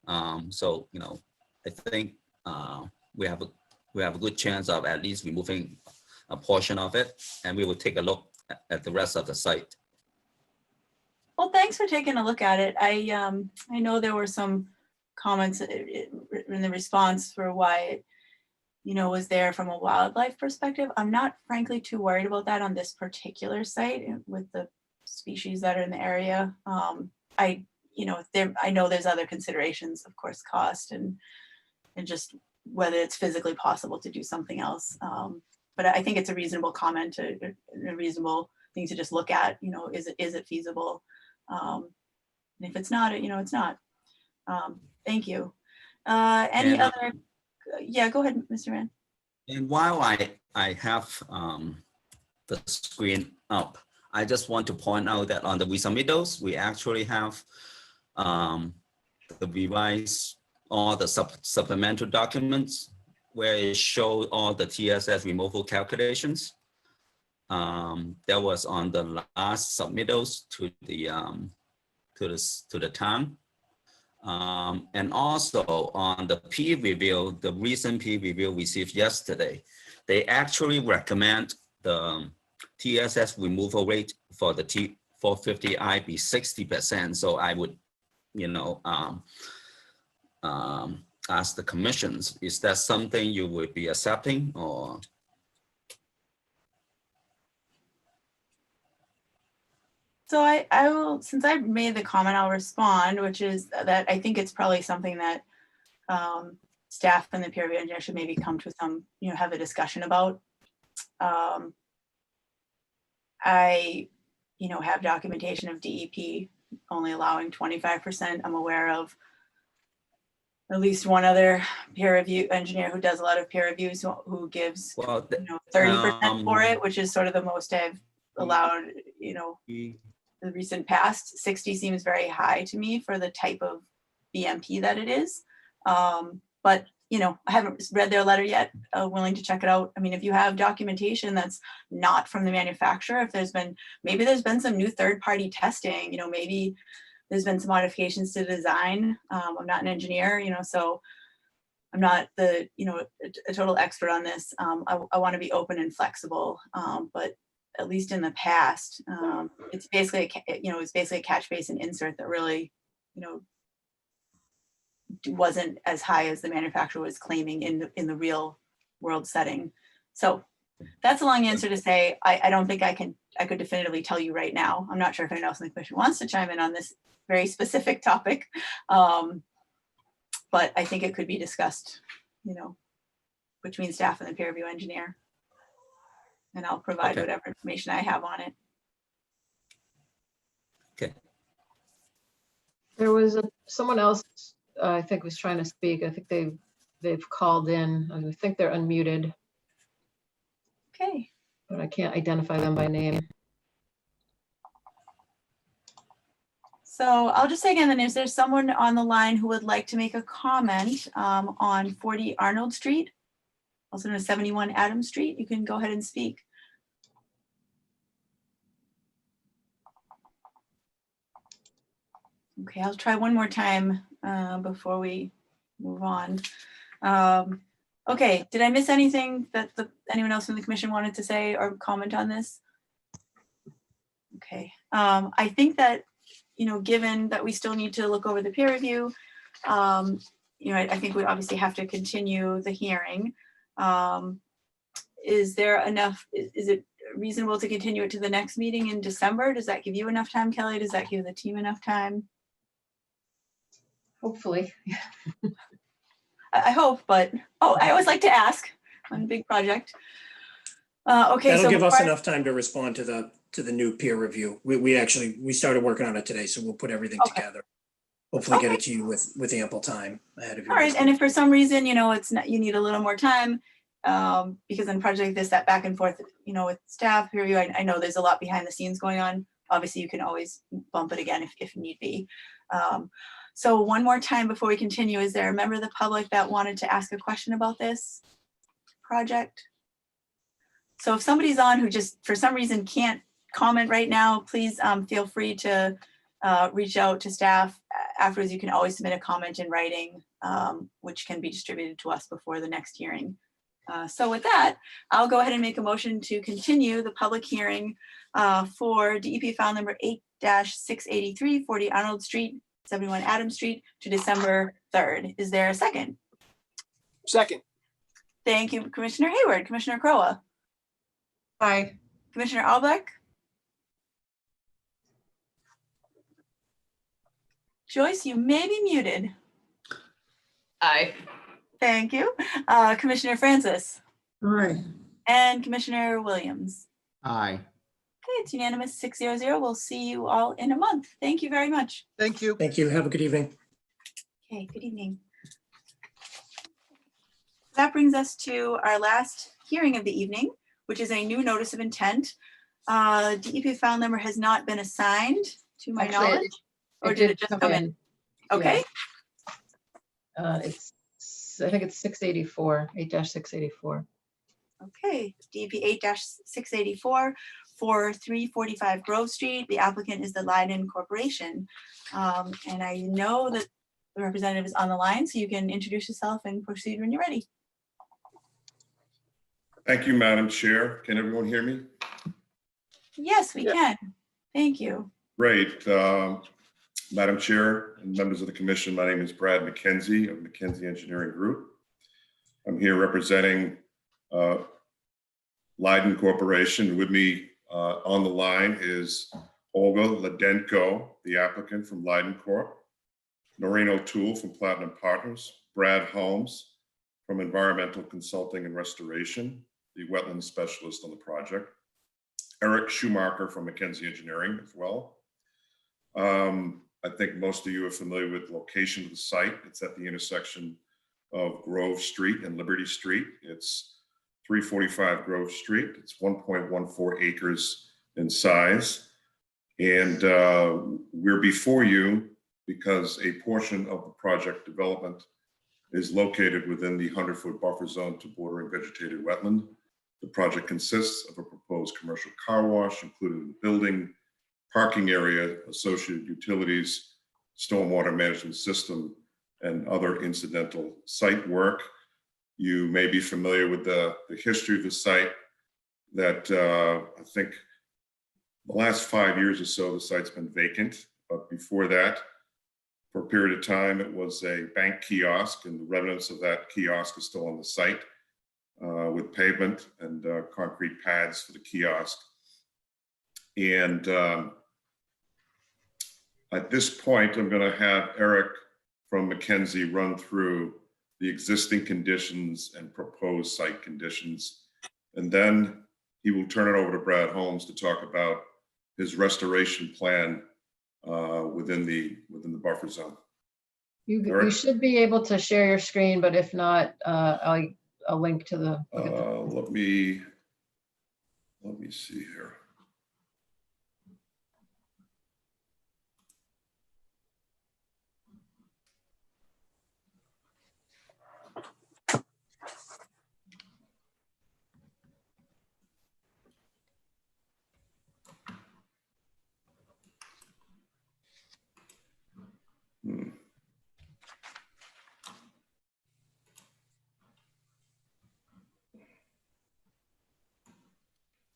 Speaker 15: So you know, I think we have a good chance of at least removing a portion of it, and we will take a look at the rest of the site.
Speaker 2: Well, thanks for taking a look at it. I know there were some comments in the response for why it, you know, was there from a wildlife perspective. I'm not frankly too worried about that on this particular site with the species that are in the area. I know there's other considerations, of course, cost and just whether it's physically possible to do something else. But I think it's a reasonable comment, a reasonable thing to just look at. You know, is it feasible? And if it's not, you know, it's not. Thank you. Any other? Yeah, go ahead, Mr. Rand.
Speaker 15: And while I have the screen up, I just want to point out that on the resubmittals, we actually have the revised, all the supplemental documents where it showed all the TSS removal calculations. That was on the last submittals to the town. And also on the peer review, the recent peer review received yesterday, they actually recommend the TSS removal rate for the T450I be 60%. So I would, you know, ask the commissions, is that something you would be accepting or?
Speaker 2: So I will, since I made the comment, I'll respond, which is that I think it's probably something that staff and the peer review engineer should maybe come to some, you know, have a discussion about. I, you know, have documentation of DEP only allowing 25%. I'm aware of at least one other peer review engineer who does a lot of peer reviews who gives, you know, 30% for it, which is sort of the most I've allowed, you know, the recent past. 60 seems very high to me for the type of BMP that it is. But you know, I haven't read their letter yet, willing to check it out. I mean, if you have documentation that's not from the manufacturer, if maybe there's been some new third-party testing, you know, maybe there's been some modifications to design. I'm not an engineer, you know, so I'm not a total expert on this. I want to be open and flexible, but at least in the past, it's basically a catch basin insert that really, you know, wasn't as high as the manufacturer was claiming in the real world setting. So that's a long answer to say, I don't think I could definitively tell you right now. I'm not sure if anyone else in the commission wants to chime in on this very specific topic. But I think it could be discussed, you know, between staff and the peer review engineer. And I'll provide whatever information I have on it.
Speaker 15: Okay.
Speaker 1: There was someone else, I think was trying to speak. I think they've called in. I think they're unmuted,
Speaker 2: Okay.
Speaker 1: but I can't identify them by name.
Speaker 2: So I'll just say again, then, is there someone on the line who would like to make a comment on 40 Arnold Street, also known as 71 Adams Street? You can go ahead and speak. Okay, I'll try one more time before we move on. Okay, did I miss anything that anyone else from the commission wanted to say or comment on this? Okay, I think that, you know, given that we still need to look over the peer review, you know, I think we obviously have to continue the hearing. Is there enough, is it reasonable to continue it to the next meeting in December? Does that give you enough time, Kelly? Does that give the team enough time?
Speaker 1: Hopefully.
Speaker 2: I hope, but, I always like to ask on a big project. Okay,
Speaker 14: That'll
Speaker 2: so
Speaker 14: give us
Speaker 2: before-
Speaker 14: enough time to respond to the new peer review. We started working on it today, so we'll put everything together. Hopefully get it to you with ample time ahead of you.
Speaker 2: All right, and if for some reason, you know, it's not, you need a little more time, because in a project like this, that back and forth, you know, with staff peer review, I know there's a lot behind the scenes going on. Obviously, you can always bump it again if need be. So one more time before we continue, is there a member of the public that wanted to ask a question about this project? So if somebody's on who just for some reason can't comment right now, please feel free to reach out to staff. Afterwards, you can always submit a comment in writing, which can be distributed to us before the next hearing. So with that, I'll go ahead and make a motion to continue the public hearing for DEP file number 8-683, 40 Arnold Street, 71 Adams Street to December 3rd. Is there a second?
Speaker 19: Second.
Speaker 2: Thank you, Commissioner Hayward. Commissioner Crowe.
Speaker 4: Aye.
Speaker 2: Commissioner Albrecht. Joyce, you may be muted.
Speaker 4: Aye.
Speaker 2: Thank you. Commissioner Francis.
Speaker 5: Aye.
Speaker 2: And Commissioner Williams.
Speaker 12: Aye.
Speaker 2: Okay, it's unanimous 600. We'll see you all in a month. Thank you very much.
Speaker 16: Thank you.
Speaker 14: Thank you. Have a good evening.
Speaker 2: Okay, good evening. That brings us to our last hearing of the evening, which is a new notice of intent. DEP file number has not been assigned to my
Speaker 1: Actually,
Speaker 2: knowledge, or did it just come in? Okay,
Speaker 1: I think it's 684, 8-684.
Speaker 2: okay. DEP 8-684 for 345 Grove Street. The applicant is the Leiden Corporation. And I know that the representative is on the line, so you can introduce yourself and proceed when you're ready.
Speaker 20: Thank you, Madam Chair. Can everyone hear me?
Speaker 2: Yes, we can. Thank you.
Speaker 20: Great. Madam Chair and members of the commission, my name is Brad McKenzie of McKenzie Engineering Group. I'm here representing Leiden Corporation. With me on the line is Olga Ladenko, the applicant from Leiden Corp., Noreen O'Toole from Platinum Partners, Brad Holmes from Environmental Consulting and Restoration, the wetland specialist on the project, Eric Schumacher from McKenzie Engineering as well. I think most of you are familiar with the location of the site. It's at the intersection of Grove Street and Liberty Street. It's 345 Grove Street. It's 1.14 acres in size. And we're before you because a portion of the project development is located within the 100-foot buffer zone to bordering vegetated wetland. The project consists of a proposed commercial car wash, including the building, parking area, associated utilities, stormwater management system, and other incidental site work. You may be familiar with the history of the site, that I think the last 5 years or so, the site's been vacant. But before that, for a period of time, it was a bank kiosk, and the remnants of that kiosk is still on the site with pavement and concrete pads for the kiosk. And at this point, I'm going to have Eric from McKenzie run through the existing conditions and proposed site conditions. And then he will turn it over to Brad Holmes to talk about his restoration plan within the buffer zone.
Speaker 1: You
Speaker 20: Eric?
Speaker 1: should be able to share your screen, but if not, I'll link to the.
Speaker 20: Let me see here.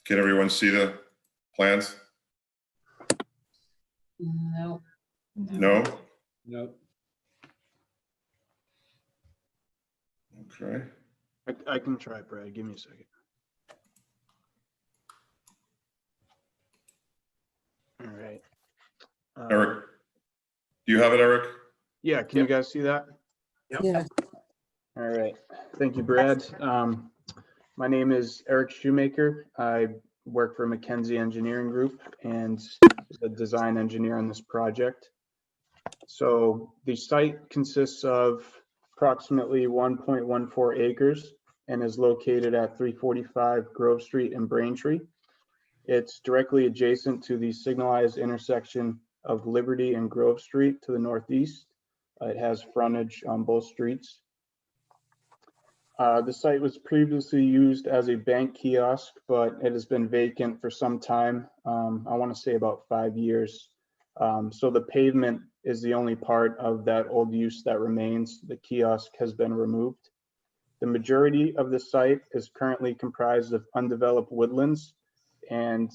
Speaker 20: Can everyone see the plans?
Speaker 1: No.
Speaker 20: No?
Speaker 12: Nope.
Speaker 20: Okay.
Speaker 21: I can try, Brad. Give me a second. All right.
Speaker 20: Eric, do you have it, Eric?
Speaker 21: Yeah, can you guys see that?
Speaker 5: Yeah.
Speaker 21: All right. Thank you, Brad. My name is Eric Shoemaker. I work for McKenzie Engineering Group and is a design engineer on this project. So the site consists of approximately 1.14 acres and is located at 345 Grove Street in Braintree. It's directly adjacent to the signalized intersection of Liberty and Grove Street to the northeast. It has frontage on both streets. The site was previously used as a bank kiosk, but it has been vacant for some time. I want to say about 5 years. So the pavement is the only part of that old use that remains. The kiosk has been removed. The majority of the site is currently comprised of undeveloped woodlands, and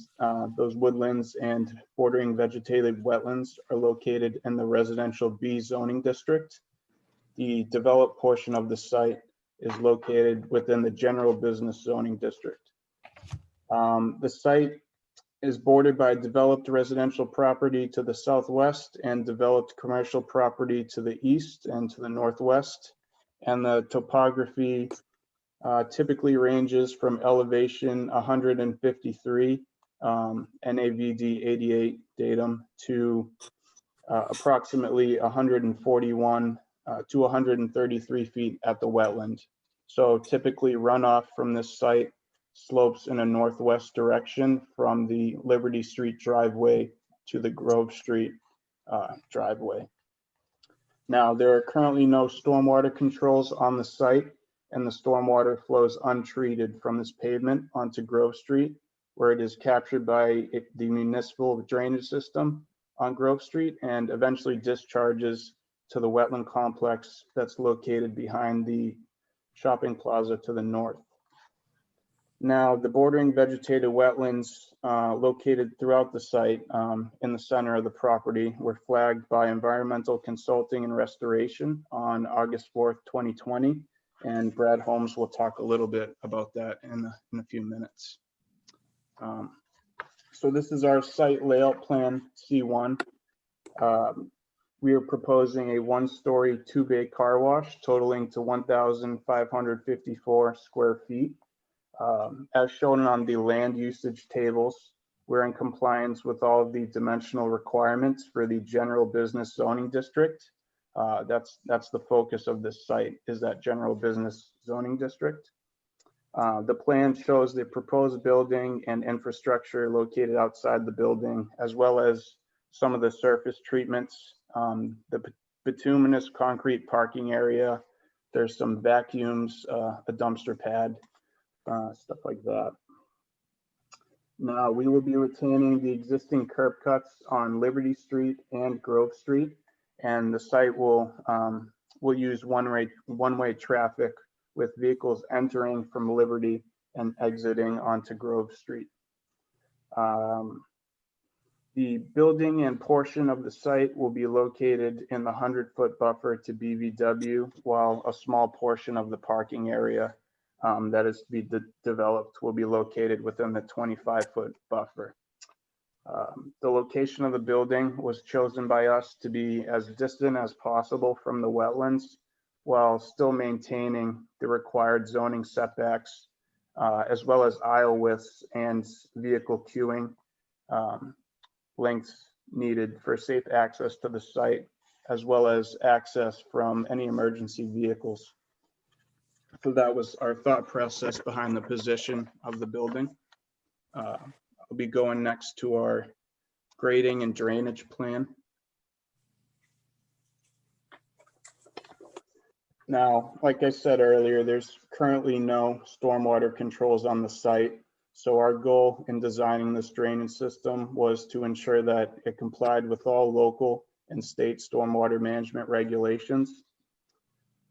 Speaker 21: those woodlands and bordering vegetated wetlands are located in the residential B zoning district. The developed portion of the site is located within the general business zoning district. The site is bordered by developed residential property to the southwest and developed commercial property to the east and to the northwest. And the topography typically ranges from elevation 153 NAVD 88 datum to approximately 141 to 133 feet at the wetland. So typically runoff from this site slopes in a northwest direction from the Liberty Street driveway to the Grove Street driveway. Now, there are currently no stormwater controls on the site, and the stormwater flows untreated from this pavement onto Grove Street, where it is captured by the municipal drainage system on Grove Street and eventually discharges to the wetland complex that's located behind the shopping plaza to the north. Now, the bordering vegetated wetlands located throughout the site in the center of the property were flagged by Environmental Consulting and Restoration on August 4th, 2020. And Brad Holmes will talk a little bit about that in a few minutes. So this is our site layout plan C1. We are proposing a one-story, two-bay car wash totaling to 1,554 square feet. As shown on the land usage tables, we're in compliance with all of the dimensional requirements for the general business zoning district. That's the focus of this site, is that general business zoning district. The plan shows the proposed building and infrastructure located outside the building, as well as some of the surface treatments, the bituminous concrete parking area, There's some vacuums, a dumpster pad, stuff like that. Now, we will be retaining the existing curb cuts on Liberty Street and Grove Street, and the site will use one-way traffic with vehicles entering from Liberty and exiting onto Grove Street. The building and portion of the site will be located in the 100-foot buffer to BVW, while a small portion of the parking area that is to be developed will be located within the 25-foot buffer. The location of the building was chosen by us to be as distant as possible from the wetlands, while still maintaining the required zoning setbacks, as well as aisle widths and vehicle queuing lengths needed for safe access to the site, as well as access from any emergency vehicles. So that was our thought process behind the position of the building. I'll be going next to our grading and drainage plan. Now, like I said earlier, there's currently no stormwater controls on the site. So our goal in designing this drainage system was to ensure that it complied with all local and state stormwater management regulations.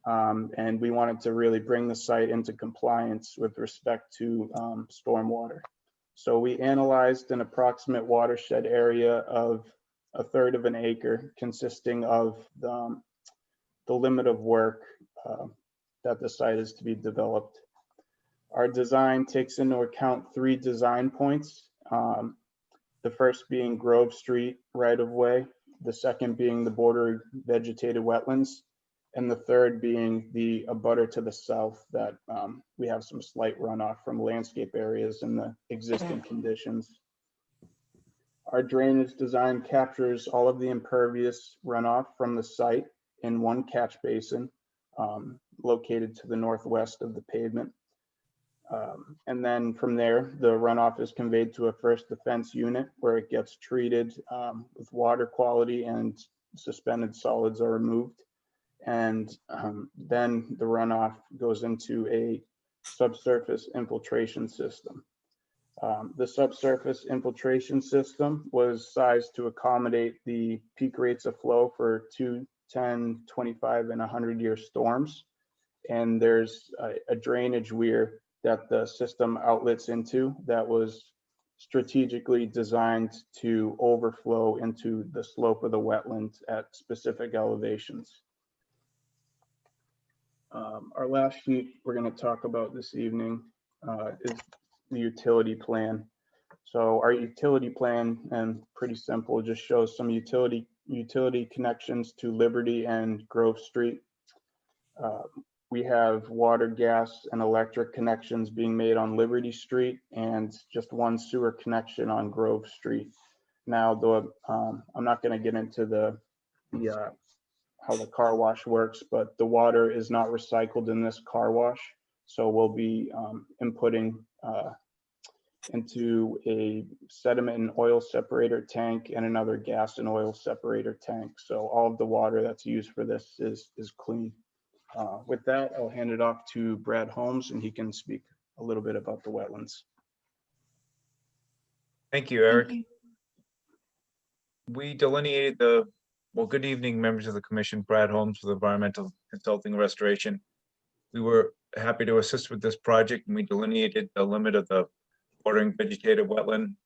Speaker 21: And we wanted to really bring the site into compliance with respect to stormwater. So we analyzed an approximate watershed area of 1/3 of an acre, consisting of the limit of work that the site is to be developed. Our design takes into account 3 design points. The first being Grove Street right-of-way, the second being the border vegetated wetlands, and the third being the abutter to the south that we have some slight runoff from landscape areas in the existing conditions. Our drainage design captures all of the impervious runoff from the site in one catch basin located to the northwest of the pavement. And then from there, the runoff is conveyed to a first defense unit where it gets treated with water quality and suspended solids are removed. And then the runoff goes into a subsurface infiltration system. The subsurface infiltration system was sized to accommodate the peak rates of flow for 2, 10, 25, and 100-year storms. And there's a drainage weir that the system outlets into that was strategically designed to overflow into the slope of the wetland at specific elevations. Our last sheet we're going to talk about this evening is the utility plan. So our utility plan, and pretty simple, just shows some utility connections to Liberty and Grove Street. We have water, gas, and electric connections being made on Liberty Street and just one sewer connection on Grove Street. Now, though, I'm not going to get into how the car wash works, but the water is not recycled in this car wash. So we'll be inputting into a sediment and oil separator tank and another gas and oil separator tank. So all of the water that's used for this is clean. With that, I'll hand it off to Brad Holmes and he can speak a little bit about the wetlands.
Speaker 8: Thank you, Eric. We delineated well, good evening, members of the commission. Brad Holmes with Environmental Consulting Restoration. We were happy to assist with this project, and we delineated the limit of the bordering vegetated wetland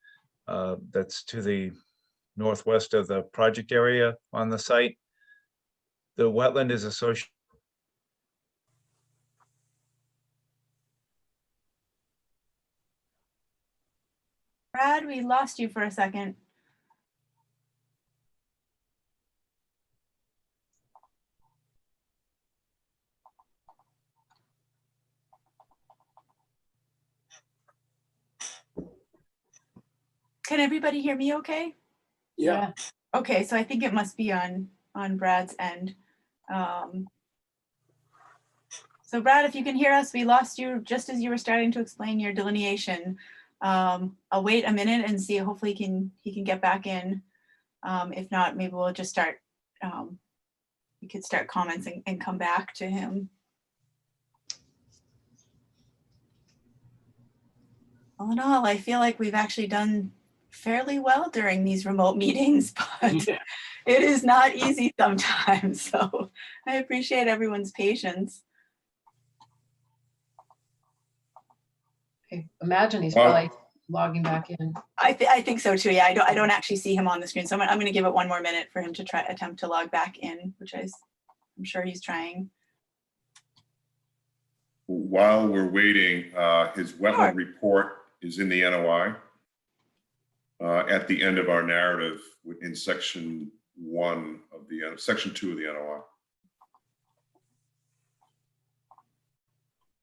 Speaker 8: that's to the northwest of the project area on the site. The wetland is associated.
Speaker 2: Brad, we lost you for a second. Can everybody hear me okay?
Speaker 19: Yeah.
Speaker 2: Okay, so I think it must be on Brad's end. So Brad, if you can hear us, we lost you just as you were starting to explain your delineation. I'll wait a minute and see, hopefully he can get back in. If not, maybe we'll just start, we could start comments and come back to him. all in all, I feel like we've actually done fairly well during these remote meetings, but it is not easy sometimes. So I appreciate everyone's patience.
Speaker 1: I imagine he's
Speaker 20: Well-
Speaker 1: probably logging back in.
Speaker 2: I think so too. Yeah, I don't actually see him on the screen, so I'm going to give it one more minute for him to attempt to log back in, which I'm sure he's trying.
Speaker 20: While we're waiting, his wetland report is in the NOI. At the end of our narrative in section 1 of the, section 2 of the NOI.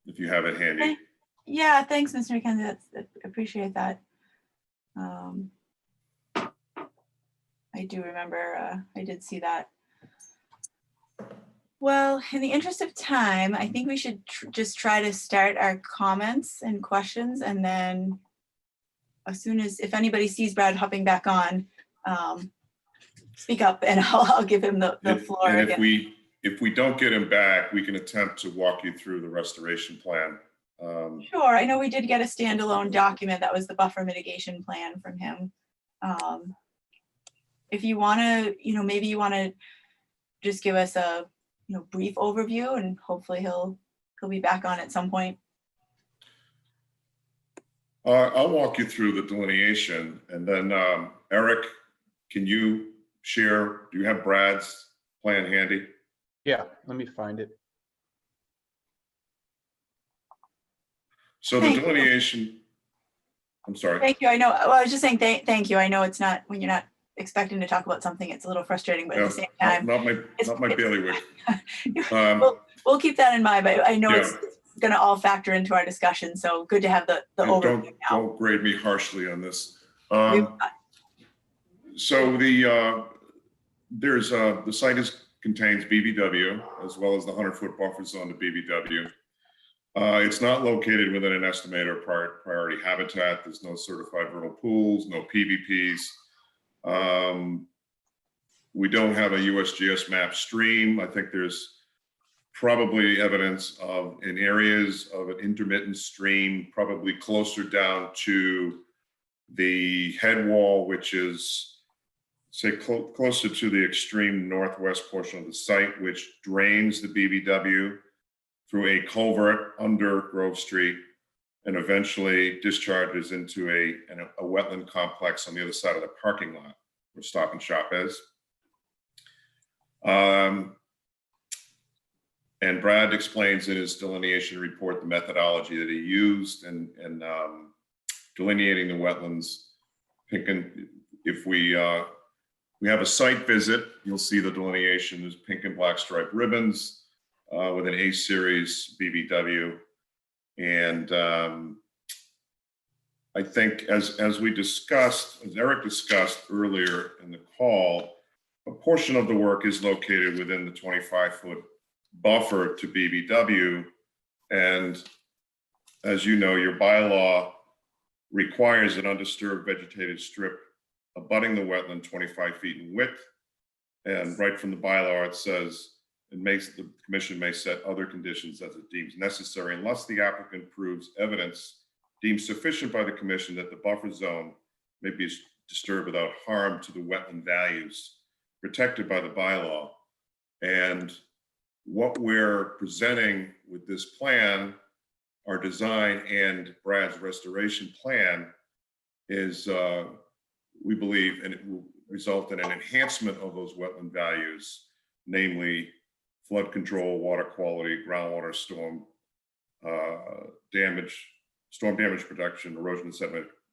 Speaker 20: If you have it handy.
Speaker 2: Okay. Yeah, thanks, Mr. McKenzie. I appreciate that. I do remember, I did see that. Well, in the interest of time, I think we should just try to start our comments and questions, and then as soon as, if anybody sees Brad hopping back on, speak up and I'll give him the floor
Speaker 20: And
Speaker 2: again.
Speaker 20: if we don't get him back, we can attempt to walk you through the restoration plan.
Speaker 2: Sure, I know we did get a standalone document that was the buffer mitigation plan from him. If you want to, maybe you want to just give us a brief overview, and hopefully he'll be back on at some point.
Speaker 20: I'll walk you through the delineation, and then Eric, can you share, do you have Brad's plan handy?
Speaker 21: Yeah, let me find it.
Speaker 20: So the
Speaker 2: Thank you.
Speaker 20: delineation, I'm sorry.
Speaker 2: Thank you. I know, well, I was just saying thank you. I know it's not, when you're not expecting to talk about something, it's a little frustrating, but at the same time,
Speaker 20: Not my bailiwick.
Speaker 2: we'll keep that in mind, but I know
Speaker 20: Yeah.
Speaker 2: it's going to all factor into our discussion. So good to have the overview now.
Speaker 20: Don't grade me harshly on this. So the site contains BBW as well as the 100-foot buffer zone to BBW. It's not located within an estimated or priority habitat. There's no certified vernal pools, no PVPs. We don't have a USGS map stream. I think there's probably evidence of in areas of an intermittent stream, probably closer down to the head wall, which is say closer to the extreme northwest portion of the site, which drains the BBW through a culvert under Grove Street and eventually discharges into a wetland complex on the other side of the parking lot where Stop and Shop is. And Brad explains in his delineation report the methodology that he used in delineating the wetlands. If we have a site visit, you'll see the delineation. There's pink and black striped ribbons with an A-series BBW. And I think as we discussed, as Eric discussed earlier in the call, a portion of the work is located within the 25-foot buffer to BBW. And as you know, your bylaw requires an undisturbed vegetated strip abutting the wetland 25 feet in width. And right from the bylaw, it says the commission may set other conditions as it deems necessary unless the applicant proves evidence deemed sufficient by the commission that the buffer zone may be disturbed without harm to the wetland values protected by the bylaw. And what we're presenting with this plan, our design and Brad's restoration plan is, we believe, and it will result in an enhancement of those wetland values, namely flood control, water quality, groundwater, storm damage protection, erosion and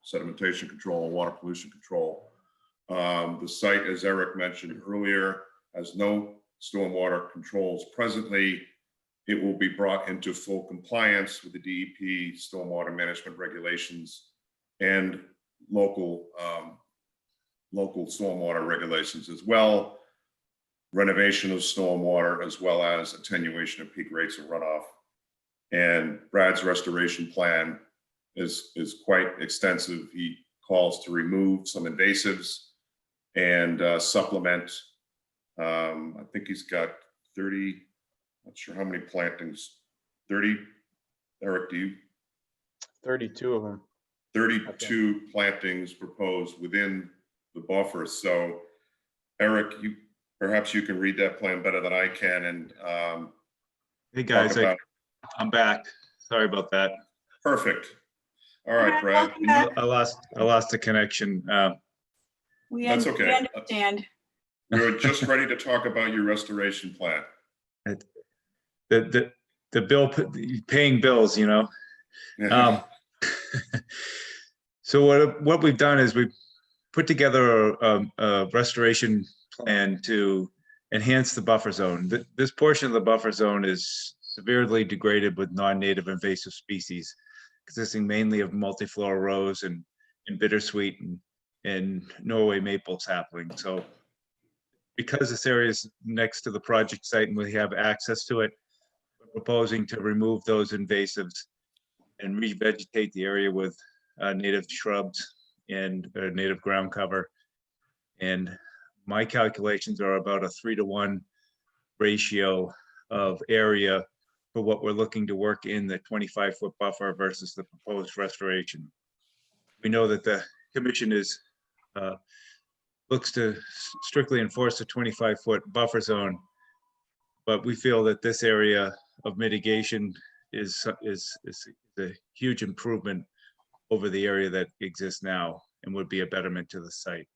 Speaker 20: sedimentation control, and water pollution control. The site, as Eric mentioned earlier, has no stormwater controls presently. It will be brought into full compliance with the DEP stormwater management regulations and local stormwater regulations as well, renovation of stormwater, as well as attenuation of peak rates of runoff. And Brad's restoration plan is quite extensive. He calls to remove some invasives and supplement. I think he's got 30, not sure how many plantings, 30, Eric, do you?
Speaker 21: 32 of them.
Speaker 20: 32 plantings proposed within the buffer. So Eric, perhaps you can read that plan better than I can, and
Speaker 8: Hey, guys,
Speaker 20: talk about.
Speaker 8: I'm back. Sorry about that.
Speaker 20: Perfect. All right, Brad.
Speaker 8: I lost the connection.
Speaker 20: That's okay.
Speaker 2: We understand.
Speaker 20: We're just ready to talk about your restoration plan.
Speaker 8: The bill, paying bills, you know. So what we've done is we've put together a restoration plan to enhance the buffer zone. This portion of the buffer zone is severely degraded with non-native invasive species, consisting mainly of multiflora rose and bittersweet and Norway maple sapling. So because this area is next to the project site and we have access to it, we're proposing to remove those invasives and revegetate the area with native shrubs and native ground cover. And my calculations are about a 3-to-1 ratio of area for what we're looking to work in the 25-foot buffer versus the proposed restoration. We know that the commission is looks to strictly enforce the 25-foot buffer zone, but we feel that this area of mitigation is a huge improvement over the area that exists now and would be a betterment to the site.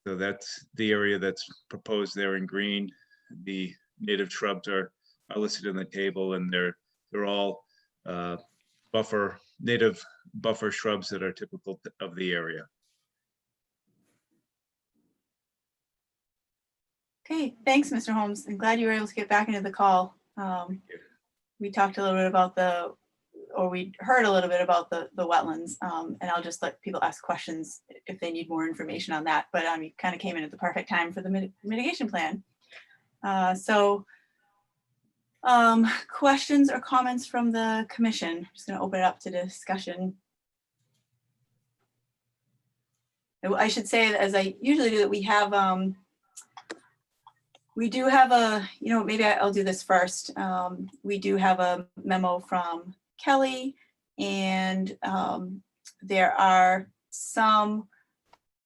Speaker 8: So that's the area that's proposed there in green. The native shrubs are listed in the table, and they're all native buffer shrubs that are typical of the area.
Speaker 2: Okay, thanks, Mr. Holmes. I'm glad you were able to get back into the call. We talked a little bit about we heard a little bit about the wetlands, and I'll just let people ask questions if they need more information on that. But you kind of came in at the perfect time for the mitigation plan. Questions or comments from the commission? I'm just going to open it up to discussion. I should say, as I usually do, that we do have a, maybe I'll do this first. We do have a memo from Kelly, and there are some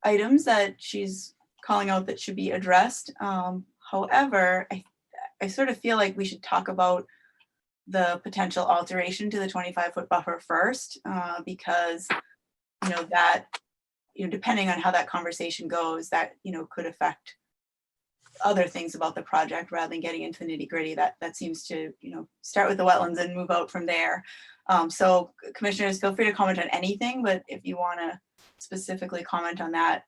Speaker 2: items that she's calling out that should be addressed. However, I sort of feel like we should talk about the potential alteration to the 25-foot buffer first, because that, depending on how that conversation goes, that could affect other things about the project rather than getting into the nitty-gritty. That seems to start with the wetlands and move out from there. So commissioners, feel free to comment on anything, but if you want to specifically comment on that,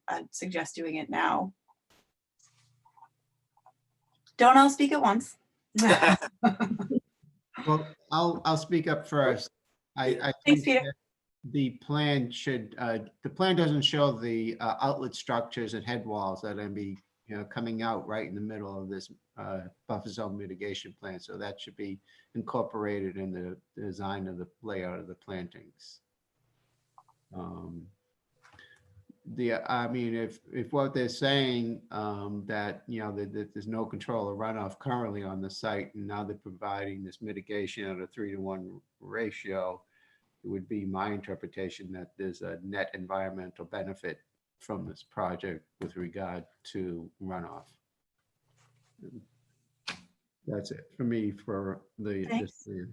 Speaker 2: I'd suggest doing it now. Don't all speak at once.
Speaker 12: Well, I'll speak up first. I
Speaker 2: Thanks,
Speaker 12: think
Speaker 2: Peter.
Speaker 12: that the plan the plan doesn't show the outlet structures and head walls that are going to be coming out right in the middle of this buffer zone mitigation plan. So that should be incorporated in the design of the layout of the plantings. If what they're saying that that there's no control of runoff currently on the site, and now they're providing this mitigation at a 3-to-1 ratio, it would be my interpretation that there's a net environmental benefit from this project with regard to runoff. That's it for me for this plan.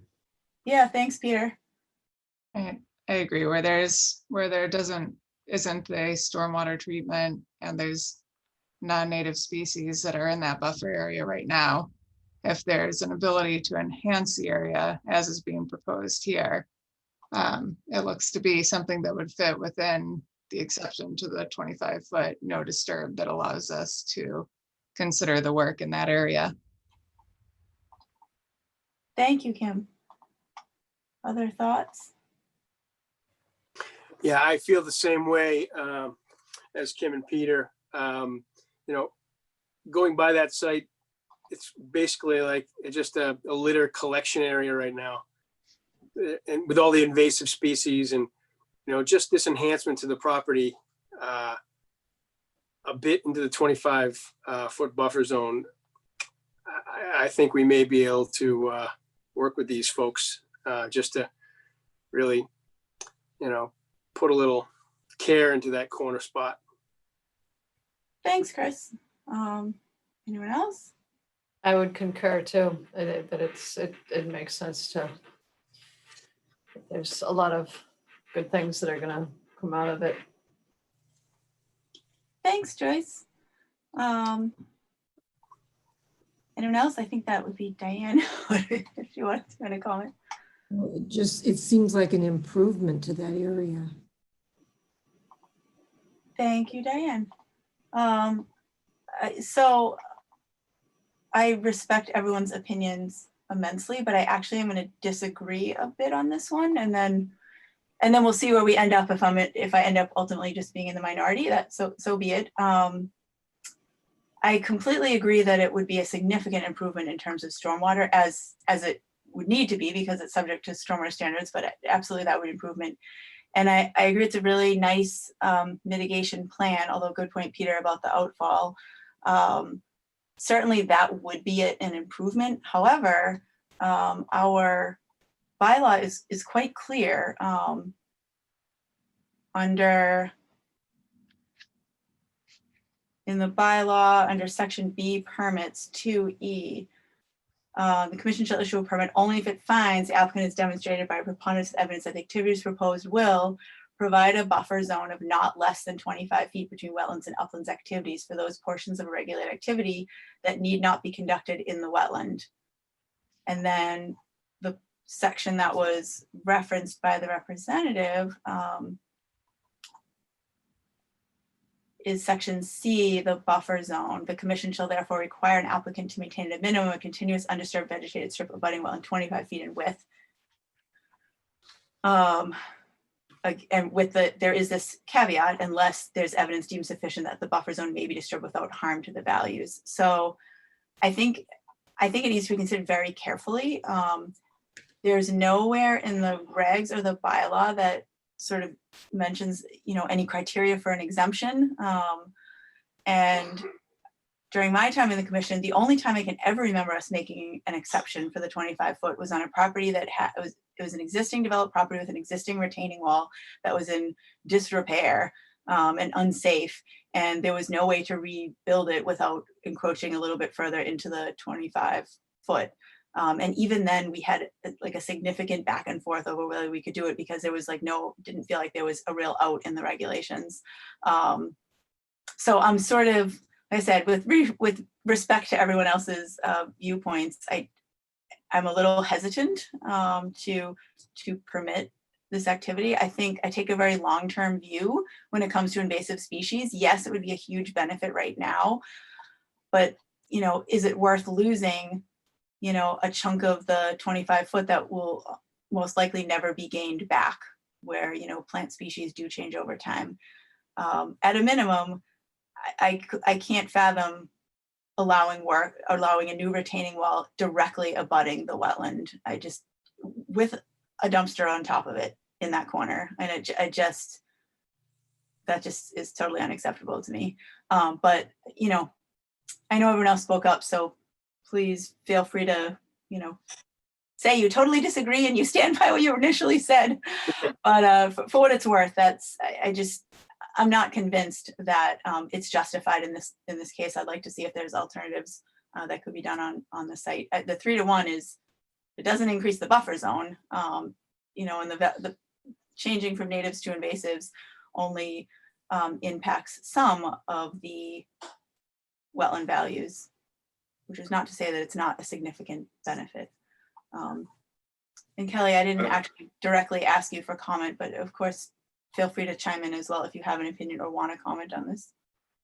Speaker 2: Yeah, thanks, Peter.
Speaker 7: I agree. Where there isn't a stormwater treatment and there's non-native species that are in that buffer area right now, if there's an ability to enhance the area as is being proposed here, it looks to be something that would fit within the exception to the 25-foot no disturb that allows us to consider the work in that area.
Speaker 2: Thank you, Kim. Other thoughts?
Speaker 19: Yeah, I feel the same way as Kim and Peter. Going by that site, it's basically like it's just a litter collection area right now, and with all the invasive species and just this enhancement to the property a bit into the 25-foot buffer zone. I think we may be able to work with these folks just to really put a little care into that corner spot.
Speaker 2: Thanks, Chris. Anyone else?
Speaker 1: I would concur too, that it makes sense to, there's a lot of good things that are gonna come out of it.
Speaker 2: Thanks, Joyce. Anyone else? I think that would be Diane, if you want to comment.
Speaker 5: Well, it seems like an improvement to that area.
Speaker 2: Thank you, Diane. So I respect everyone's opinions immensely, but I actually am going to disagree a bit on this one, and then we'll see where we end up if I end up ultimately just being in the minority. That so be it. I completely agree that it would be a significant improvement in terms of stormwater as it would need to be because it's subject to stormwater standards, but absolutely that would improvement. And I agree it's a really nice mitigation plan, although good point, Peter, about the outfall. Certainly that would be an improvement. However, our bylaw is quite clear in the bylaw under section B permits 2E. The commission shall issue a permit only if it finds the applicant has demonstrated by preponderance of evidence that the activities proposed will provide a buffer zone of not less than 25 feet between wetlands and uplands activities for those portions of a regulated activity that need not be conducted in the wetland. And then the section that was referenced by the representative is section C, the buffer zone. The commission shall therefore require an applicant to maintain at a minimum a continuous undisturbed vegetated strip abutting wetland 25 feet in width. And there is this caveat, unless there's evidence deemed sufficient that the buffer zone may be disturbed without harm to the values. So I think it needs to be considered very carefully. There's nowhere in the regs or the bylaw that sort of mentions, any criteria for an exemption. And during my time in the commission, the only time I can ever remember us making an exception for the 25 foot was on a property that it was an existing developed property with an existing retaining wall that was in disrepair and unsafe. And there was no way to rebuild it without encroaching a little bit further into the 25 foot. And even then we had like a significant back and forth over whether we could do it because there was didn't feel like there was a real out in the regulations. So I'm sort of, like I said, with respect to everyone else's viewpoints, I'm a little hesitant to permit this activity. I think I take a very long-term view when it comes to invasive species. Yes, it would be a huge benefit right now, but is it worth losing a chunk of the 25 foot that will most likely never be gained back, where, plant species do change over time. At a minimum, I can't fathom allowing a new retaining wall directly abutting the wetland. With a dumpster on top of it in that corner. And that just is totally unacceptable to me. But, I know everyone else spoke up, so please feel free to, say you totally disagree and you stand by what you initially said. But for what it's worth, I'm not convinced that it's justified in this case. I'd like to see if there's alternatives that could be done on the site. The 3-to-1 it doesn't increase the buffer zone, and the changing from natives to invasives only impacts some of the wetland values, which is not to say that it's not a significant benefit. And Kelly, I didn't actually directly ask you for comment, but of course, feel free to chime in as well if you have an opinion or want to comment on this.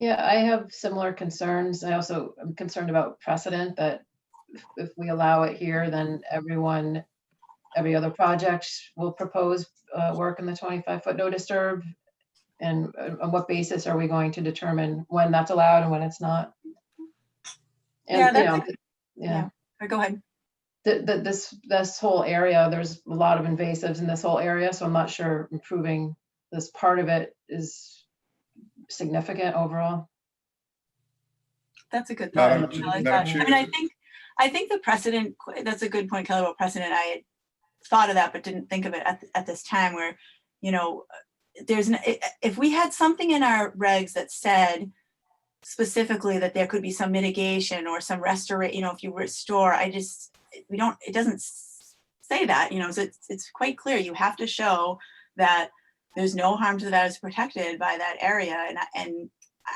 Speaker 1: Yeah, I have similar concerns. I also am concerned about precedent that if we allow it here, then every other project will propose work in the 25 foot no disturb. And on what basis are we going to determine when that's allowed and when it's not? And,
Speaker 2: Go ahead.
Speaker 1: This whole area, there's a lot of invasives in this whole area, so I'm not sure improving this part of it is significant overall.
Speaker 2: That's a good thought.
Speaker 20: Madam
Speaker 2: I think the precedent, that's a good point, Kelly, about precedent. I had thought of that, but didn't think of it at this time, where you know, if we had something in our regs that said specifically that there could be some mitigation or some restoration, you know, if you restore, it doesn't say that, you know, so it's quite clear. You have to show that there's no harm to the values protected by that area. And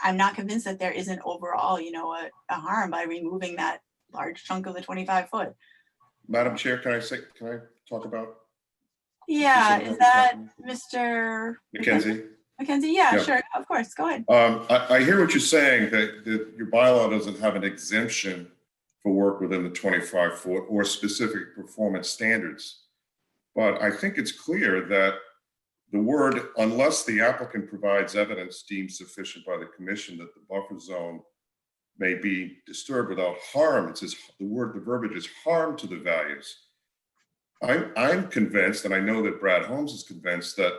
Speaker 2: I'm not convinced that there isn't overall, you know, a harm by removing that large chunk of the 25 foot.
Speaker 20: Madam Chair, can I talk about?
Speaker 2: Yeah, is that Mr.
Speaker 20: Mackenzie?
Speaker 2: Mackenzie? Yeah,
Speaker 20: Yeah.
Speaker 2: sure, of course, go ahead.
Speaker 20: I hear what you're saying, that your bylaw doesn't have an exemption for work within the 25 foot or specific performance standards. But I think it's clear that the word, unless the applicant provides evidence deemed sufficient by the commission that the buffer zone may be disturbed without harm, it says the verbiage is harm to the values. I'm convinced, and I know that Brad Holmes is convinced, that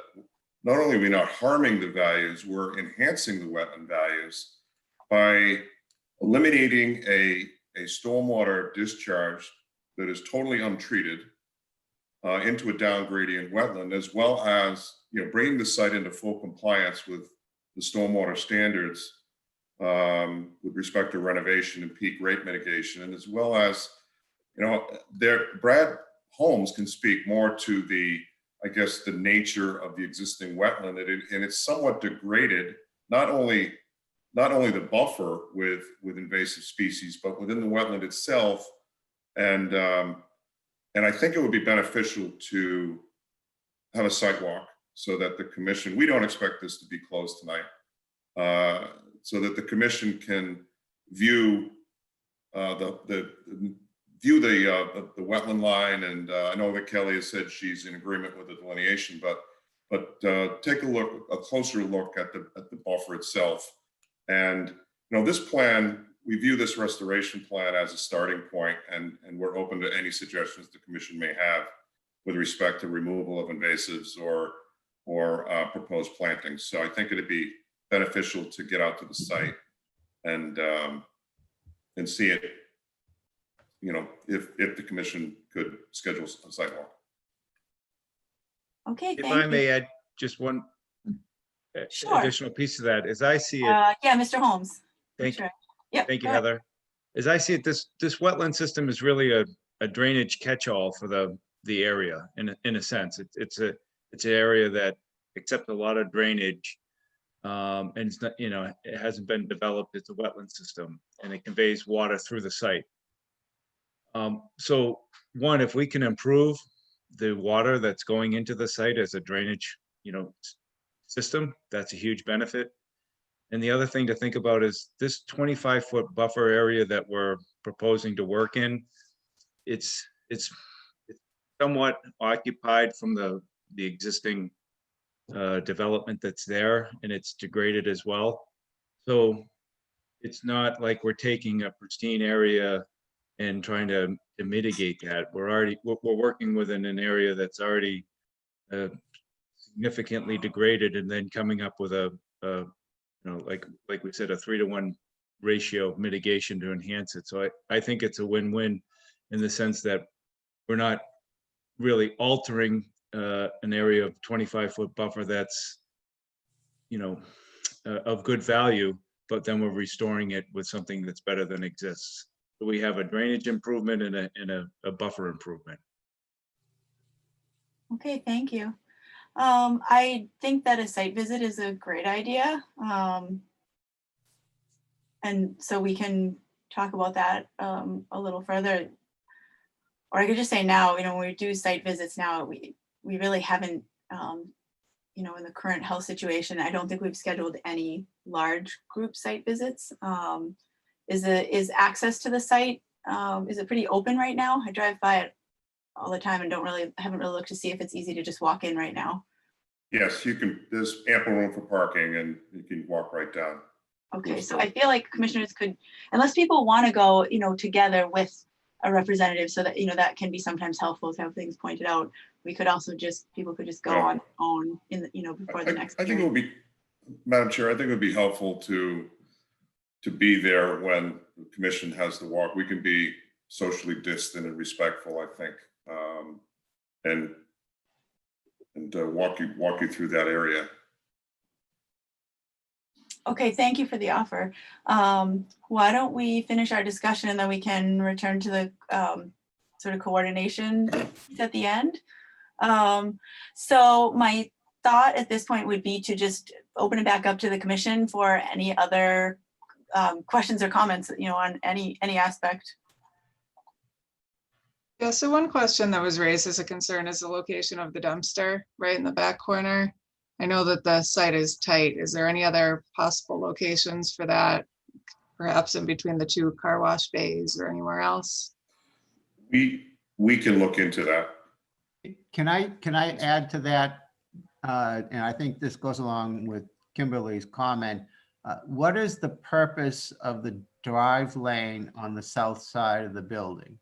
Speaker 20: not only are we not harming the values, we're enhancing the wetland values by eliminating a stormwater discharge that is totally untreated into a down gradient wetland, as well as, you know, bringing the site into full compliance with the stormwater standards with respect to renovation and peak rate mitigation, and as well as, you know, Brad Holmes can speak more to the, I guess, the nature of the existing wetland, and it's somewhat degraded, not only the buffer with invasive species, but within the wetland itself. And I think it would be beneficial to have a site walk so that the commission, we don't expect this to be closed tonight, so that the commission can view the wetland line. And I know that Kelly has said she's in agreement with the delineation, but take a closer look at the buffer itself. And, you know, this plan, we view this restoration plan as a starting point, and we're open to any suggestions the commission may have with respect to removal of invasives or proposed plantings. So I think it'd be beneficial to get out to the site and see it, you know, if the commission could schedule a site walk.
Speaker 2: Okay,
Speaker 8: If
Speaker 2: thank
Speaker 8: I
Speaker 2: you.
Speaker 8: may add just one
Speaker 2: Sure.
Speaker 8: additional piece of that, as I see it.
Speaker 2: Yeah, Mr. Holmes.
Speaker 8: Thank you.
Speaker 2: Sure. Yep,
Speaker 8: Thank you,
Speaker 2: go ahead.
Speaker 8: Heather. As I see it, this wetland system is really a drainage catch-all for the area in a sense. It's an area that accepts a lot of drainage, and it's not, you know, it hasn't been developed. It's a wetland system, and it conveys water through the site. So one, if we can improve the water that's going into the site as a drainage, you know, system, that's a huge benefit. And the other thing to think about is this 25-foot buffer area that we're proposing to work in. It's somewhat occupied from the existing development that's there, and it's degraded as well. So it's not like we're taking a pristine area and trying to mitigate that. We're working within an area that's already significantly degraded, and then coming up with a you know, like we said, a 3-to-1 ratio of mitigation to enhance it. So I think it's a win-win in the sense that we're not really altering an area of 25-foot buffer that's, you know, of good value, but then we're restoring it with something that's better than exists. So we have a drainage improvement and a buffer improvement.
Speaker 2: Okay, thank you. I think that a site visit is a great idea. And so we can talk about that a little further. Or I could just say now, you know, when we do site visits now, we really haven't, you know, in the current health situation, I don't think we've scheduled any large group site visits. Is access to the site, is it pretty open right now? I drive by it all the time and haven't really looked to see if it's easy to just walk in right now.
Speaker 20: Yes, you can, there's ample room for parking and you can walk right down.
Speaker 2: Okay, so I feel like commissioners could, unless people want to go, you know, together with a representative, so that, you know, that can be sometimes helpful to have things pointed out. We could also people could just go
Speaker 20: Yeah.
Speaker 2: on their own in the, you know, before the next
Speaker 20: I think it
Speaker 2: hearing.
Speaker 20: would be, Madam Chair, I think it would be helpful to be there when the commission has the walk. We can be socially distant and respectful, I think. and walk you through that area.
Speaker 2: Okay, thank you for the offer. Why don't we finish our discussion and then we can return to the sort of coordination at the end. So my thought at this point would be to just open it back up to the commission for any other questions or comments, on any aspect.
Speaker 7: Yeah, so one question that was raised as a concern is the location of the dumpster right in the back corner. I know that the site is tight. Is there any other possible locations for that? Perhaps in between the two car wash bays or anywhere else?
Speaker 20: We can look into that.
Speaker 12: Can I add to that? And I think this goes along with Kimberly's comment. What is the purpose of the drive lane on the south side of the building?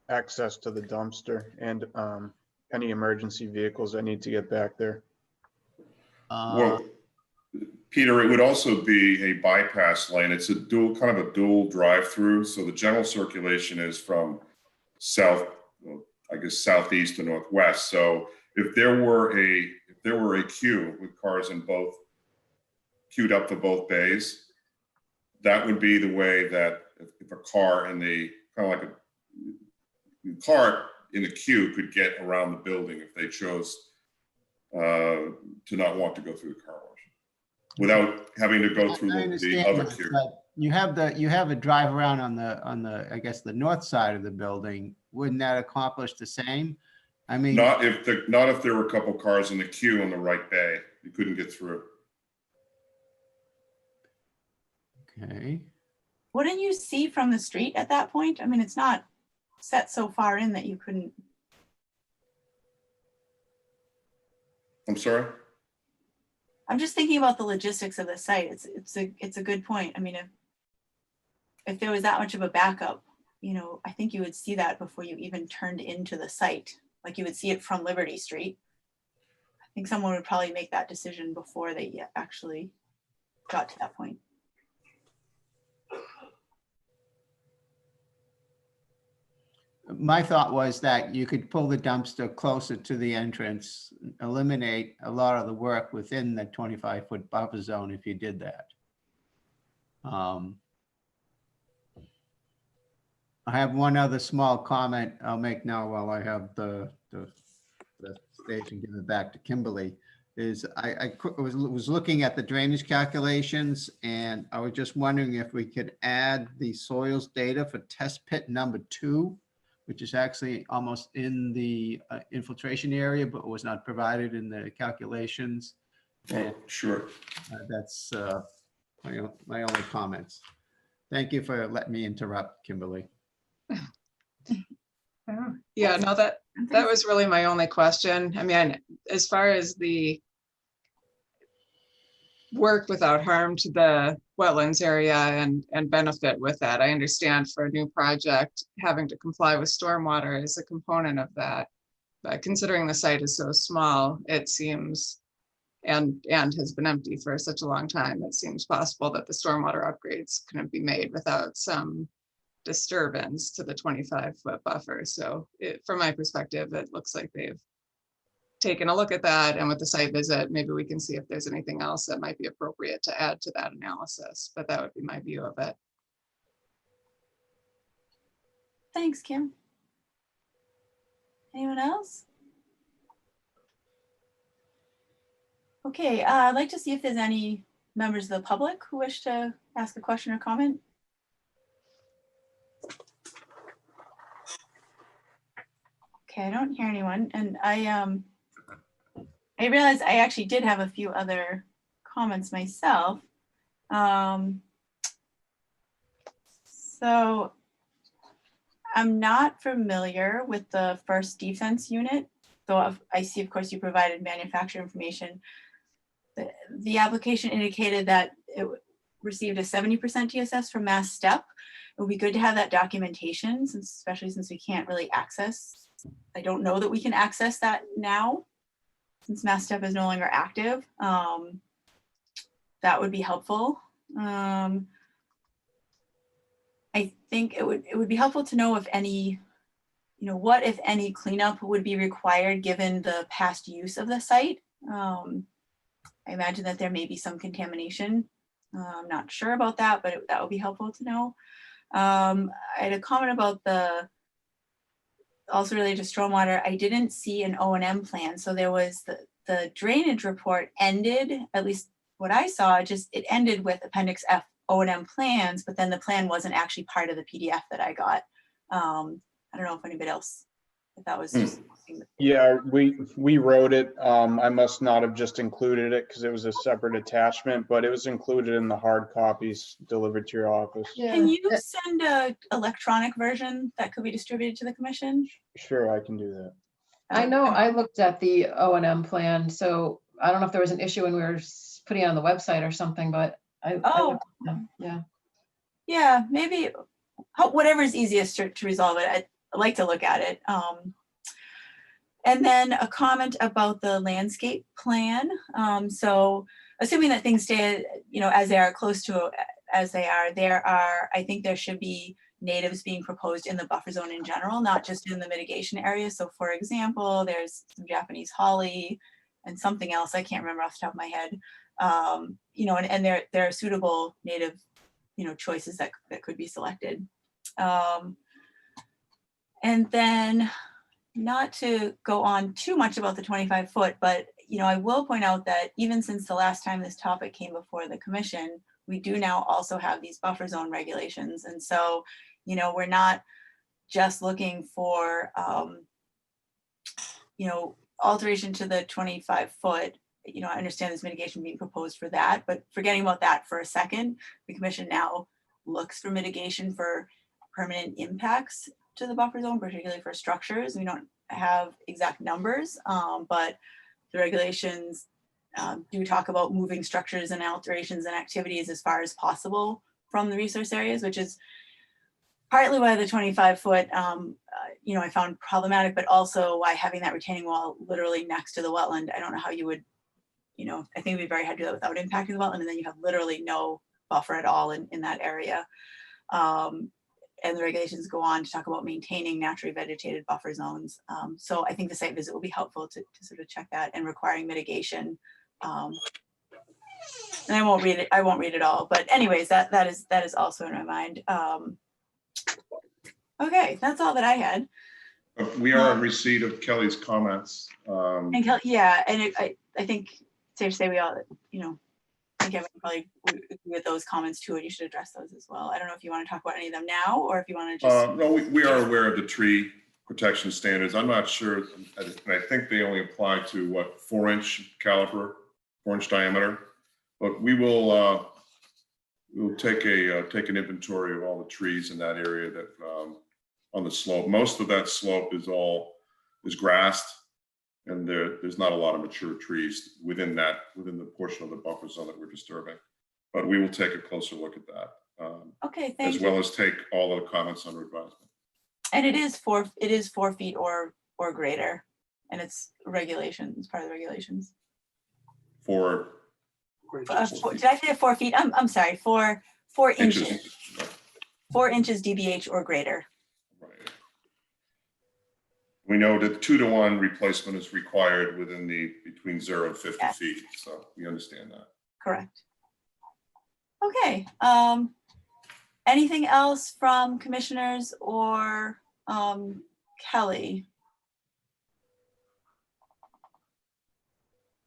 Speaker 21: Access to the dumpster and any emergency vehicles that need to get back there.
Speaker 20: Well, Peter, it would also be a bypass lane. It's a kind of a dual drive-through. So the general circulation is from southeast to northwest. So if there were a queue with cars in both, queued up to both bays, that would be the way that if a car in the kind of like a car in the queue could get around the building if they chose to not want to go through the car wash without having to go through the other
Speaker 12: that,
Speaker 20: queue.
Speaker 12: but you have a drive around on the I guess the north side of the building. Wouldn't that accomplish the same? I mean,
Speaker 20: Not if there were a couple cars in the queue on the right bay, you couldn't get through.
Speaker 12: Okay.
Speaker 2: Wouldn't you see from the street at that point? I mean, it's not set so far in that you couldn't.
Speaker 20: I'm sorry?
Speaker 2: I'm just thinking about the logistics of the site. It's a good point. I mean, if there was that much of a backup, I think you would see that before you even turned into the site. Like you would see it from Liberty Street. I think someone would probably make that decision before they actually got to that point.
Speaker 12: My thought was that you could pull the dumpster closer to the entrance, eliminate a lot of the work within the 25-foot buffer zone if you did that. I have one other small comment I'll make now while I have the stage and give it back to Kimberly. Is I was looking at the drainage calculations and I was just wondering if we could add the soils data for test pit number 2, which is actually almost in the infiltration area, but was not provided in the calculations.
Speaker 20: Oh, sure.
Speaker 12: That's my only comments. Thank you for letting me interrupt, Kimberly.
Speaker 7: Yeah, no, that was really my only question. I mean, as far as the work without harm to the wetlands area and benefit with that, I understand for a new project, having to comply with stormwater is a component of that. But considering the site is so small, it seems, and has been empty for such a long time, it seems possible that the stormwater upgrades couldn't be made without some disturbance to the 25-foot buffer. So from my perspective, it looks like they've taken a look at that, and with the site visit, maybe we can see if there's anything else that might be appropriate to add to that analysis, but that would be my view of it.
Speaker 2: Thanks, Kim. Anyone else? Okay, I'd like to see if there's any members of the public who wish to ask a question or comment. Okay, I don't hear anyone, and I realized I actually did have a few other comments myself. So I'm not familiar with the first defense unit, though I see, of course, you provided manufacturer information. The application indicated that it received a 70% TSS from Mass Step. It would be good to have that documentation, especially since we can't really access. I don't know that we can access that now, since Mass Step is no longer active. That would be helpful. I think it would be helpful to know if any what if any cleanup would be required given the past use of the site? I imagine that there may be some contamination. I'm not sure about that, but that would be helpful to know. I had a comment about also related to stormwater. I didn't see an O&M plan. So there was the drainage report ended, at least what I saw, it ended with Appendix F O&M plans, but then the plan wasn't actually part of the PDF that I got. I don't know if anybody else, if that was just.
Speaker 21: Yeah, we wrote it. I must not have just included it because it was a separate attachment, but it was included in the hard copies delivered to your office.
Speaker 2: Can you send a electronic version that could be distributed to the commission?
Speaker 21: Sure, I can do that.
Speaker 1: I know I looked at the O&M plan, so I don't know if there was an issue when we were putting it on the website or something, but
Speaker 2: yeah, maybe whatever is easiest to resolve it. I'd like to look at it. And then a comment about the landscape plan. So assuming that things stay, as they are, close to as they are, I think there should be natives being proposed in the buffer zone in general, not just in the mitigation area. So for example, there's some Japanese holly and something else, I can't remember off the top of my head. And there are suitable native, choices that could be selected. And then, not to go on too much about the 25 foot, but I will point out that even since the last time this topic came before the commission, we do now also have these buffer zone regulations. And so, we're not just looking for, alteration to the 25 foot. I understand there's mitigation being proposed for that, but forgetting about that for a second, the commission now looks for mitigation for permanent impacts to the buffer zone, particularly for structures. We don't have exact numbers, but the regulations do talk about moving structures and alterations and activities as far as possible from the resource areas, which is partly why the 25 foot, I found problematic, but also why having that retaining wall literally next to the wetland. I don't know how you would, I think it'd be very hard to do that without impacting the wetland, and then you have literally no buffer at all in that area. And the regulations go on to talk about maintaining naturally vegetated buffer zones. So I think the site visit will be helpful to sort of check that, and requiring mitigation. And I won't read it all, but anyways, that is also in my mind. Okay, that's all that I had.
Speaker 20: We are in receipt of Kelly's comments.
Speaker 2: And Kelly, yeah, and I think safe to say we all, I think Kevin probably would agree with those comments too, and you should address those as well. I don't know if you want to talk about any of them now, or if you want to just.
Speaker 20: No, we are aware of the tree protection standards. I'm not sure, and I think they only apply to what, 4-inch caliper, 4-inch diameter. But we will we'll take an inventory of all the trees in that area that on the slope. Most of that slope is grassed, and there's not a lot of mature trees within the portion of the buffer zone that we're disturbing. But we will take a closer look at that.
Speaker 2: Okay, thank you.
Speaker 20: As well as take all of the comments under advisement.
Speaker 2: And it is 4 feet or greater, and it's regulations, it's part of the regulations. Did I say 4 feet? I'm sorry, 4 inches. 4 inches DBH or greater.
Speaker 20: We know that 2-to-1 replacement is required within between 0 and 50 feet, so we understand that.
Speaker 2: Correct. Okay. Anything else from commissioners or Kelly?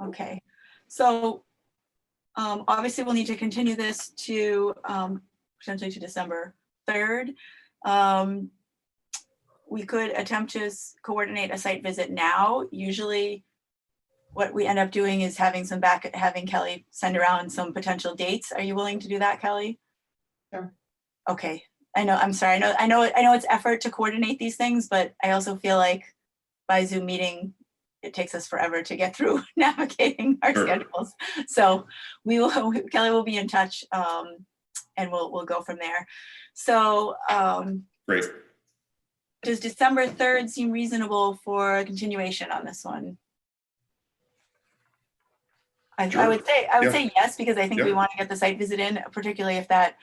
Speaker 2: Okay, so obviously we'll need to continue this to potentially to December 3rd. We could attempt to coordinate a site visit now. Usually what we end up doing is having Kelly send around some potential dates. Are you willing to do that, Kelly?
Speaker 1: Sure.
Speaker 2: Okay. I'm sorry. I know it's effort to coordinate these things, but I also feel like by Zoom meeting, it takes us forever to get through navigating our schedules. So Kelly will be in touch, and we'll go from there. So
Speaker 20: great.
Speaker 2: Does December 3rd seem reasonable for a continuation on this one? I would say yes, because I think we want to get the site visit in, particularly if that,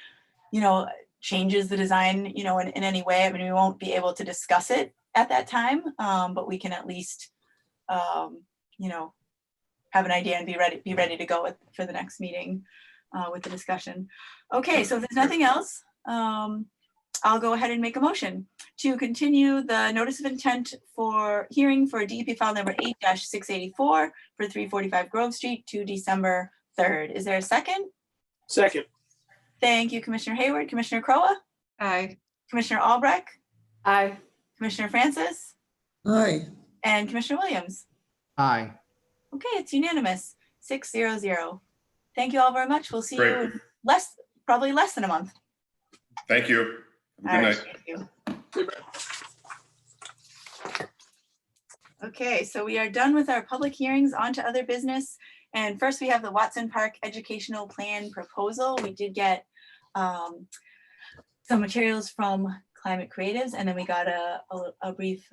Speaker 2: changes the design, in any way. I mean, we won't be able to discuss it at that time, but we can at least, you know, have an idea and be ready to go for the next meeting with the discussion. Okay, so if there's nothing else, I'll go ahead and make a motion to continue the notice of intent for hearing for DEP file number 8-684 for 345 Grove Street to December 3rd. Is there a second?
Speaker 19: Second.
Speaker 2: Thank you, Commissioner Hayward. Commissioner Crowe?
Speaker 4: Aye.
Speaker 2: Commissioner Albrecht?
Speaker 4: Aye.
Speaker 2: Commissioner Francis?
Speaker 5: Aye.
Speaker 2: And Commissioner Williams?
Speaker 12: Aye.
Speaker 2: Okay, it's unanimous, 6-0-0. Thank you all very much. We'll see you
Speaker 20: Great.
Speaker 2: in probably less than a month.
Speaker 20: Thank you. Have a
Speaker 2: All
Speaker 20: good
Speaker 2: right,
Speaker 20: night.
Speaker 2: thank you. Okay, so we are done with our public hearings, on to other business. And first we have the Watson Park Educational Plan proposal. We did get some materials from Climate Creatives, and then we got a brief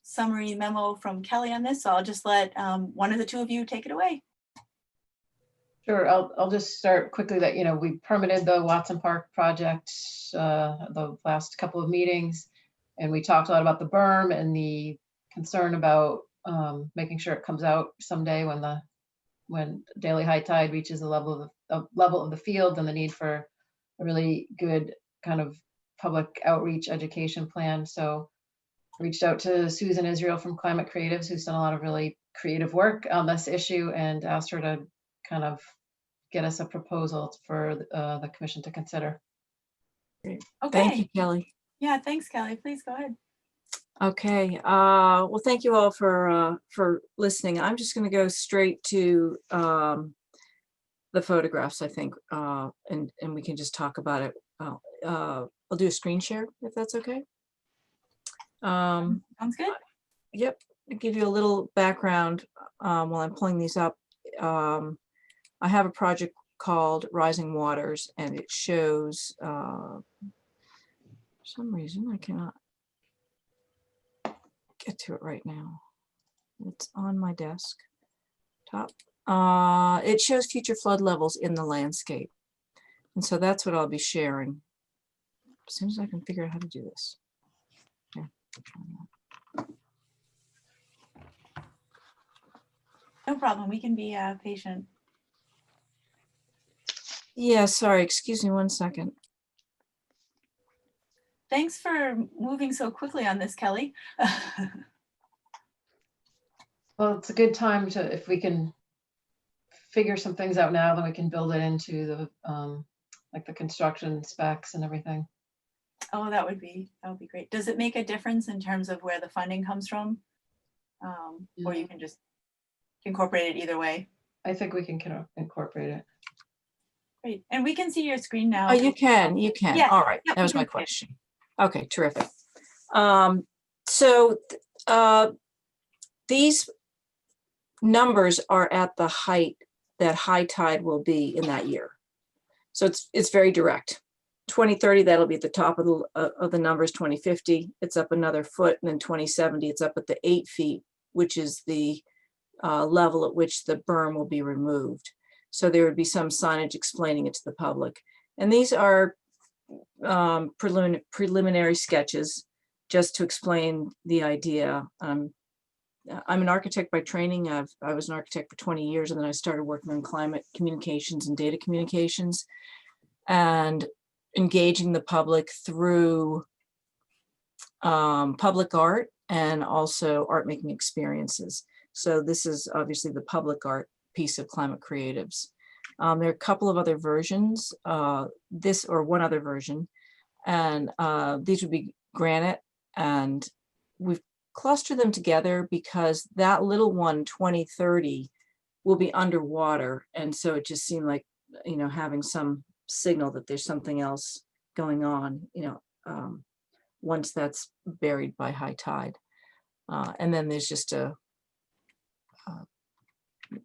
Speaker 2: summary memo from Kelly on this. So I'll just let one of the two of you take it away.
Speaker 1: Sure, I'll just start quickly that, we permitted the Watson Park project the last couple of meetings, and we talked a lot about the berm and the concern about making sure it comes out someday when daily high tide reaches the level of the field, and the need for a really good kind of public outreach education plan. So I reached out to Susan Israel from Climate Creatives, who's done a lot of really creative work on this issue, and asked her to kind of get us a proposal for the commission to consider.
Speaker 2: Okay.
Speaker 6: Thank you, Kelly.
Speaker 2: Yeah, thanks, Kelly. Please go ahead.
Speaker 6: Okay, well, thank you all for listening. I'm just gonna go straight to the photographs, I think, and we can just talk about it. I'll do a screen share if that's okay.
Speaker 2: Sounds good.
Speaker 6: Yep, I'll give you a little background while I'm pulling these up. I have a project called Rising Waters, and it shows, for some reason I cannot get to it right now. It's on my desk top. It shows future flood levels in the landscape. And so that's what I'll be sharing as soon as I can figure out how to do this. Yeah.
Speaker 2: No problem. We can be patient.
Speaker 6: Yeah, sorry, excuse me 1 second.
Speaker 2: Thanks for moving so quickly on this, Kelly.
Speaker 1: Well, it's a good time to, if we can figure some things out now, then we can build it into the like the construction specs and everything.
Speaker 2: Oh, that would be great. Does it make a difference in terms of where the funding comes from? Or you can just incorporate it either way?
Speaker 1: I think we can incorporate it.
Speaker 2: Great. And we can see your screen now.
Speaker 6: Oh, you can.
Speaker 2: Yes.
Speaker 6: All right,
Speaker 2: Yep,
Speaker 6: that was
Speaker 2: we
Speaker 6: my
Speaker 2: can see it.
Speaker 6: question. Okay, terrific. So these numbers are at the height that high tide will be in that year. So it's very direct. 2030, that'll be at the top of the numbers. 2050, it's up another foot, and then 2070, it's up at the 8 feet, which is the level at which the berm will be removed. So there would be some signage explaining it to the public. And these are preliminary sketches just to explain the idea. I'm an architect by training. I was an architect for 20 years, and then I started working on climate communications and data communications, and engaging the public through public art and also art making experiences. So this is obviously the public art piece of Climate Creatives. There are a couple of other versions, one other version, and these would be granite, and we've clustered them together because that little one, 2030, will be underwater, and so it just seemed like, having some signal that there's something else going on, once that's buried by high tide. And then there's just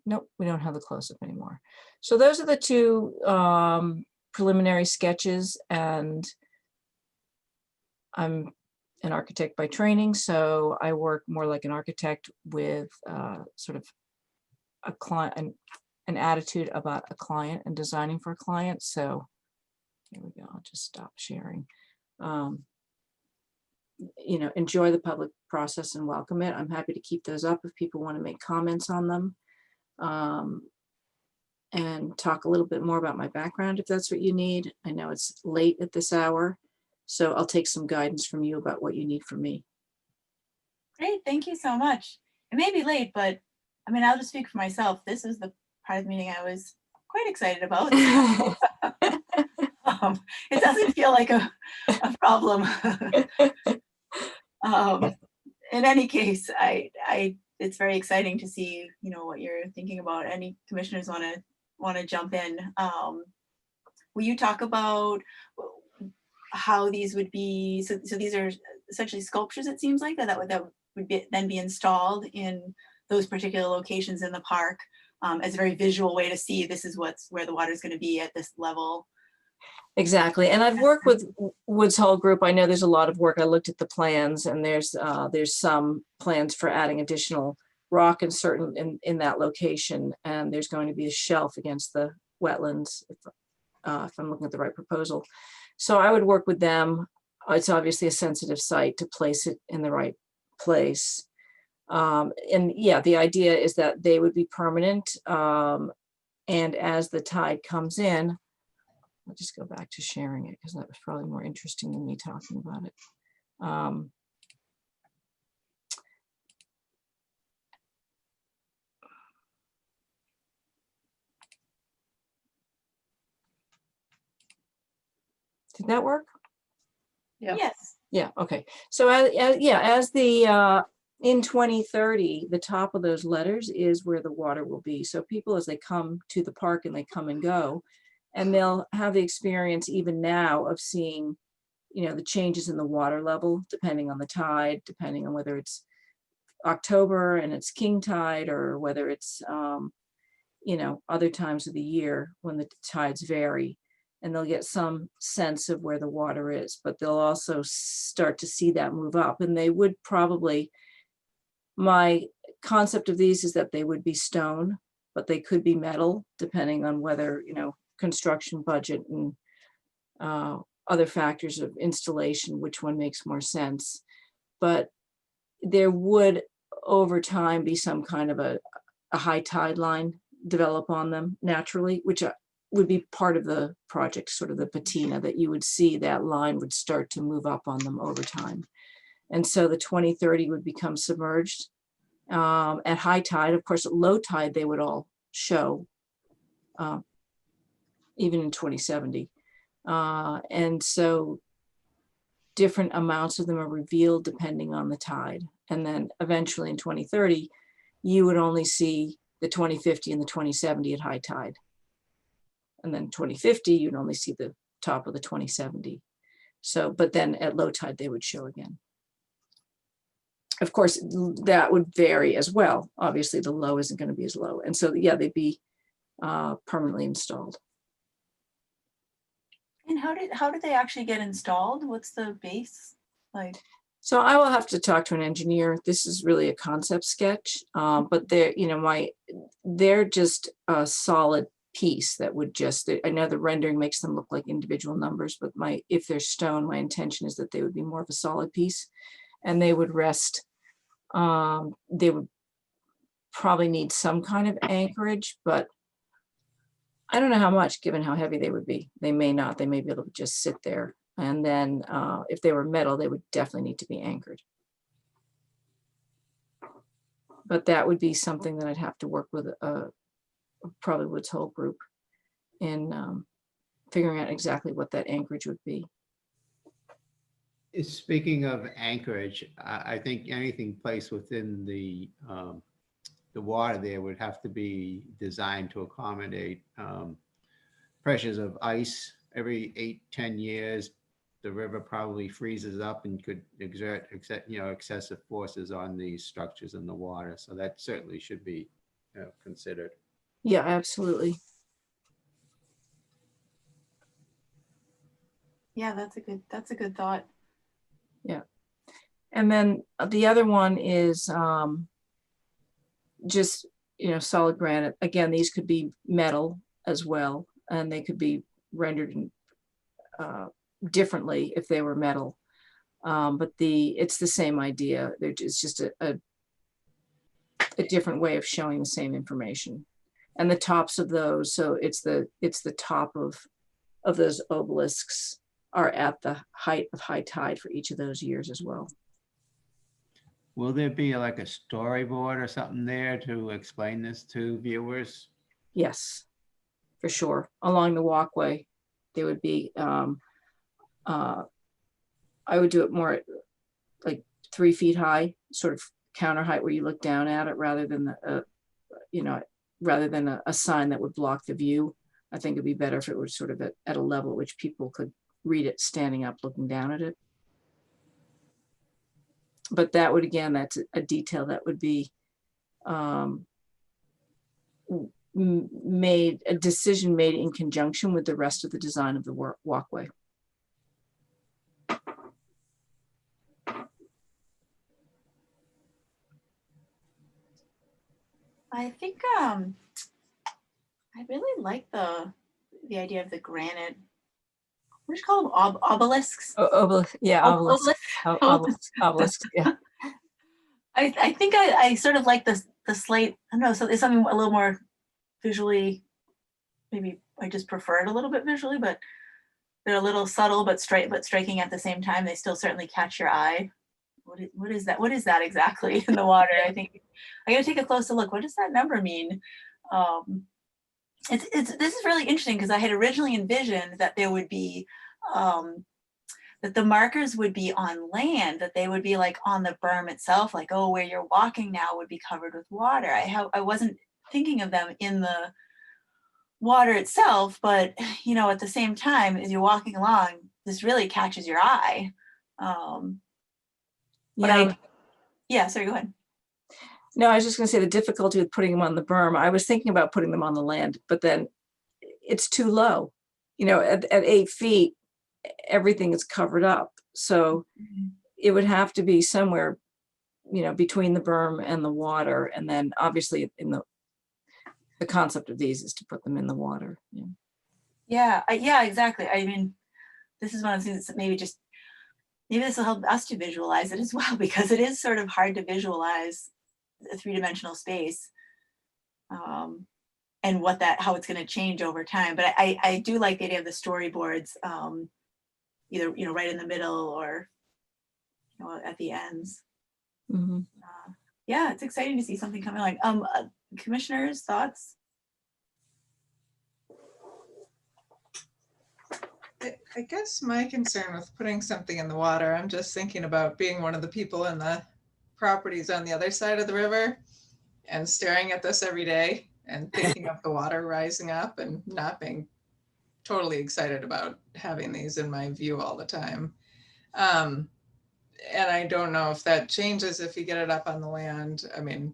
Speaker 6: nope, we don't have the close-up anymore. So those are the two preliminary sketches, and I'm an architect by training, so I work more like an architect with sort of a client, an attitude about a client and designing for a client. So here we go, I'll just stop sharing. enjoy the public process and welcome it. I'm happy to keep those up if people want to make comments on them. And talk a little bit more about my background if that's what you need. I know it's late at this hour, so I'll take some guidance from you about what you need from me.
Speaker 2: Great, thank you so much. It may be late, but I mean, I'll just speak for myself. This is the part of the meeting I was quite excited about. It doesn't feel like a problem. In any case, it's very exciting to see, what you're thinking about. Any commissioners want to jump in? Will you talk about how these would be? So these are essentially sculptures. It seems like that would then be installed in those particular locations in the park as a very visual way to see this is where the water is going to be at this level.
Speaker 6: Exactly. And I've worked with Woods Hole Group. I know there's a lot of work. I looked at the plans, and there's some plans for adding additional rock in that location. And there's going to be a shelf against the wetlands, if I'm looking at the right proposal. So I would work with them. It's obviously a sensitive site to place it in the right place. And yeah, the idea is that they would be permanent. And as the tide comes in, I'll just go back to sharing it because that was probably more interesting than me talking about it. Did that work?
Speaker 1: Yeah.
Speaker 2: Yes.
Speaker 6: Yeah. Okay. So as the in 2030, the top of those letters is where the water will be. So people, as they come to the park and they come and go, and they'll have the experience even now of seeing, the changes in the water level, depending on the tide, depending on whether it's October and it's king tide, or whether it's, other times of the year when the tides vary. And they'll get some sense of where the water is, but they'll also start to see that move up. And they would probably, my concept of these is that they would be stone, but they could be metal, depending on whether, construction budget and other factors of installation, which one makes more sense. But there would, over time, be some kind of a high tide line develop on them naturally, which would be part of the project, sort of the patina, that you would see that line would start to move up on them over time. And so the 2030 would become submerged at high tide. Of course, at low tide, they would all show, even in 2070. And so different amounts of them are revealed depending on the tide. And then eventually in 2030, you would only see the 2050 and the 2070 at high tide. And then 2050, you'd only see the top of the 2070. So, but then at low tide, they would show again. Of course, that would vary as well. Obviously, the low isn't going to be as low. And so, yeah, they'd be permanently installed.
Speaker 2: And how do they actually get installed? What's the base like?
Speaker 6: So I will have to talk to an engineer. This is really a concept sketch, but they're just a solid piece that would just, I know the rendering makes them look like individual numbers, but if they're stone, my intention is that they would be more of a solid piece, and they would rest. They would probably need some kind of anchorage, but I don't know how much, given how heavy they would be. They may not, they may be able to just sit there. And then if they were metal, they would definitely need to be anchored. But that would be something that I'd have to work with probably Woods Hole Group in figuring out exactly what that anchorage would be.
Speaker 12: Speaking of anchorage, I think anything placed within the water there would have to be designed to accommodate pressures of ice. Every 8-10 years, the river probably freezes up and could exert excessive forces on these structures in the water. So that certainly should be considered.
Speaker 6: Yeah, absolutely.
Speaker 2: Yeah, that's a good thought.
Speaker 6: Yeah. And then the other one is just, solid granite. Again, these could be metal as well, and they could be rendered differently if they were metal. But it's the same idea. It's just a different way of showing the same information. And the tops of those, so it's the top of those obelisks are at the height of high tide for each of those years as well.
Speaker 12: Will there be like a storyboard or something there to explain this to viewers?
Speaker 6: Yes, for sure. Along the walkway, there would be, I would do it more like 3 feet high, sort of counter height where you look down at it rather than a sign that would block the view. I think it'd be better if it was sort of at a level at which people could read it standing up, looking down at it. But that would, again, that's a detail that would be a decision made in conjunction with the rest of the design of the walkway.
Speaker 2: I think I really like the idea of the granite. What do you call them? Obelisks?
Speaker 6: Obelisk, yeah, obelisk. Obelisk, yeah.
Speaker 2: I think I sort of like the slate. I don't know, so it's something a little more visually, maybe I just prefer it a little bit visually, but they're a little subtle but striking at the same time. They still certainly catch your eye. What is that? What is that exactly in the water? I think I gotta take a closer look. What does that number mean? This is really interesting because I had originally envisioned that there would be that the markers would be on land, that they would be like on the berm itself, like, oh, where you're walking now would be covered with water. I wasn't thinking of them in the water itself, but you know, at the same time, as you're walking along, this really catches your eye. Yeah, sorry, go ahead.
Speaker 6: No, I was just going to say the difficulty with putting them on the berm. I was thinking about putting them on the land, but then it's too low. You know, at 8 feet, everything is covered up. So it would have to be somewhere, you know, between the berm and the water. And then obviously in the concept of these is to put them in the water.
Speaker 2: Yeah, yeah, exactly. I mean, this is one of the things that maybe this will help us to visualize it as well, because it is sort of hard to visualize a 3-dimensional space and how it's going to change over time. But I do like the idea of the storyboards, either, you know, right in the middle or, you know, at the ends.
Speaker 6: Mm-hmm.
Speaker 2: Yeah, it's exciting to see something coming along. Commissioners, thoughts?
Speaker 9: I guess my concern with putting something in the water, I'm just thinking about being one of the people in the properties on the other side of the river and staring at this every day and thinking of the water rising up and not being totally excited about having these in my view all the time. And I don't know if that changes if you get it up on the land. I mean,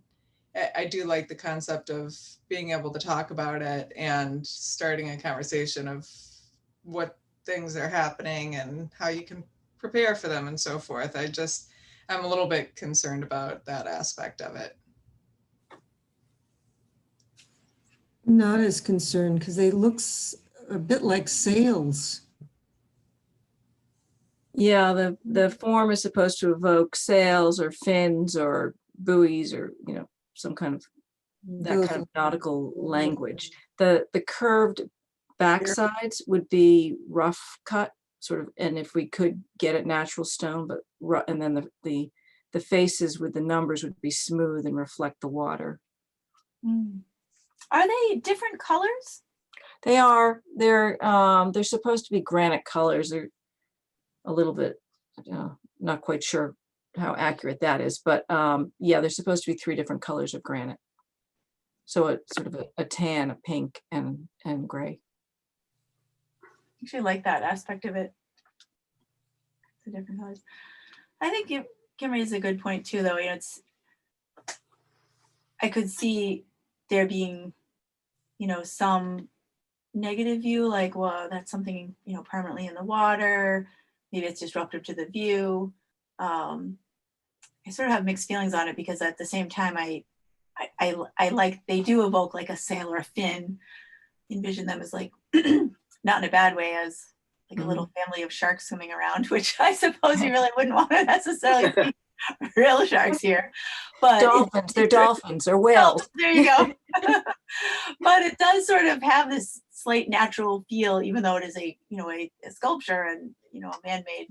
Speaker 9: I do like the concept of being able to talk about it and starting a conversation of what things are happening and how you can prepare for them and so forth. I'm a little bit concerned about that aspect of it.
Speaker 5: Not as concerned because they look a bit like sails.
Speaker 6: Yeah, the form is supposed to evoke sails or fins or buoys or, you know, some kind of that kind of nautical language. The curved backsides would be rough cut, sort of, and if we could get it natural stone, but and then the faces with the numbers would be smooth and reflect the water.
Speaker 2: Are they different colors?
Speaker 6: They are. They're supposed to be granite colors. They're a little bit, not quite sure how accurate that is, but yeah, they're supposed to be 3 different colors of granite. So it's sort of a tan, a pink, and gray.
Speaker 2: I actually like that aspect of it. The different colors. I think Kim raised a good point too, though. You know, I could see there being, you know, some negative view, like, well, that's something, you know, permanently in the water. Maybe it's disruptive to the view. I sort of have mixed feelings on it because at the same time, I like, they do evoke like a sail or a fin. Envision them as like, not in a bad way, as like a little family of sharks swimming around, which I suppose you really wouldn't want to necessarily see real sharks here. But
Speaker 6: Dolphins, they're dolphins or whales.
Speaker 2: there you go. But it does sort of have this slight natural feel, even though it is a, you know, a sculpture and, you know, a man-made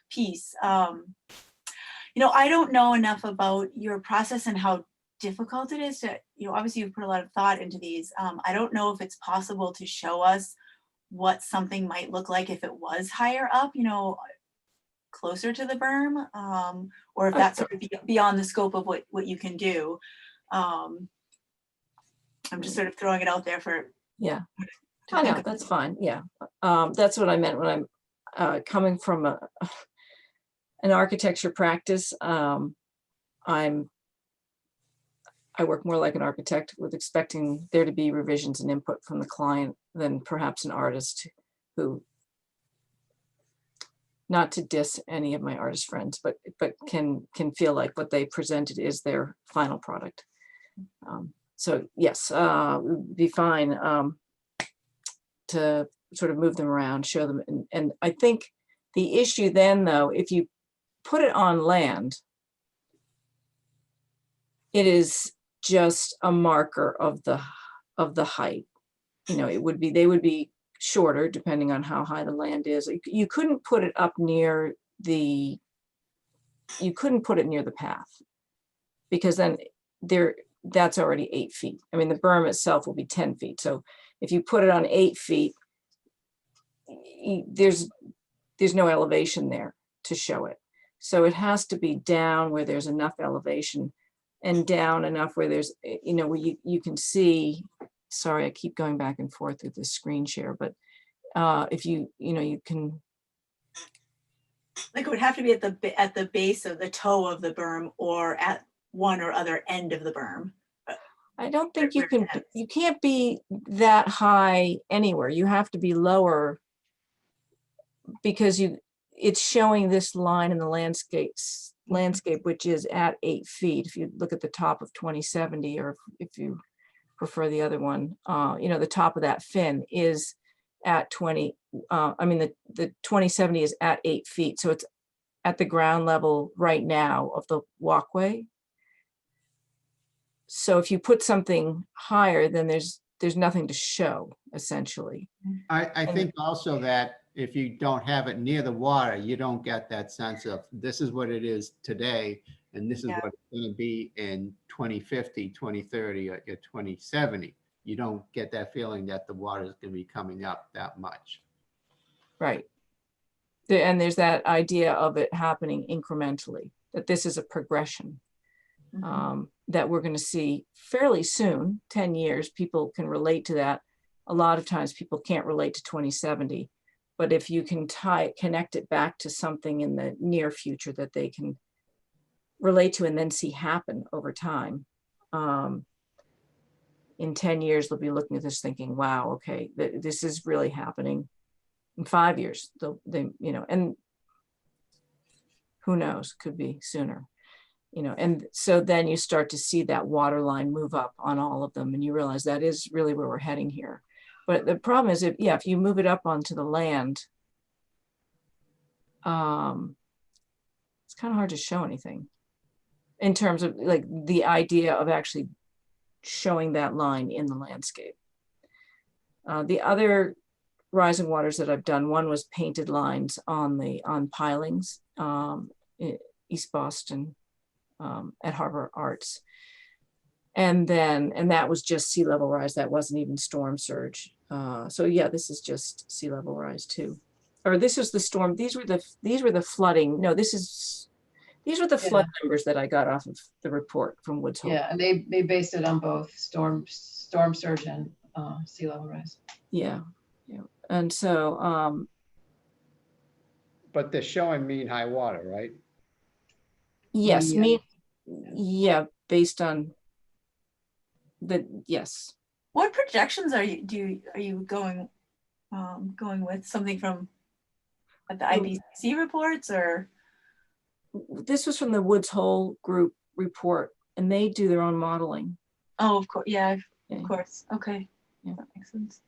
Speaker 2: piece. You know, I don't know enough about your process and how difficult it is to, you know, obviously you've put a lot of thought into these. I don't know if it's possible to show us what something might look like if it was higher up, you know, closer to the berm, or if that's sort of beyond the scope of what you can do. I'm just sort of throwing it out there for.
Speaker 6: Yeah, I know, that's fine. Yeah, that's what I meant when I'm coming from an architecture practice. I work more like an architect with expecting there to be revisions and input from the client than perhaps an artist who, not to diss any of my artist friends, but can feel like what they presented is their final product. So yes, would be fine to sort of move them around, show them. And I think the issue then, though, if you put it on land, it is just a marker of the height. You know, it would be, they would be shorter depending on how high the land is. You couldn't put it up near the, you couldn't put it near the path, because then that's already 8 feet. I mean, the berm itself will be 10 feet. So if you put it on 8 feet, there's no elevation there to show it. So it has to be down where there's enough elevation, and down enough where there's, you know, where you can see, sorry, I keep going back and forth with the screen share, but if you know, you can.
Speaker 2: Like it would have to be at the base of the toe of the berm, or at one or other end of the berm.
Speaker 6: I don't think you can't be that high anywhere. You have to be lower, because it's showing this line in the landscape, which is at 8 feet. If you look at the top of 2070, or if you prefer the other one, you know, the top of that fin is at 20. I mean, the 2070 is at 8 feet. So it's at the ground level right now of the walkway. So if you put something higher, then there's nothing to show, essentially.
Speaker 12: I think also that if you don't have it near the water, you don't get that sense of this is what it is today, and this is what it's going to be in 2050, 2030, or 2070. You don't get that feeling that the water is going to be coming up that much.
Speaker 6: Right. And there's that idea of it happening incrementally, that this is a progression. That we're going to see fairly soon, 10 years. People can relate to that. A lot of times people can't relate to 2070, but if you can connect it back to something in the near future that they can relate to and then see happen over time, in 10 years, they'll be looking at this thinking, wow, okay, this is really happening. In 5 years, they, you know, and who knows, could be sooner. You know, and so then you start to see that water line move up on all of them, and you realize that is really where we're heading here. But the problem is, if you move it up onto the land, it's kind of hard to show anything in terms of like the idea of actually showing that line in the landscape. The other rising waters that I've done, one was painted lines on pilings in East Boston. At Harbor Arts. And that was just sea level rise. That wasn't even storm surge. So yeah, this is just sea level rise too. Or this is the storm. These were the flooding. No, these were the flood numbers that I got off of the report from Woods Hole.
Speaker 1: Yeah, and they based it on both storm surge and sea level rise.
Speaker 6: Yeah. And so
Speaker 13: But they're showing mean high water, right?
Speaker 6: yes, yeah, based on yes.
Speaker 2: What projections are you going with? Something from the IPCC reports, or?
Speaker 6: This was from the Woods Hole group report, and they do their own modeling.
Speaker 2: Oh, of course, yeah, of course. Okay, that makes sense.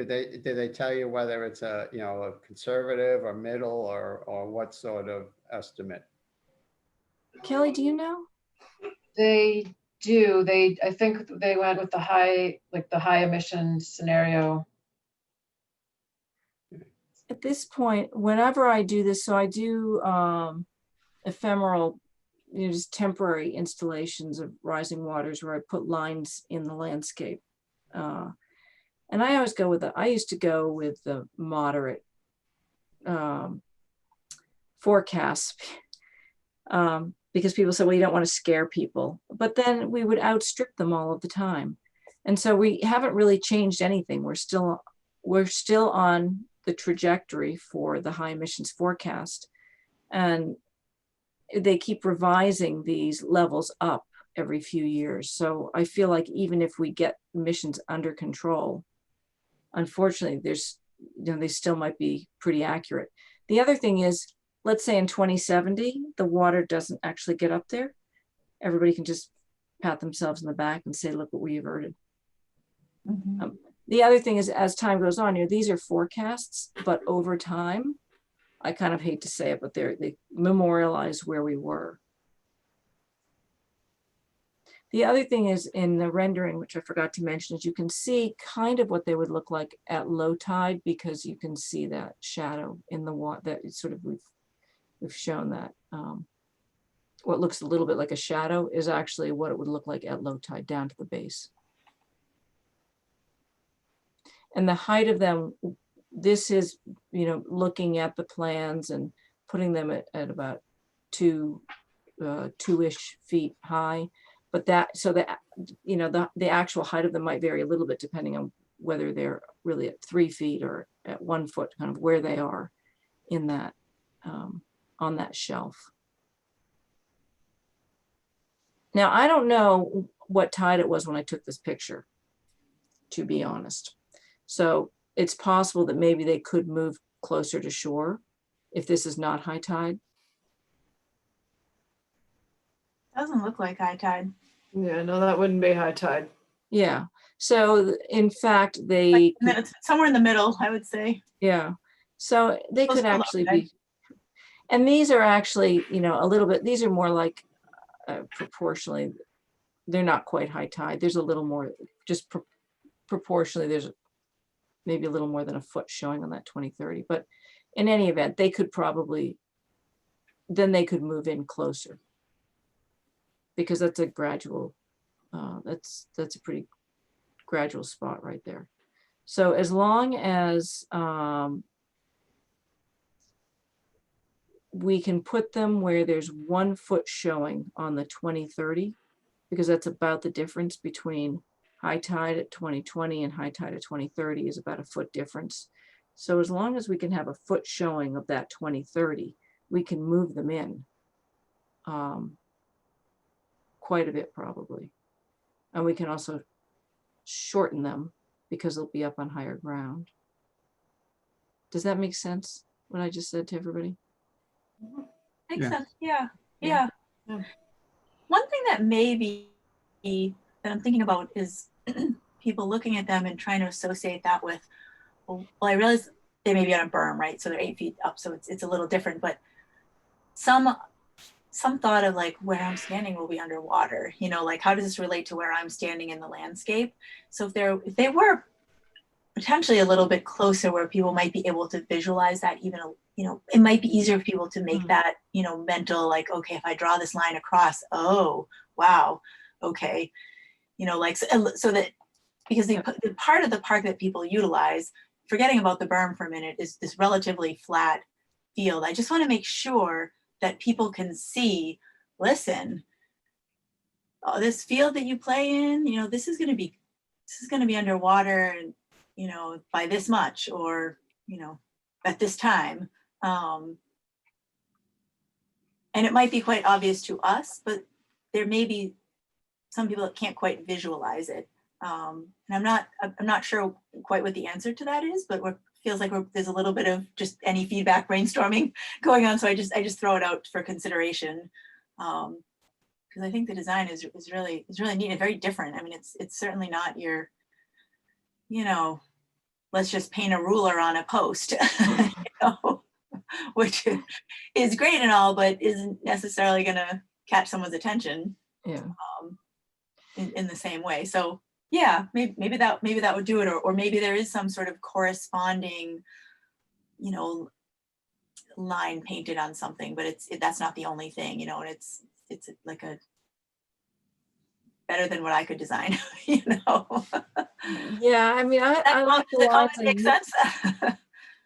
Speaker 13: did they tell you whether it's a, you know, a conservative or middle or what sort of estimate?
Speaker 6: Kelly, do you know?
Speaker 1: They do. I think they went with the high emission scenario.
Speaker 6: At this point, whenever I do this, so I do ephemeral, just temporary installations of rising waters where I put lines in the landscape. And I always go with I used to go with the moderate forecasts because people say, well, you don't want to scare people, but then we would outstrip them all of the time. And so we haven't really changed anything. We're still on the trajectory for the high emissions forecast. And they keep revising these levels up every few years. So I feel like even if we get emissions under control, unfortunately, they still might be pretty accurate. The other thing is, let's say in 2070, the water doesn't actually get up there. Everybody can just pat themselves in the back and say, look what we averted.
Speaker 2: Mm-hmm.
Speaker 6: The other thing is, as time goes on, these are forecasts, but over time, I kind of hate to say it, but they memorialize where we were. The other thing is in the rendering, which I forgot to mention, is you can see kind of what they would look like at low tide, because you can see that shadow in the water. That sort of we've shown that what looks a little bit like a shadow is actually what it would look like at low tide down to the base. And the height of them, this is, looking at the plans and putting them at about two-ish feet high. But the actual height of them might vary a little bit depending on whether they're really at 3 feet or at 1 foot, kind of where they are in that, on that shelf. Now, I don't know what tide it was when I took this picture, to be honest. So it's possible that maybe they could move closer to shore if this is not high tide.
Speaker 2: Doesn't look like high tide.
Speaker 1: Yeah, no, that wouldn't be high tide.
Speaker 6: Yeah. So in fact, they
Speaker 2: It's somewhere in the middle, I would say.
Speaker 6: yeah. So they
Speaker 2: Close
Speaker 6: could
Speaker 2: to low
Speaker 6: actually
Speaker 2: tide.
Speaker 6: be, and these are actually, a little bit, these are more like proportionally, they're not quite high tide. There's a little more, just proportionally, there's maybe a little more than a foot showing on that 2030. But in any event, they could probably, then they could move in closer, because that's a gradual, that's a pretty gradual spot right there. So as long as we can put them where there's 1 foot showing on the 2030, because that's about the difference between high tide at 2020 and high tide at 2030 is about a foot difference. So as long as we can have a foot showing of that 2030, we can move them in quite a bit probably. And we can also shorten them because they'll be up on higher ground. Does that make sense, what I just said to everybody?
Speaker 2: Makes
Speaker 12: Yeah.
Speaker 2: sense. Yeah. One thing that maybe that I'm thinking about is people looking at them and trying to associate that with, well, I realize they may be on a berm, right? So they're 8 feet up, so it's a little different, but some thought of like where I'm standing will be underwater, like how does this relate to where I'm standing in the landscape? So if they were potentially a little bit closer where people might be able to visualize that, even, it might be easier for people to make that, mental, like, okay, if I draw this line across, oh, wow, okay. So that, because the part of the park that people utilize, forgetting about the berm for a minute, is this relatively flat field. I just want to make sure that people can see, listen, this field that you play in, this is going to be underwater, and by this much, or at this time, and it might be quite obvious to us, but there may be some people that can't quite visualize it, and I'm not sure quite what the answer to that is, but feels like there's a little bit of just any feedback brainstorming going on. So I just throw it out for consideration, because I think the design is really neat and very different. I mean, it's certainly not your, let's just paint a ruler on a post, you know, which is great and all, but isn't necessarily going to catch someone's attention
Speaker 6: Yeah.
Speaker 2: in the same way. So yeah, maybe that would do it, or maybe there is some sort of corresponding, you know, line painted on something, but that's not the only thing, you know, and it's like a better than what I could design, you know.
Speaker 6: Yeah, I mean, I like the
Speaker 2: That
Speaker 6: lines.
Speaker 2: comment makes sense.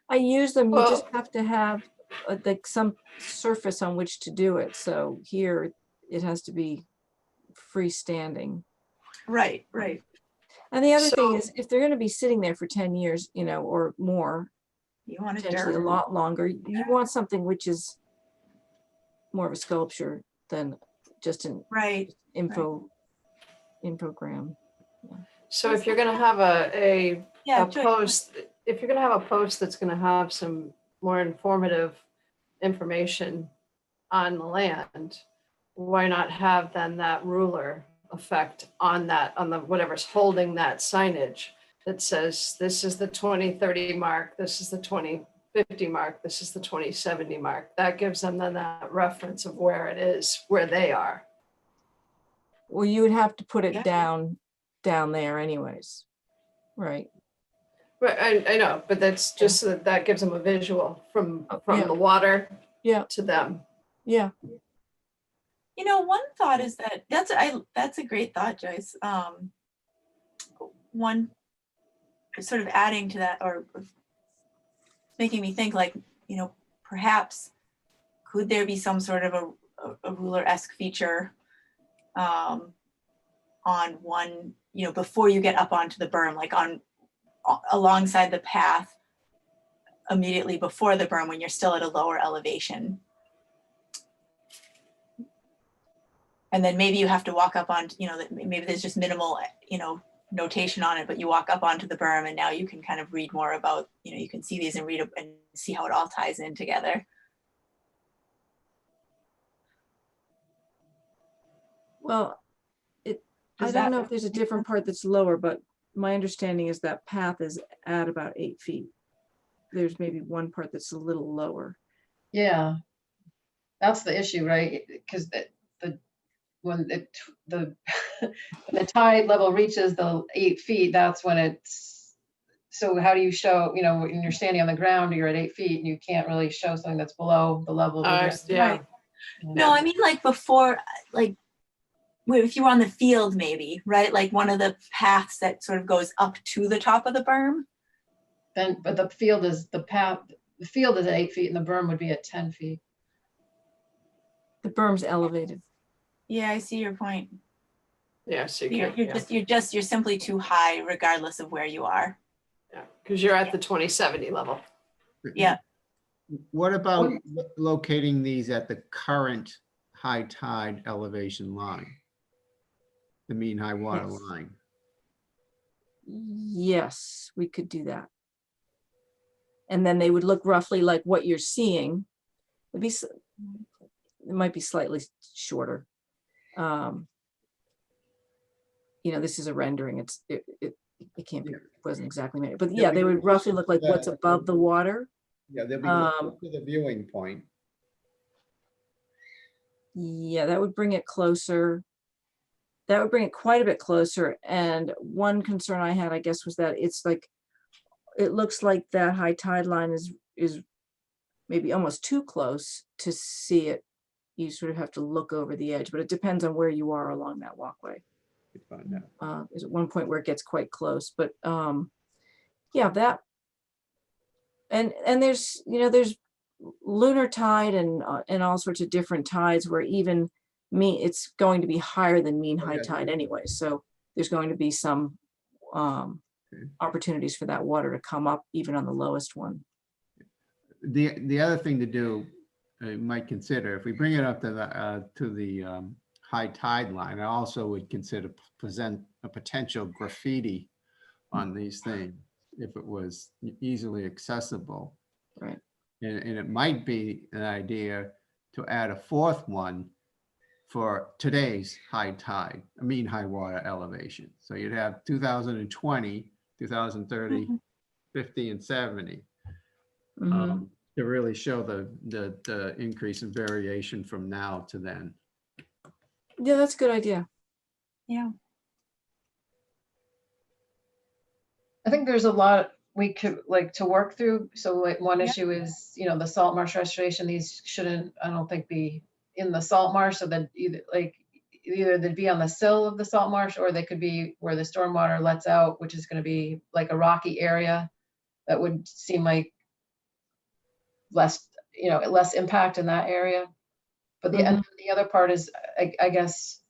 Speaker 6: I use them. You
Speaker 4: Well-
Speaker 6: just have to have like some surface on which to do it. So here it has to be freestanding.
Speaker 2: Right.
Speaker 6: And the other thing
Speaker 4: So-
Speaker 6: is, if they're going to be sitting there for 10 years, you know, or more,
Speaker 2: You want it
Speaker 6: potentially a
Speaker 2: durable.
Speaker 6: lot longer, you want something which is more of a sculpture than just an infogram.
Speaker 4: So if you're gonna have a
Speaker 2: Yeah,
Speaker 4: post, if you're gonna have a post that's gonna have some more informative information on the land, why not have then that ruler effect on that, on the whatever's holding that signage that says, this is the 2030 mark, this is the 2050 mark, this is the 2070 mark. That gives them then that reference of where it is, where they are.
Speaker 6: Well, you would have to put it down there anyways, right?
Speaker 4: Right, I know, but that's just so that gives them a visual from
Speaker 6: yeah.
Speaker 4: the water
Speaker 6: Yeah.
Speaker 4: to them.
Speaker 6: Yeah.
Speaker 2: You know, one thought is that that's a great thought, Joyce. One sort of adding to that, or making me think, like, you know, perhaps could there be some sort of a ruler-esque feature on one, you know, before you get up onto the berm, like alongside the path immediately before the berm when you're still at a lower elevation. And then maybe you have to walk up on, you know, maybe there's just minimal, you know, notation on it, but you walk up onto the berm and now you can kind of read more about, you know, you can see these and read and see how it all ties in together.
Speaker 6: Well, I
Speaker 2: Does
Speaker 6: don't
Speaker 2: that
Speaker 6: know if there's a different part that's lower, but my understanding is that path is at about 8 feet. There's maybe one part that's a little lower.
Speaker 1: Yeah, that's the issue, right? Because when the the tide level reaches the 8 feet, that's when it's. So how do you show? You know, when you're standing on the ground, you're at 8 feet, and you can't really show something that's below the level. Of the ground.
Speaker 4: Yeah.
Speaker 2: Right. No, I mean, like before, like if you were on the field, maybe, right? Like one of the paths that sort of goes up to the top of the berm.
Speaker 1: Then, but the field is the path. The field is at 8 feet, and the berm would be at 10 feet.
Speaker 6: The berm's elevated.
Speaker 2: Yeah, I see your point.
Speaker 4: Yeah, so you can't,
Speaker 2: You're simply too high regardless of where you are.
Speaker 4: yeah, because you're at the 2070 level.
Speaker 2: Yeah.
Speaker 12: What about locating these at the current high tide elevation line? The mean high water
Speaker 6: Yes.
Speaker 12: line?
Speaker 6: Yes, we could do that. And then they would look roughly like what you're seeing. It might be slightly shorter. You know, this is a rendering. It can't be, wasn't exactly made, but yeah, they would roughly look like what's above the water.
Speaker 12: Yeah, they'll be close to the viewing point.
Speaker 6: Yeah, that would bring it closer. That would bring it quite a bit closer. And one concern I had, I guess, was that it's like, it looks like that high tide line is maybe almost too close to see it. You sort of have to look over the edge, but it depends on where you are along that walkway. There's at one point where it gets quite close, but yeah, that, and there's, you know, there's lunar tide and all sorts of different tides where even it's going to be higher than mean high tide anyway. So there's going to be some opportunities for that water to come up even on the lowest one.
Speaker 12: The other thing to do, you might consider, if we bring it up to the high tide line, I also would consider present a potential graffiti on these things if it was easily accessible.
Speaker 6: Right.
Speaker 12: And it might be an idea to add a fourth one for today's high tide, I mean high water elevation. So you'd have 2020, 2030, 50 and 70.
Speaker 6: Mhm.
Speaker 12: To really show the increase in variation from now to then.
Speaker 6: Yeah, that's a good idea.
Speaker 2: Yeah.
Speaker 1: I think there's a lot we could like to work through. So like one
Speaker 2: Yeah.
Speaker 1: issue is, you know, the salt marsh restoration. These shouldn't, I don't think, be in the salt marsh. So that either they'd be on the sill of the salt marsh, or they could be where the stormwater lets out, which is going to be like a rocky area. That would seem like less, you know, less impact in that area. But and the other part is, I guess,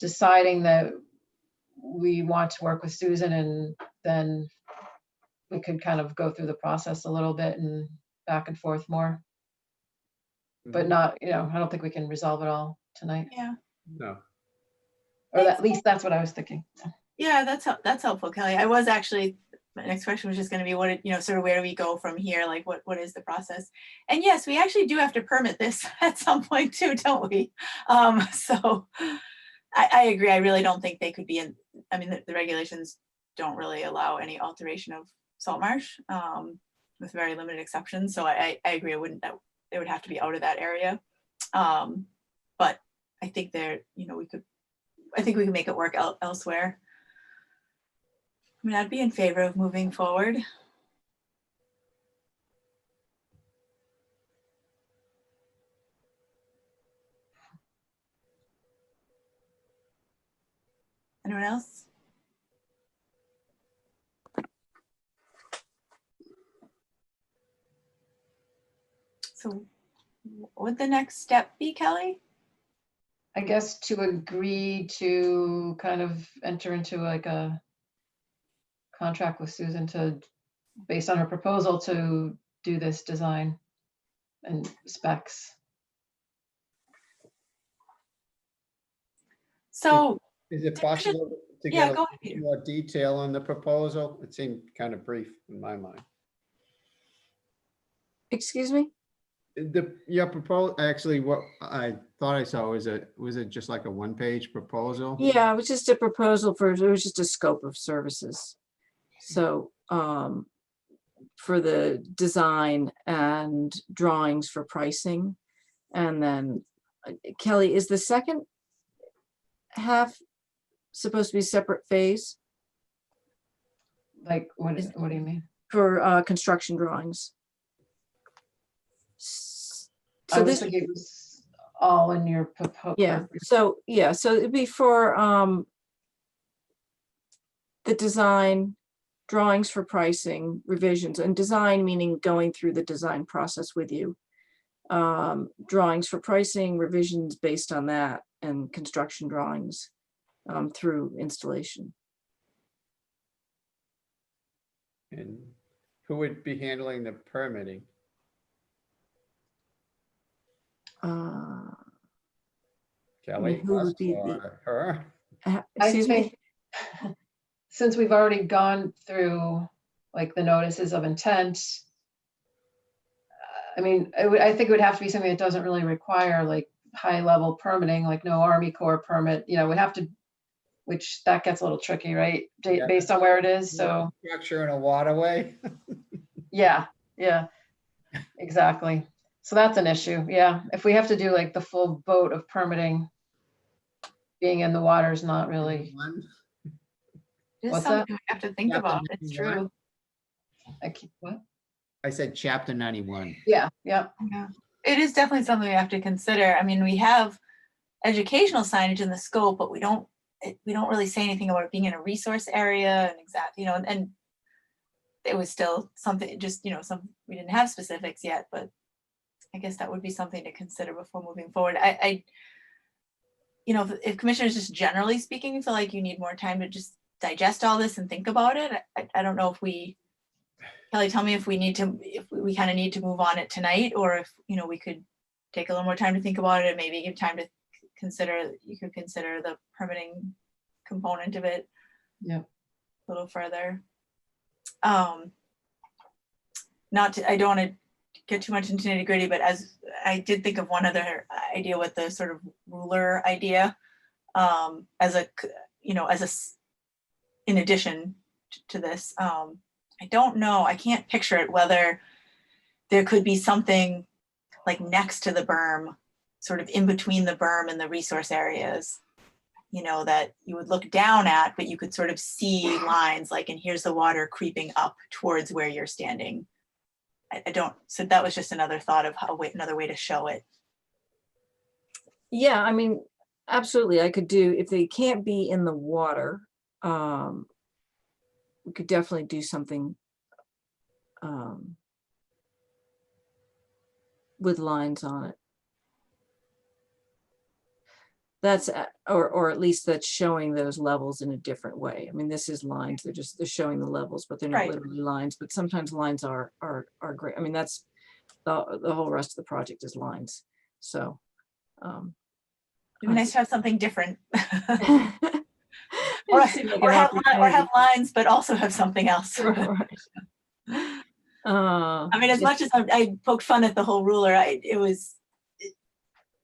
Speaker 1: deciding that we want to work with Susan, and then we could kind of go through the process a little bit and back and forth more. But not, you know, I don't think we can resolve it all tonight.
Speaker 2: Yeah.
Speaker 12: No.
Speaker 1: Or at least that's what I was thinking.
Speaker 2: Yeah, that's helpful, Kelly. I was actually, my next question was just going to be what, you know, sort of where do we go from here? Like what is the process? And yes, we actually do have to permit this at some point too, don't we? So I agree. I really don't think they could be in, I mean, the regulations don't really allow any alteration of salt marsh with very limited exceptions. So I agree. They would have to be out of that area. But I think you know, I think we can make it work elsewhere. I mean, I'd be in favor of moving forward. Anyone else? So what would the next step be, Kelly?
Speaker 1: I guess to agree to kind of enter into like a contract with Susan to, based on her proposal, to do this design and specs.
Speaker 2: So
Speaker 13: Is it possible to
Speaker 2: yeah,
Speaker 13: get
Speaker 2: go
Speaker 13: a
Speaker 2: ahead, Peter.
Speaker 13: little more detail on the proposal? It seemed kind of brief in my mind.
Speaker 6: Excuse me?
Speaker 12: Your proposal, actually, what I thought I saw was it just like a one-page proposal?
Speaker 6: Yeah, it was just a proposal it was just a scope of services. So for the design and drawings for pricing. And then Kelly, is the second half supposed to be separate phase
Speaker 1: Like, what do you mean?
Speaker 6: for construction drawings?
Speaker 1: I was thinking it was all in your proposal.
Speaker 6: Yeah, so it'd be for the design, drawings for pricing, revisions, and design meaning going through the design process with you. Drawings for pricing, revisions based on that, and construction drawings through installation.
Speaker 13: And who would be handling the permitting? Kelly,
Speaker 6: who would
Speaker 13: us,
Speaker 6: be
Speaker 13: or her?
Speaker 1: I
Speaker 6: Excuse me?
Speaker 1: think since we've already gone through like the notices of intent, I mean, I think it would have to be something that doesn't really require like high level permitting, like no Army Corps permit, you know, we have to, which that gets a little tricky, right? Based on where it is, so.
Speaker 13: Structure in a waterway?
Speaker 1: Yeah, exactly. So that's an issue, yeah. If we have to do like the full boat of permitting, being in the water is not really.
Speaker 2: Just
Speaker 1: What's
Speaker 2: something
Speaker 1: that?
Speaker 2: we have to think about. It's true.
Speaker 1: What?
Speaker 12: I said chapter 91.
Speaker 1: Yeah.
Speaker 2: Yeah. It is definitely something we have to consider. I mean, we have educational signage in the scope, but we don't really say anything about it being in a resource area and exact, you know, and it was still something, just, you know, we didn't have specifics yet, but I guess that would be something to consider before moving forward. You know, if commissioners just generally speaking feel like you need more time to just digest all this and think about it, I don't know if Kelly, tell me if we kind of need to move on it tonight, or if, you know, we could take a little more time to think about it and maybe give time to consider, you could consider the permitting component of it.
Speaker 1: Yeah.
Speaker 2: A little further. I don't want to get too much into nitty gritty, but as I did think of one other idea with the sort of ruler idea, in addition to this, I don't know, I can't picture it, whether there could be something like next to the berm, sort of in between the berm and the resource areas, you know, that you would look down at, but you could sort of see lines like, and here's the water creeping up towards where you're standing. I don't, so that was just another thought of how, another way to show it.
Speaker 6: Yeah, I mean, absolutely. I could do, if they can't be in the water, we could definitely do something with lines on it. That's, or at least that's showing those levels in a different way. I mean, this is lines, they're showing the levels, but they're not
Speaker 2: Right.
Speaker 6: literally lines, but sometimes lines are great. I mean, that's the whole rest of the project is lines. So,
Speaker 2: It'd be nice to have something different.
Speaker 6: or
Speaker 2: or have lines, but also have something else.
Speaker 6: Right.
Speaker 2: I mean, as much as I poked fun at the whole ruler, it was,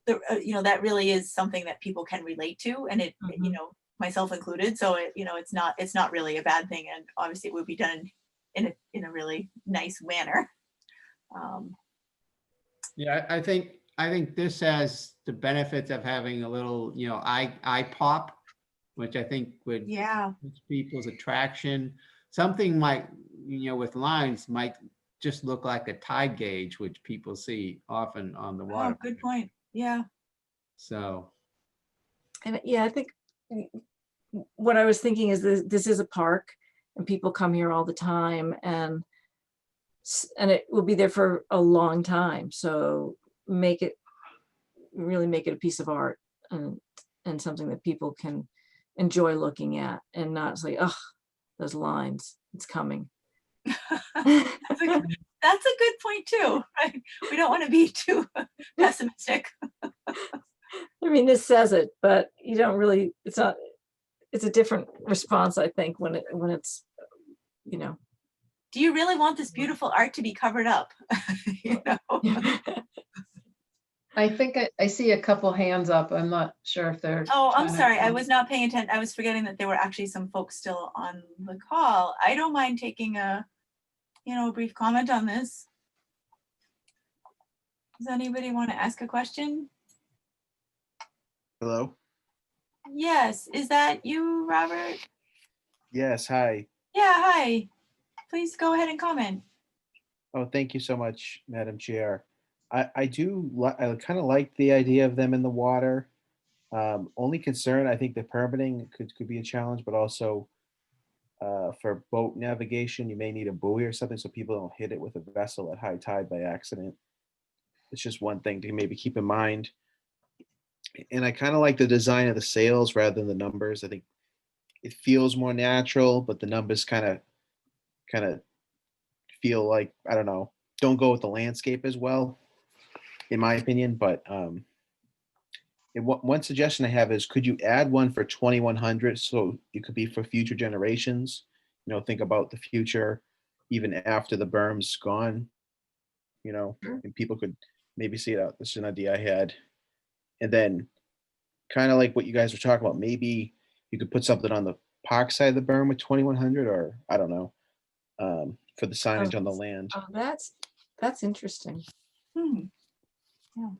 Speaker 2: you know, that really is something that people can relate to, and it, you know, myself included. So it, you know, it's not really a bad thing, and obviously it would be done in a really nice manner.
Speaker 12: Yeah, I think this has the benefits of having a little, you know, eye pop, which I think would boost people's attraction. Something might, you know, with lines might just look like a tide gauge, which people see often on the water.
Speaker 2: Oh, good point. Yeah.
Speaker 12: So.
Speaker 6: And yeah, I think what I was thinking is this is a park and people come here all the time, and it will be there for a long time. So really make it a piece of art and something that people can enjoy looking at, and not say, oh, those lines, it's coming.
Speaker 2: That's a good point too, right? We don't want to be too pessimistic.
Speaker 6: I mean, this says it, but you don't really, it's a different response, I think, when it's, you know.
Speaker 2: Do you really want this beautiful art to be covered up? You know?
Speaker 1: I think I see a couple hands up. I'm not sure if they're.
Speaker 2: Oh, I'm
Speaker 1: trying to-
Speaker 2: sorry. I was not paying attention. I was forgetting that there were actually some folks still on the call. I don't mind taking a brief comment on this. Does anybody want to ask a question?
Speaker 18: Hello?
Speaker 2: Yes, is that you, Robert?
Speaker 18: Yes, hi.
Speaker 2: Yeah, hi. Please go ahead and comment.
Speaker 18: Oh, thank you so much, Madam Chair. I kind of like the idea of them in the water. Only concern, I think the permitting could be a challenge, but also for boat navigation, you may need a buoy or something so people don't hit it with a vessel at high tide by accident. It's just one thing to maybe keep in mind. And I kind of like the design of the sails rather than the numbers. I think it feels more natural, but the numbers kind of feel like, I don't know, don't go with the landscape as well, in my opinion. But one suggestion I have is, could you add one for 2100 so it could be for future generations? You know, think about the future even after the berm's gone, you know, and people could maybe see it out. This is an idea I had. And then kind of like what you guys were talking about, maybe you could put something on the park side of the berm with 2100, or I don't know, for the signage on the land.
Speaker 6: Oh, that's interesting.
Speaker 2: Yeah.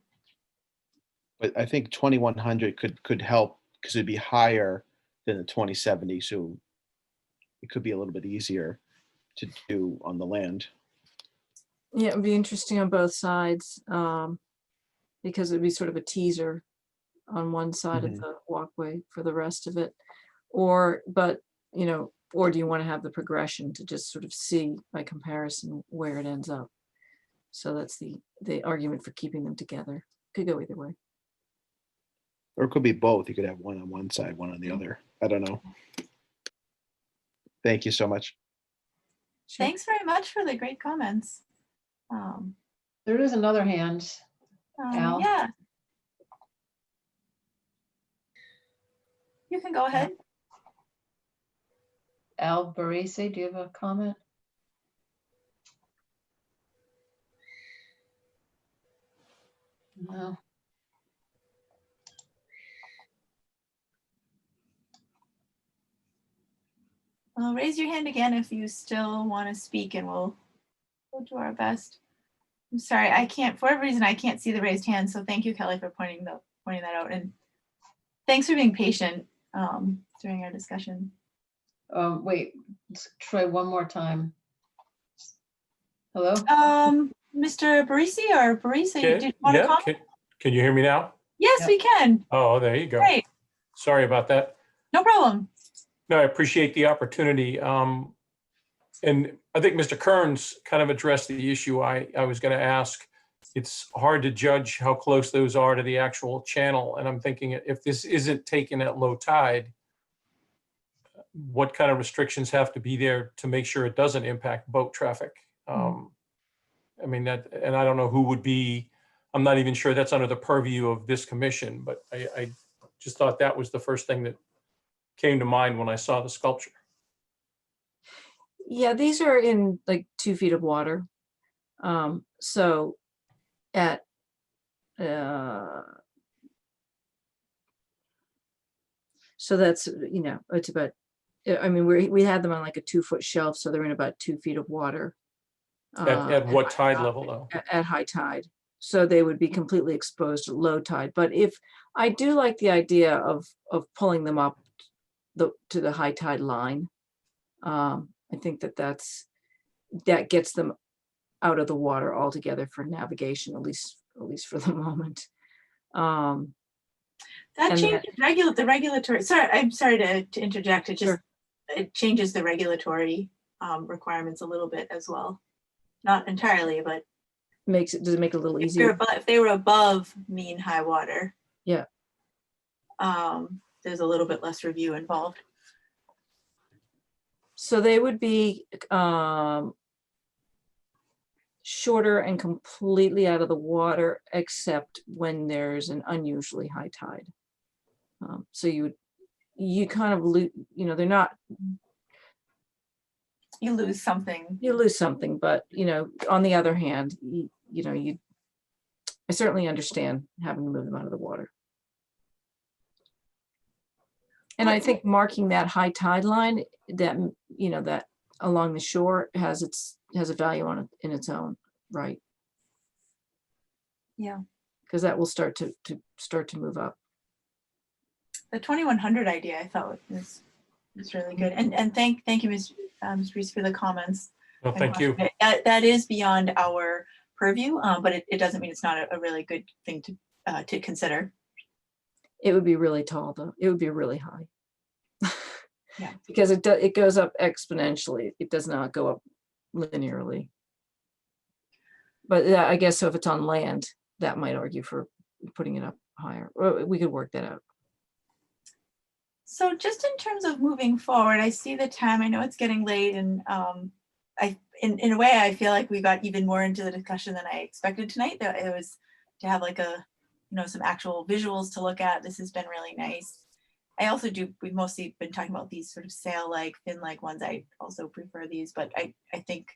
Speaker 18: But I think 2100 could help because it'd be higher than the 2070, so it could be a little bit easier to do on the land.
Speaker 6: Yeah, it would be interesting on both sides, because it'd be sort of a teaser on one side of the walkway for the rest of it. But you know, or do you want to have the progression to just sort of see by comparison where it ends up? So that's the argument for keeping them together. Could go either way.
Speaker 18: Or it could be both. You could have one on one side, one on the other. I don't know. Thank you so much.
Speaker 2: Thanks very much for the great comments.
Speaker 1: There is another hand. Al?
Speaker 2: Yeah. You can go ahead.
Speaker 1: Al Barisi, do you have a comment? No.
Speaker 2: raise your hand again if you still want to speak, and we'll do our best. I'm sorry, I can't, for whatever reason, I can't see the raised hand, so thank you, Kelly, for pointing that out, and thanks for being patient during our discussion.
Speaker 1: Wait, let's try one more time. Hello?
Speaker 2: Mr. Barisi or Barisa, did you want to
Speaker 11: Yeah,
Speaker 2: comment?
Speaker 11: can you hear me now?
Speaker 2: Yes, we can.
Speaker 11: Oh, there you go.
Speaker 2: Great.
Speaker 11: Sorry about that.
Speaker 2: No problem.
Speaker 11: No, I appreciate the opportunity. And I think Mr. Kearns kind of addressed the issue I was going to ask. It's hard to judge how close those are to the actual channel. And I'm thinking if this isn't taken at low tide, what kind of restrictions have to be there to make sure it doesn't impact boat traffic? I mean, and I don't know who would be, I'm not even sure that's under the purview of this commission, but I just thought that was the first thing that came to mind when I saw the sculpture.
Speaker 6: Yeah, these are in like 2 feet of water. So at so that's, you know, it's about, I mean, we had them on like a 2-foot shelf, so they're in about 2 feet of water.
Speaker 11: At what tide level though?
Speaker 6: At high tide. So they would be completely exposed at low tide. But if I do like the idea of pulling them up to the high tide line, I think that gets them out of the water altogether for navigation, at least for the moment.
Speaker 2: That
Speaker 6: and
Speaker 2: changes the regulatory. Sorry, I'm sorry to interject. It just it changes the regulatory requirements a little bit as well. Not entirely, but
Speaker 6: does it make it a little
Speaker 2: if
Speaker 6: easier?
Speaker 2: if they were above mean high water,
Speaker 6: Yeah.
Speaker 2: There's a little bit less review involved.
Speaker 6: So they would be shorter and completely out of the water, except when there's an unusually high tide. So you kind of lose, you know, they're not.
Speaker 2: You lose something.
Speaker 6: You lose something, but you know, on the other hand, I certainly understand having to move them out of the water. And I think marking that high tide line, that, you know, that along the shore has a value on it in its own right.
Speaker 2: Yeah.
Speaker 6: Because that will start to move up.
Speaker 2: The 2100 idea I thought was really good. And thank you, Ms. Reese, for the comments.
Speaker 11: Well, thank you.
Speaker 2: That is beyond our purview, but it doesn't mean it's not a really good thing to consider.
Speaker 6: It would be really tall though. It would be really high.
Speaker 2: Yeah.
Speaker 6: Because it goes up exponentially. It does not go up linearly. But yeah, I guess so if it's on land, that might argue for putting it up higher. Or we could work that out.
Speaker 2: So just in terms of moving forward, I see the time. I know it's getting late, and in a way, I feel like we got even more into the discussion than I expected tonight. That it was to have like some actual visuals to look at. This has been really nice. I also we've mostly been talking about these sort of sail-like, fin-like ones. I also prefer these, but I think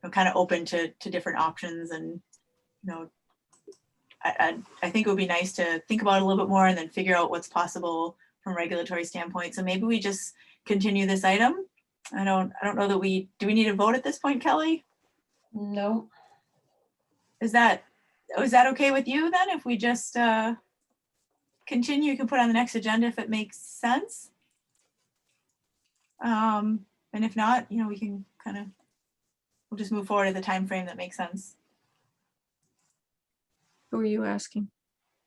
Speaker 2: I'm kind of open to different options, and I think it would be nice to think about it a little bit more and then figure out what's possible from a regulatory standpoint. So maybe we just continue this item. I don't know that do we need a vote at this point, Kelly?
Speaker 1: No.
Speaker 2: Is that okay with you then? If we just continue, you can put on the next agenda if it makes sense. And if not, we can we'll just move forward at the time frame that makes sense.
Speaker 6: Who are you asking?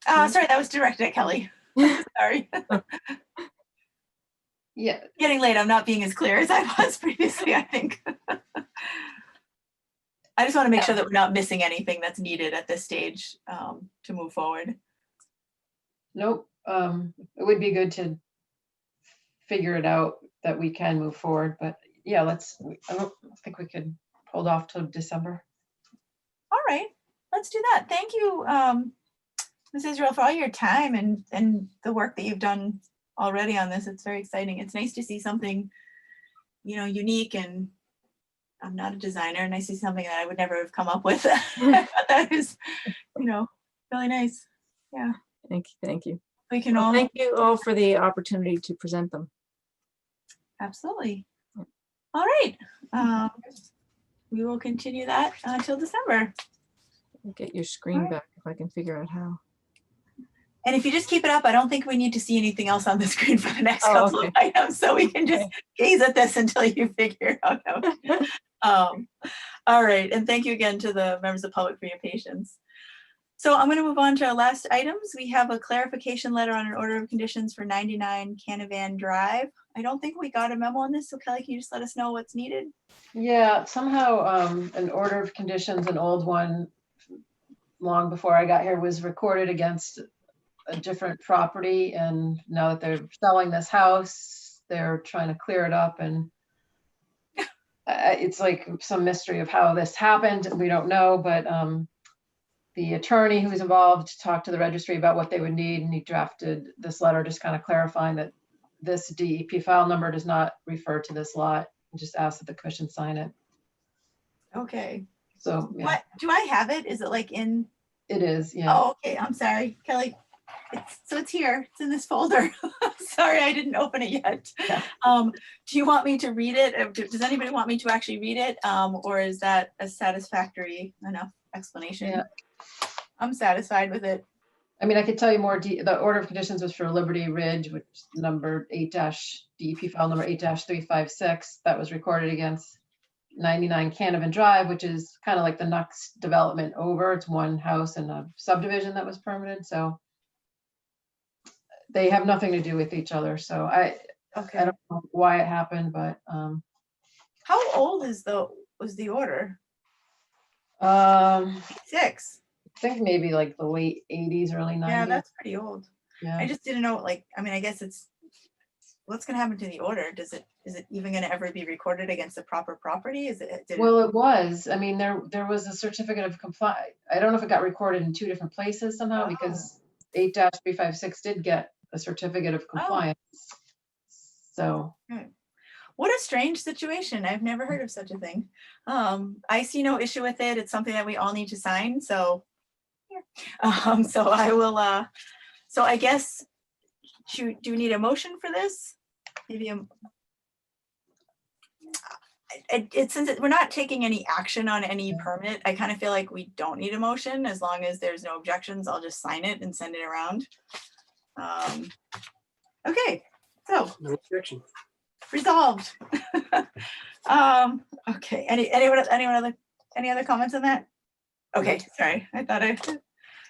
Speaker 2: Sorry, that was directed at Kelly. Sorry.
Speaker 1: Yeah.
Speaker 2: Getting late. I'm not being as clear as I was previously, I think. I just want to make sure that we're not missing anything that's needed at this stage to move forward.
Speaker 1: Nope. It would be good to figure it out that we can move forward, but yeah, I don't think we could hold off till December.
Speaker 2: All right, let's do that. Thank you, Ms. Israel, for all your time and the work that you've done already on this. It's very exciting. It's nice to see something, unique, and I'm not a designer. Nice to see something that I would never have come up with. That is, really nice. Yeah.
Speaker 6: Thank you.
Speaker 2: We can
Speaker 6: well,
Speaker 2: all
Speaker 6: thank you all for the opportunity to present them.
Speaker 2: Absolutely. All right. We will continue that until December.
Speaker 6: Get your screen back if I can figure out how.
Speaker 2: And if you just keep it up, I don't think we need to see anything else on the screen for the next
Speaker 6: Oh,
Speaker 2: couple
Speaker 6: okay.
Speaker 2: of items. So we can just gaze at this until you figure out how. All right. And thank you again to the members of the public for your patience. So I'm going to move on to our last items. We have a clarification letter on an order of conditions for 99 Canavan Drive. I don't think we got a memo on this. So Kelly, can you just let us know what's needed?
Speaker 1: Yeah, somehow an order of conditions, an old one long before I got here, was recorded against a different property. And now that they're selling this house, they're trying to clear it up. And it's like some mystery of how this happened. We don't know, but the attorney who was involved talked to the registry about what they would need, and he drafted this letter just kind of clarifying that this DEP file number does not refer to this lot, and just ask that the commission sign it.
Speaker 2: Okay.
Speaker 1: So, yeah,
Speaker 2: What do I have it? Is it like in?
Speaker 1: it is, yeah.
Speaker 2: Oh, okay. I'm sorry, Kelly. It's here. It's in this folder. Sorry, I didn't open it yet.
Speaker 1: Yeah.
Speaker 2: Do you want me to read it? Does anybody want me to actually read it? Or is that a satisfactory enough explanation?
Speaker 1: Yeah.
Speaker 2: I'm satisfied with it.
Speaker 1: I mean, I could tell you more. The order of conditions was for Liberty Ridge, which is number 8- DEP file number 8-356. That was recorded against 99 Canavan Drive, which is kind of like the next development over. It's one house and a subdivision that was permitted. So they have nothing to do with each other. So I don't know why it happened, but
Speaker 2: How old was the order? 6.
Speaker 1: I think maybe like the late 80s, early 90s.
Speaker 2: Yeah, that's pretty old.
Speaker 1: Yeah.
Speaker 2: I just didn't know, like, I mean, I guess it's, what's gonna happen to the order? Is it even gonna ever be recorded against the proper property?
Speaker 1: Well, it was. I mean, there was a certificate of compliance. I don't know if it got recorded in 2 different places somehow, because 8-356 did get a certificate of compliance. So.
Speaker 2: What a strange situation. I've never heard of such a thing. I see no issue with it. It's something that we all need to sign. So, so I will, so I guess, do we need a motion for this? Maybe since we're not taking any action on any permit, I kind of feel like we don't need a motion. As long as there's no objections, I'll just sign it and send it around. Okay, so.
Speaker 19: No objection.
Speaker 2: Resolved. Okay, any other comments on that? Okay, sorry,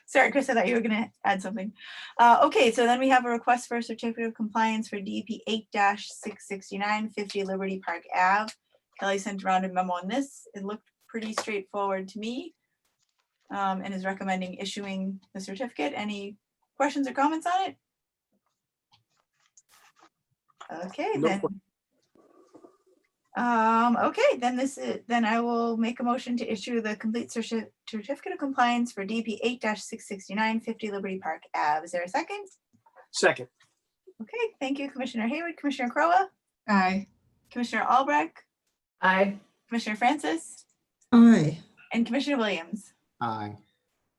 Speaker 2: sorry, Chris, I thought you were gonna add something. Okay, so then we have a request for a certificate of compliance for DEP 8-669 50 Liberty Park Ave. Kelly sent around a memo on this. It looked pretty straightforward to me, and is recommending issuing the certificate. Any questions or comments on it? Okay,
Speaker 19: No
Speaker 2: then. Okay, then I will make a motion to issue the complete certificate of compliance for DP 8-669 50 Liberty Park Ave. Is there a second?
Speaker 19: Second.
Speaker 2: Okay, thank you, Commissioner Hayward. Commissioner Crowe?
Speaker 9: Aye.
Speaker 2: Commissioner Albrecht?
Speaker 4: Aye.
Speaker 2: Commissioner Francis?
Speaker 5: Aye.
Speaker 2: And Commissioner Williams?
Speaker 12: Aye.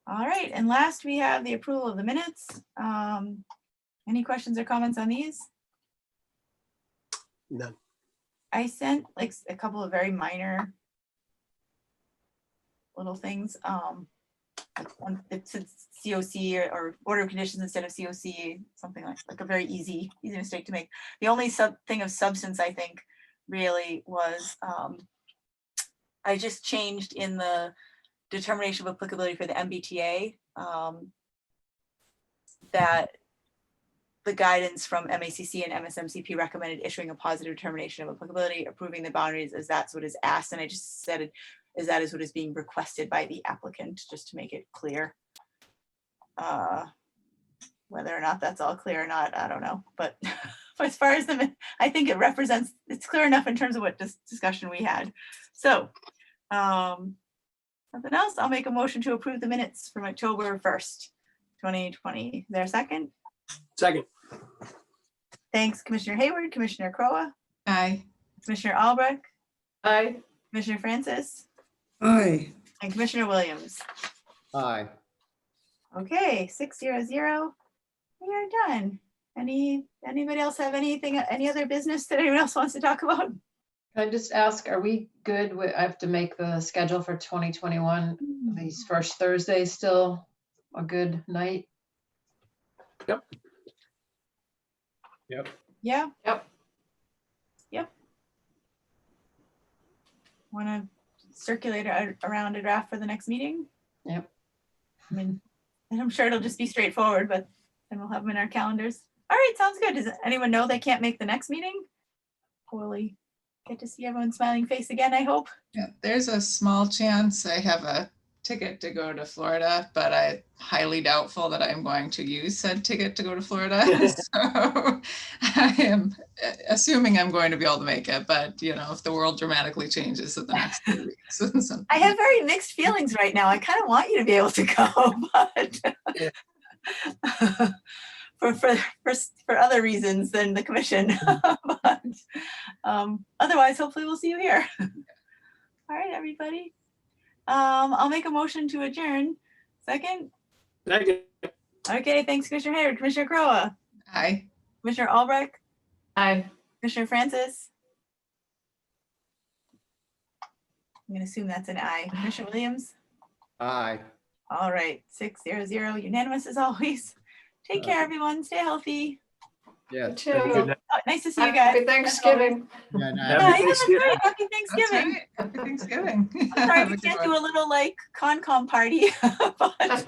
Speaker 2: All right, and last we have the approval of the minutes. Any questions or comments on these?
Speaker 19: None.
Speaker 2: I sent like a couple of very minor little things. It's COC or order of conditions instead of COC, something like a very easy mistake to make. The only thing of substance I think really was I just changed in the determination of applicability for the MBTA that the guidance from MACC and MSMCP recommended issuing a positive determination of applicability, approving the boundaries as that's what is asked. And I just said it as that is what is being requested by the applicant, just to make it clear. Whether or not that's all clear or not, I don't know. But as far as I think it's clear enough in terms of what discussion we had. So nothing else, I'll make a motion to approve the minutes from October 1st, 2020. Is there a second?
Speaker 19: Second.
Speaker 2: Thanks, Commissioner Hayward. Commissioner Crowe?
Speaker 9: Aye.
Speaker 2: Commissioner Albrecht?
Speaker 4: Aye.
Speaker 2: Commissioner Francis?
Speaker 5: Aye.
Speaker 2: And Commissioner Williams?
Speaker 13: Aye.
Speaker 2: Okay, 600. We are done. Anybody else have any other business that anyone else wants to talk about?
Speaker 1: Can I just ask, are we good with, I have to make the schedule for 2021, these first Thursdays still a good night?
Speaker 11: Yep.
Speaker 3: Yep.
Speaker 2: Yeah.
Speaker 4: Yep.
Speaker 2: Yep. Want to circulate around a draft for the next meeting?
Speaker 1: Yep.
Speaker 2: I mean, and I'm sure it'll just be straightforward, but then we'll have them in our calendars. All right, sounds good. Does anyone know they can't make the next meeting? Will we get to see everyone's smiling face again, I hope?
Speaker 9: Yeah, there's a small chance I have a ticket to go to Florida, but I highly doubtful that I'm going to use said ticket to go to Florida. So I am assuming I'm going to be able to make it, but you know, if the world dramatically changes in the next 2 weeks. and something-
Speaker 2: I have very mixed feelings right now. I kind of want you to be able to go, but for other reasons than the commission. But otherwise, hopefully we'll see you here. All right, everybody. I'll make a motion to adjourn. Second?
Speaker 19: Second.
Speaker 2: Okay, thanks, Commissioner Hayward. Commissioner Crowe?
Speaker 9: Aye.
Speaker 2: Commissioner Albrecht?
Speaker 4: Aye.
Speaker 2: Commissioner Francis? I'm gonna assume that's an aye. Commissioner Williams?
Speaker 13: Aye.
Speaker 2: All right, 6-0-0, unanimous as always. Take care, everyone. Stay healthy.
Speaker 13: Yeah.
Speaker 4: Too.
Speaker 2: Oh, nice to see you guys.
Speaker 4: Happy Thanksgiving.
Speaker 12: Yeah, no,
Speaker 2: Yeah, yeah, that's
Speaker 19: Thanksgiving.
Speaker 2: right. Happy
Speaker 9: That's
Speaker 2: Thanksgiving.
Speaker 9: right. Happy Thanksgiving.
Speaker 2: I'm sorry we can't do a little like Concom party, but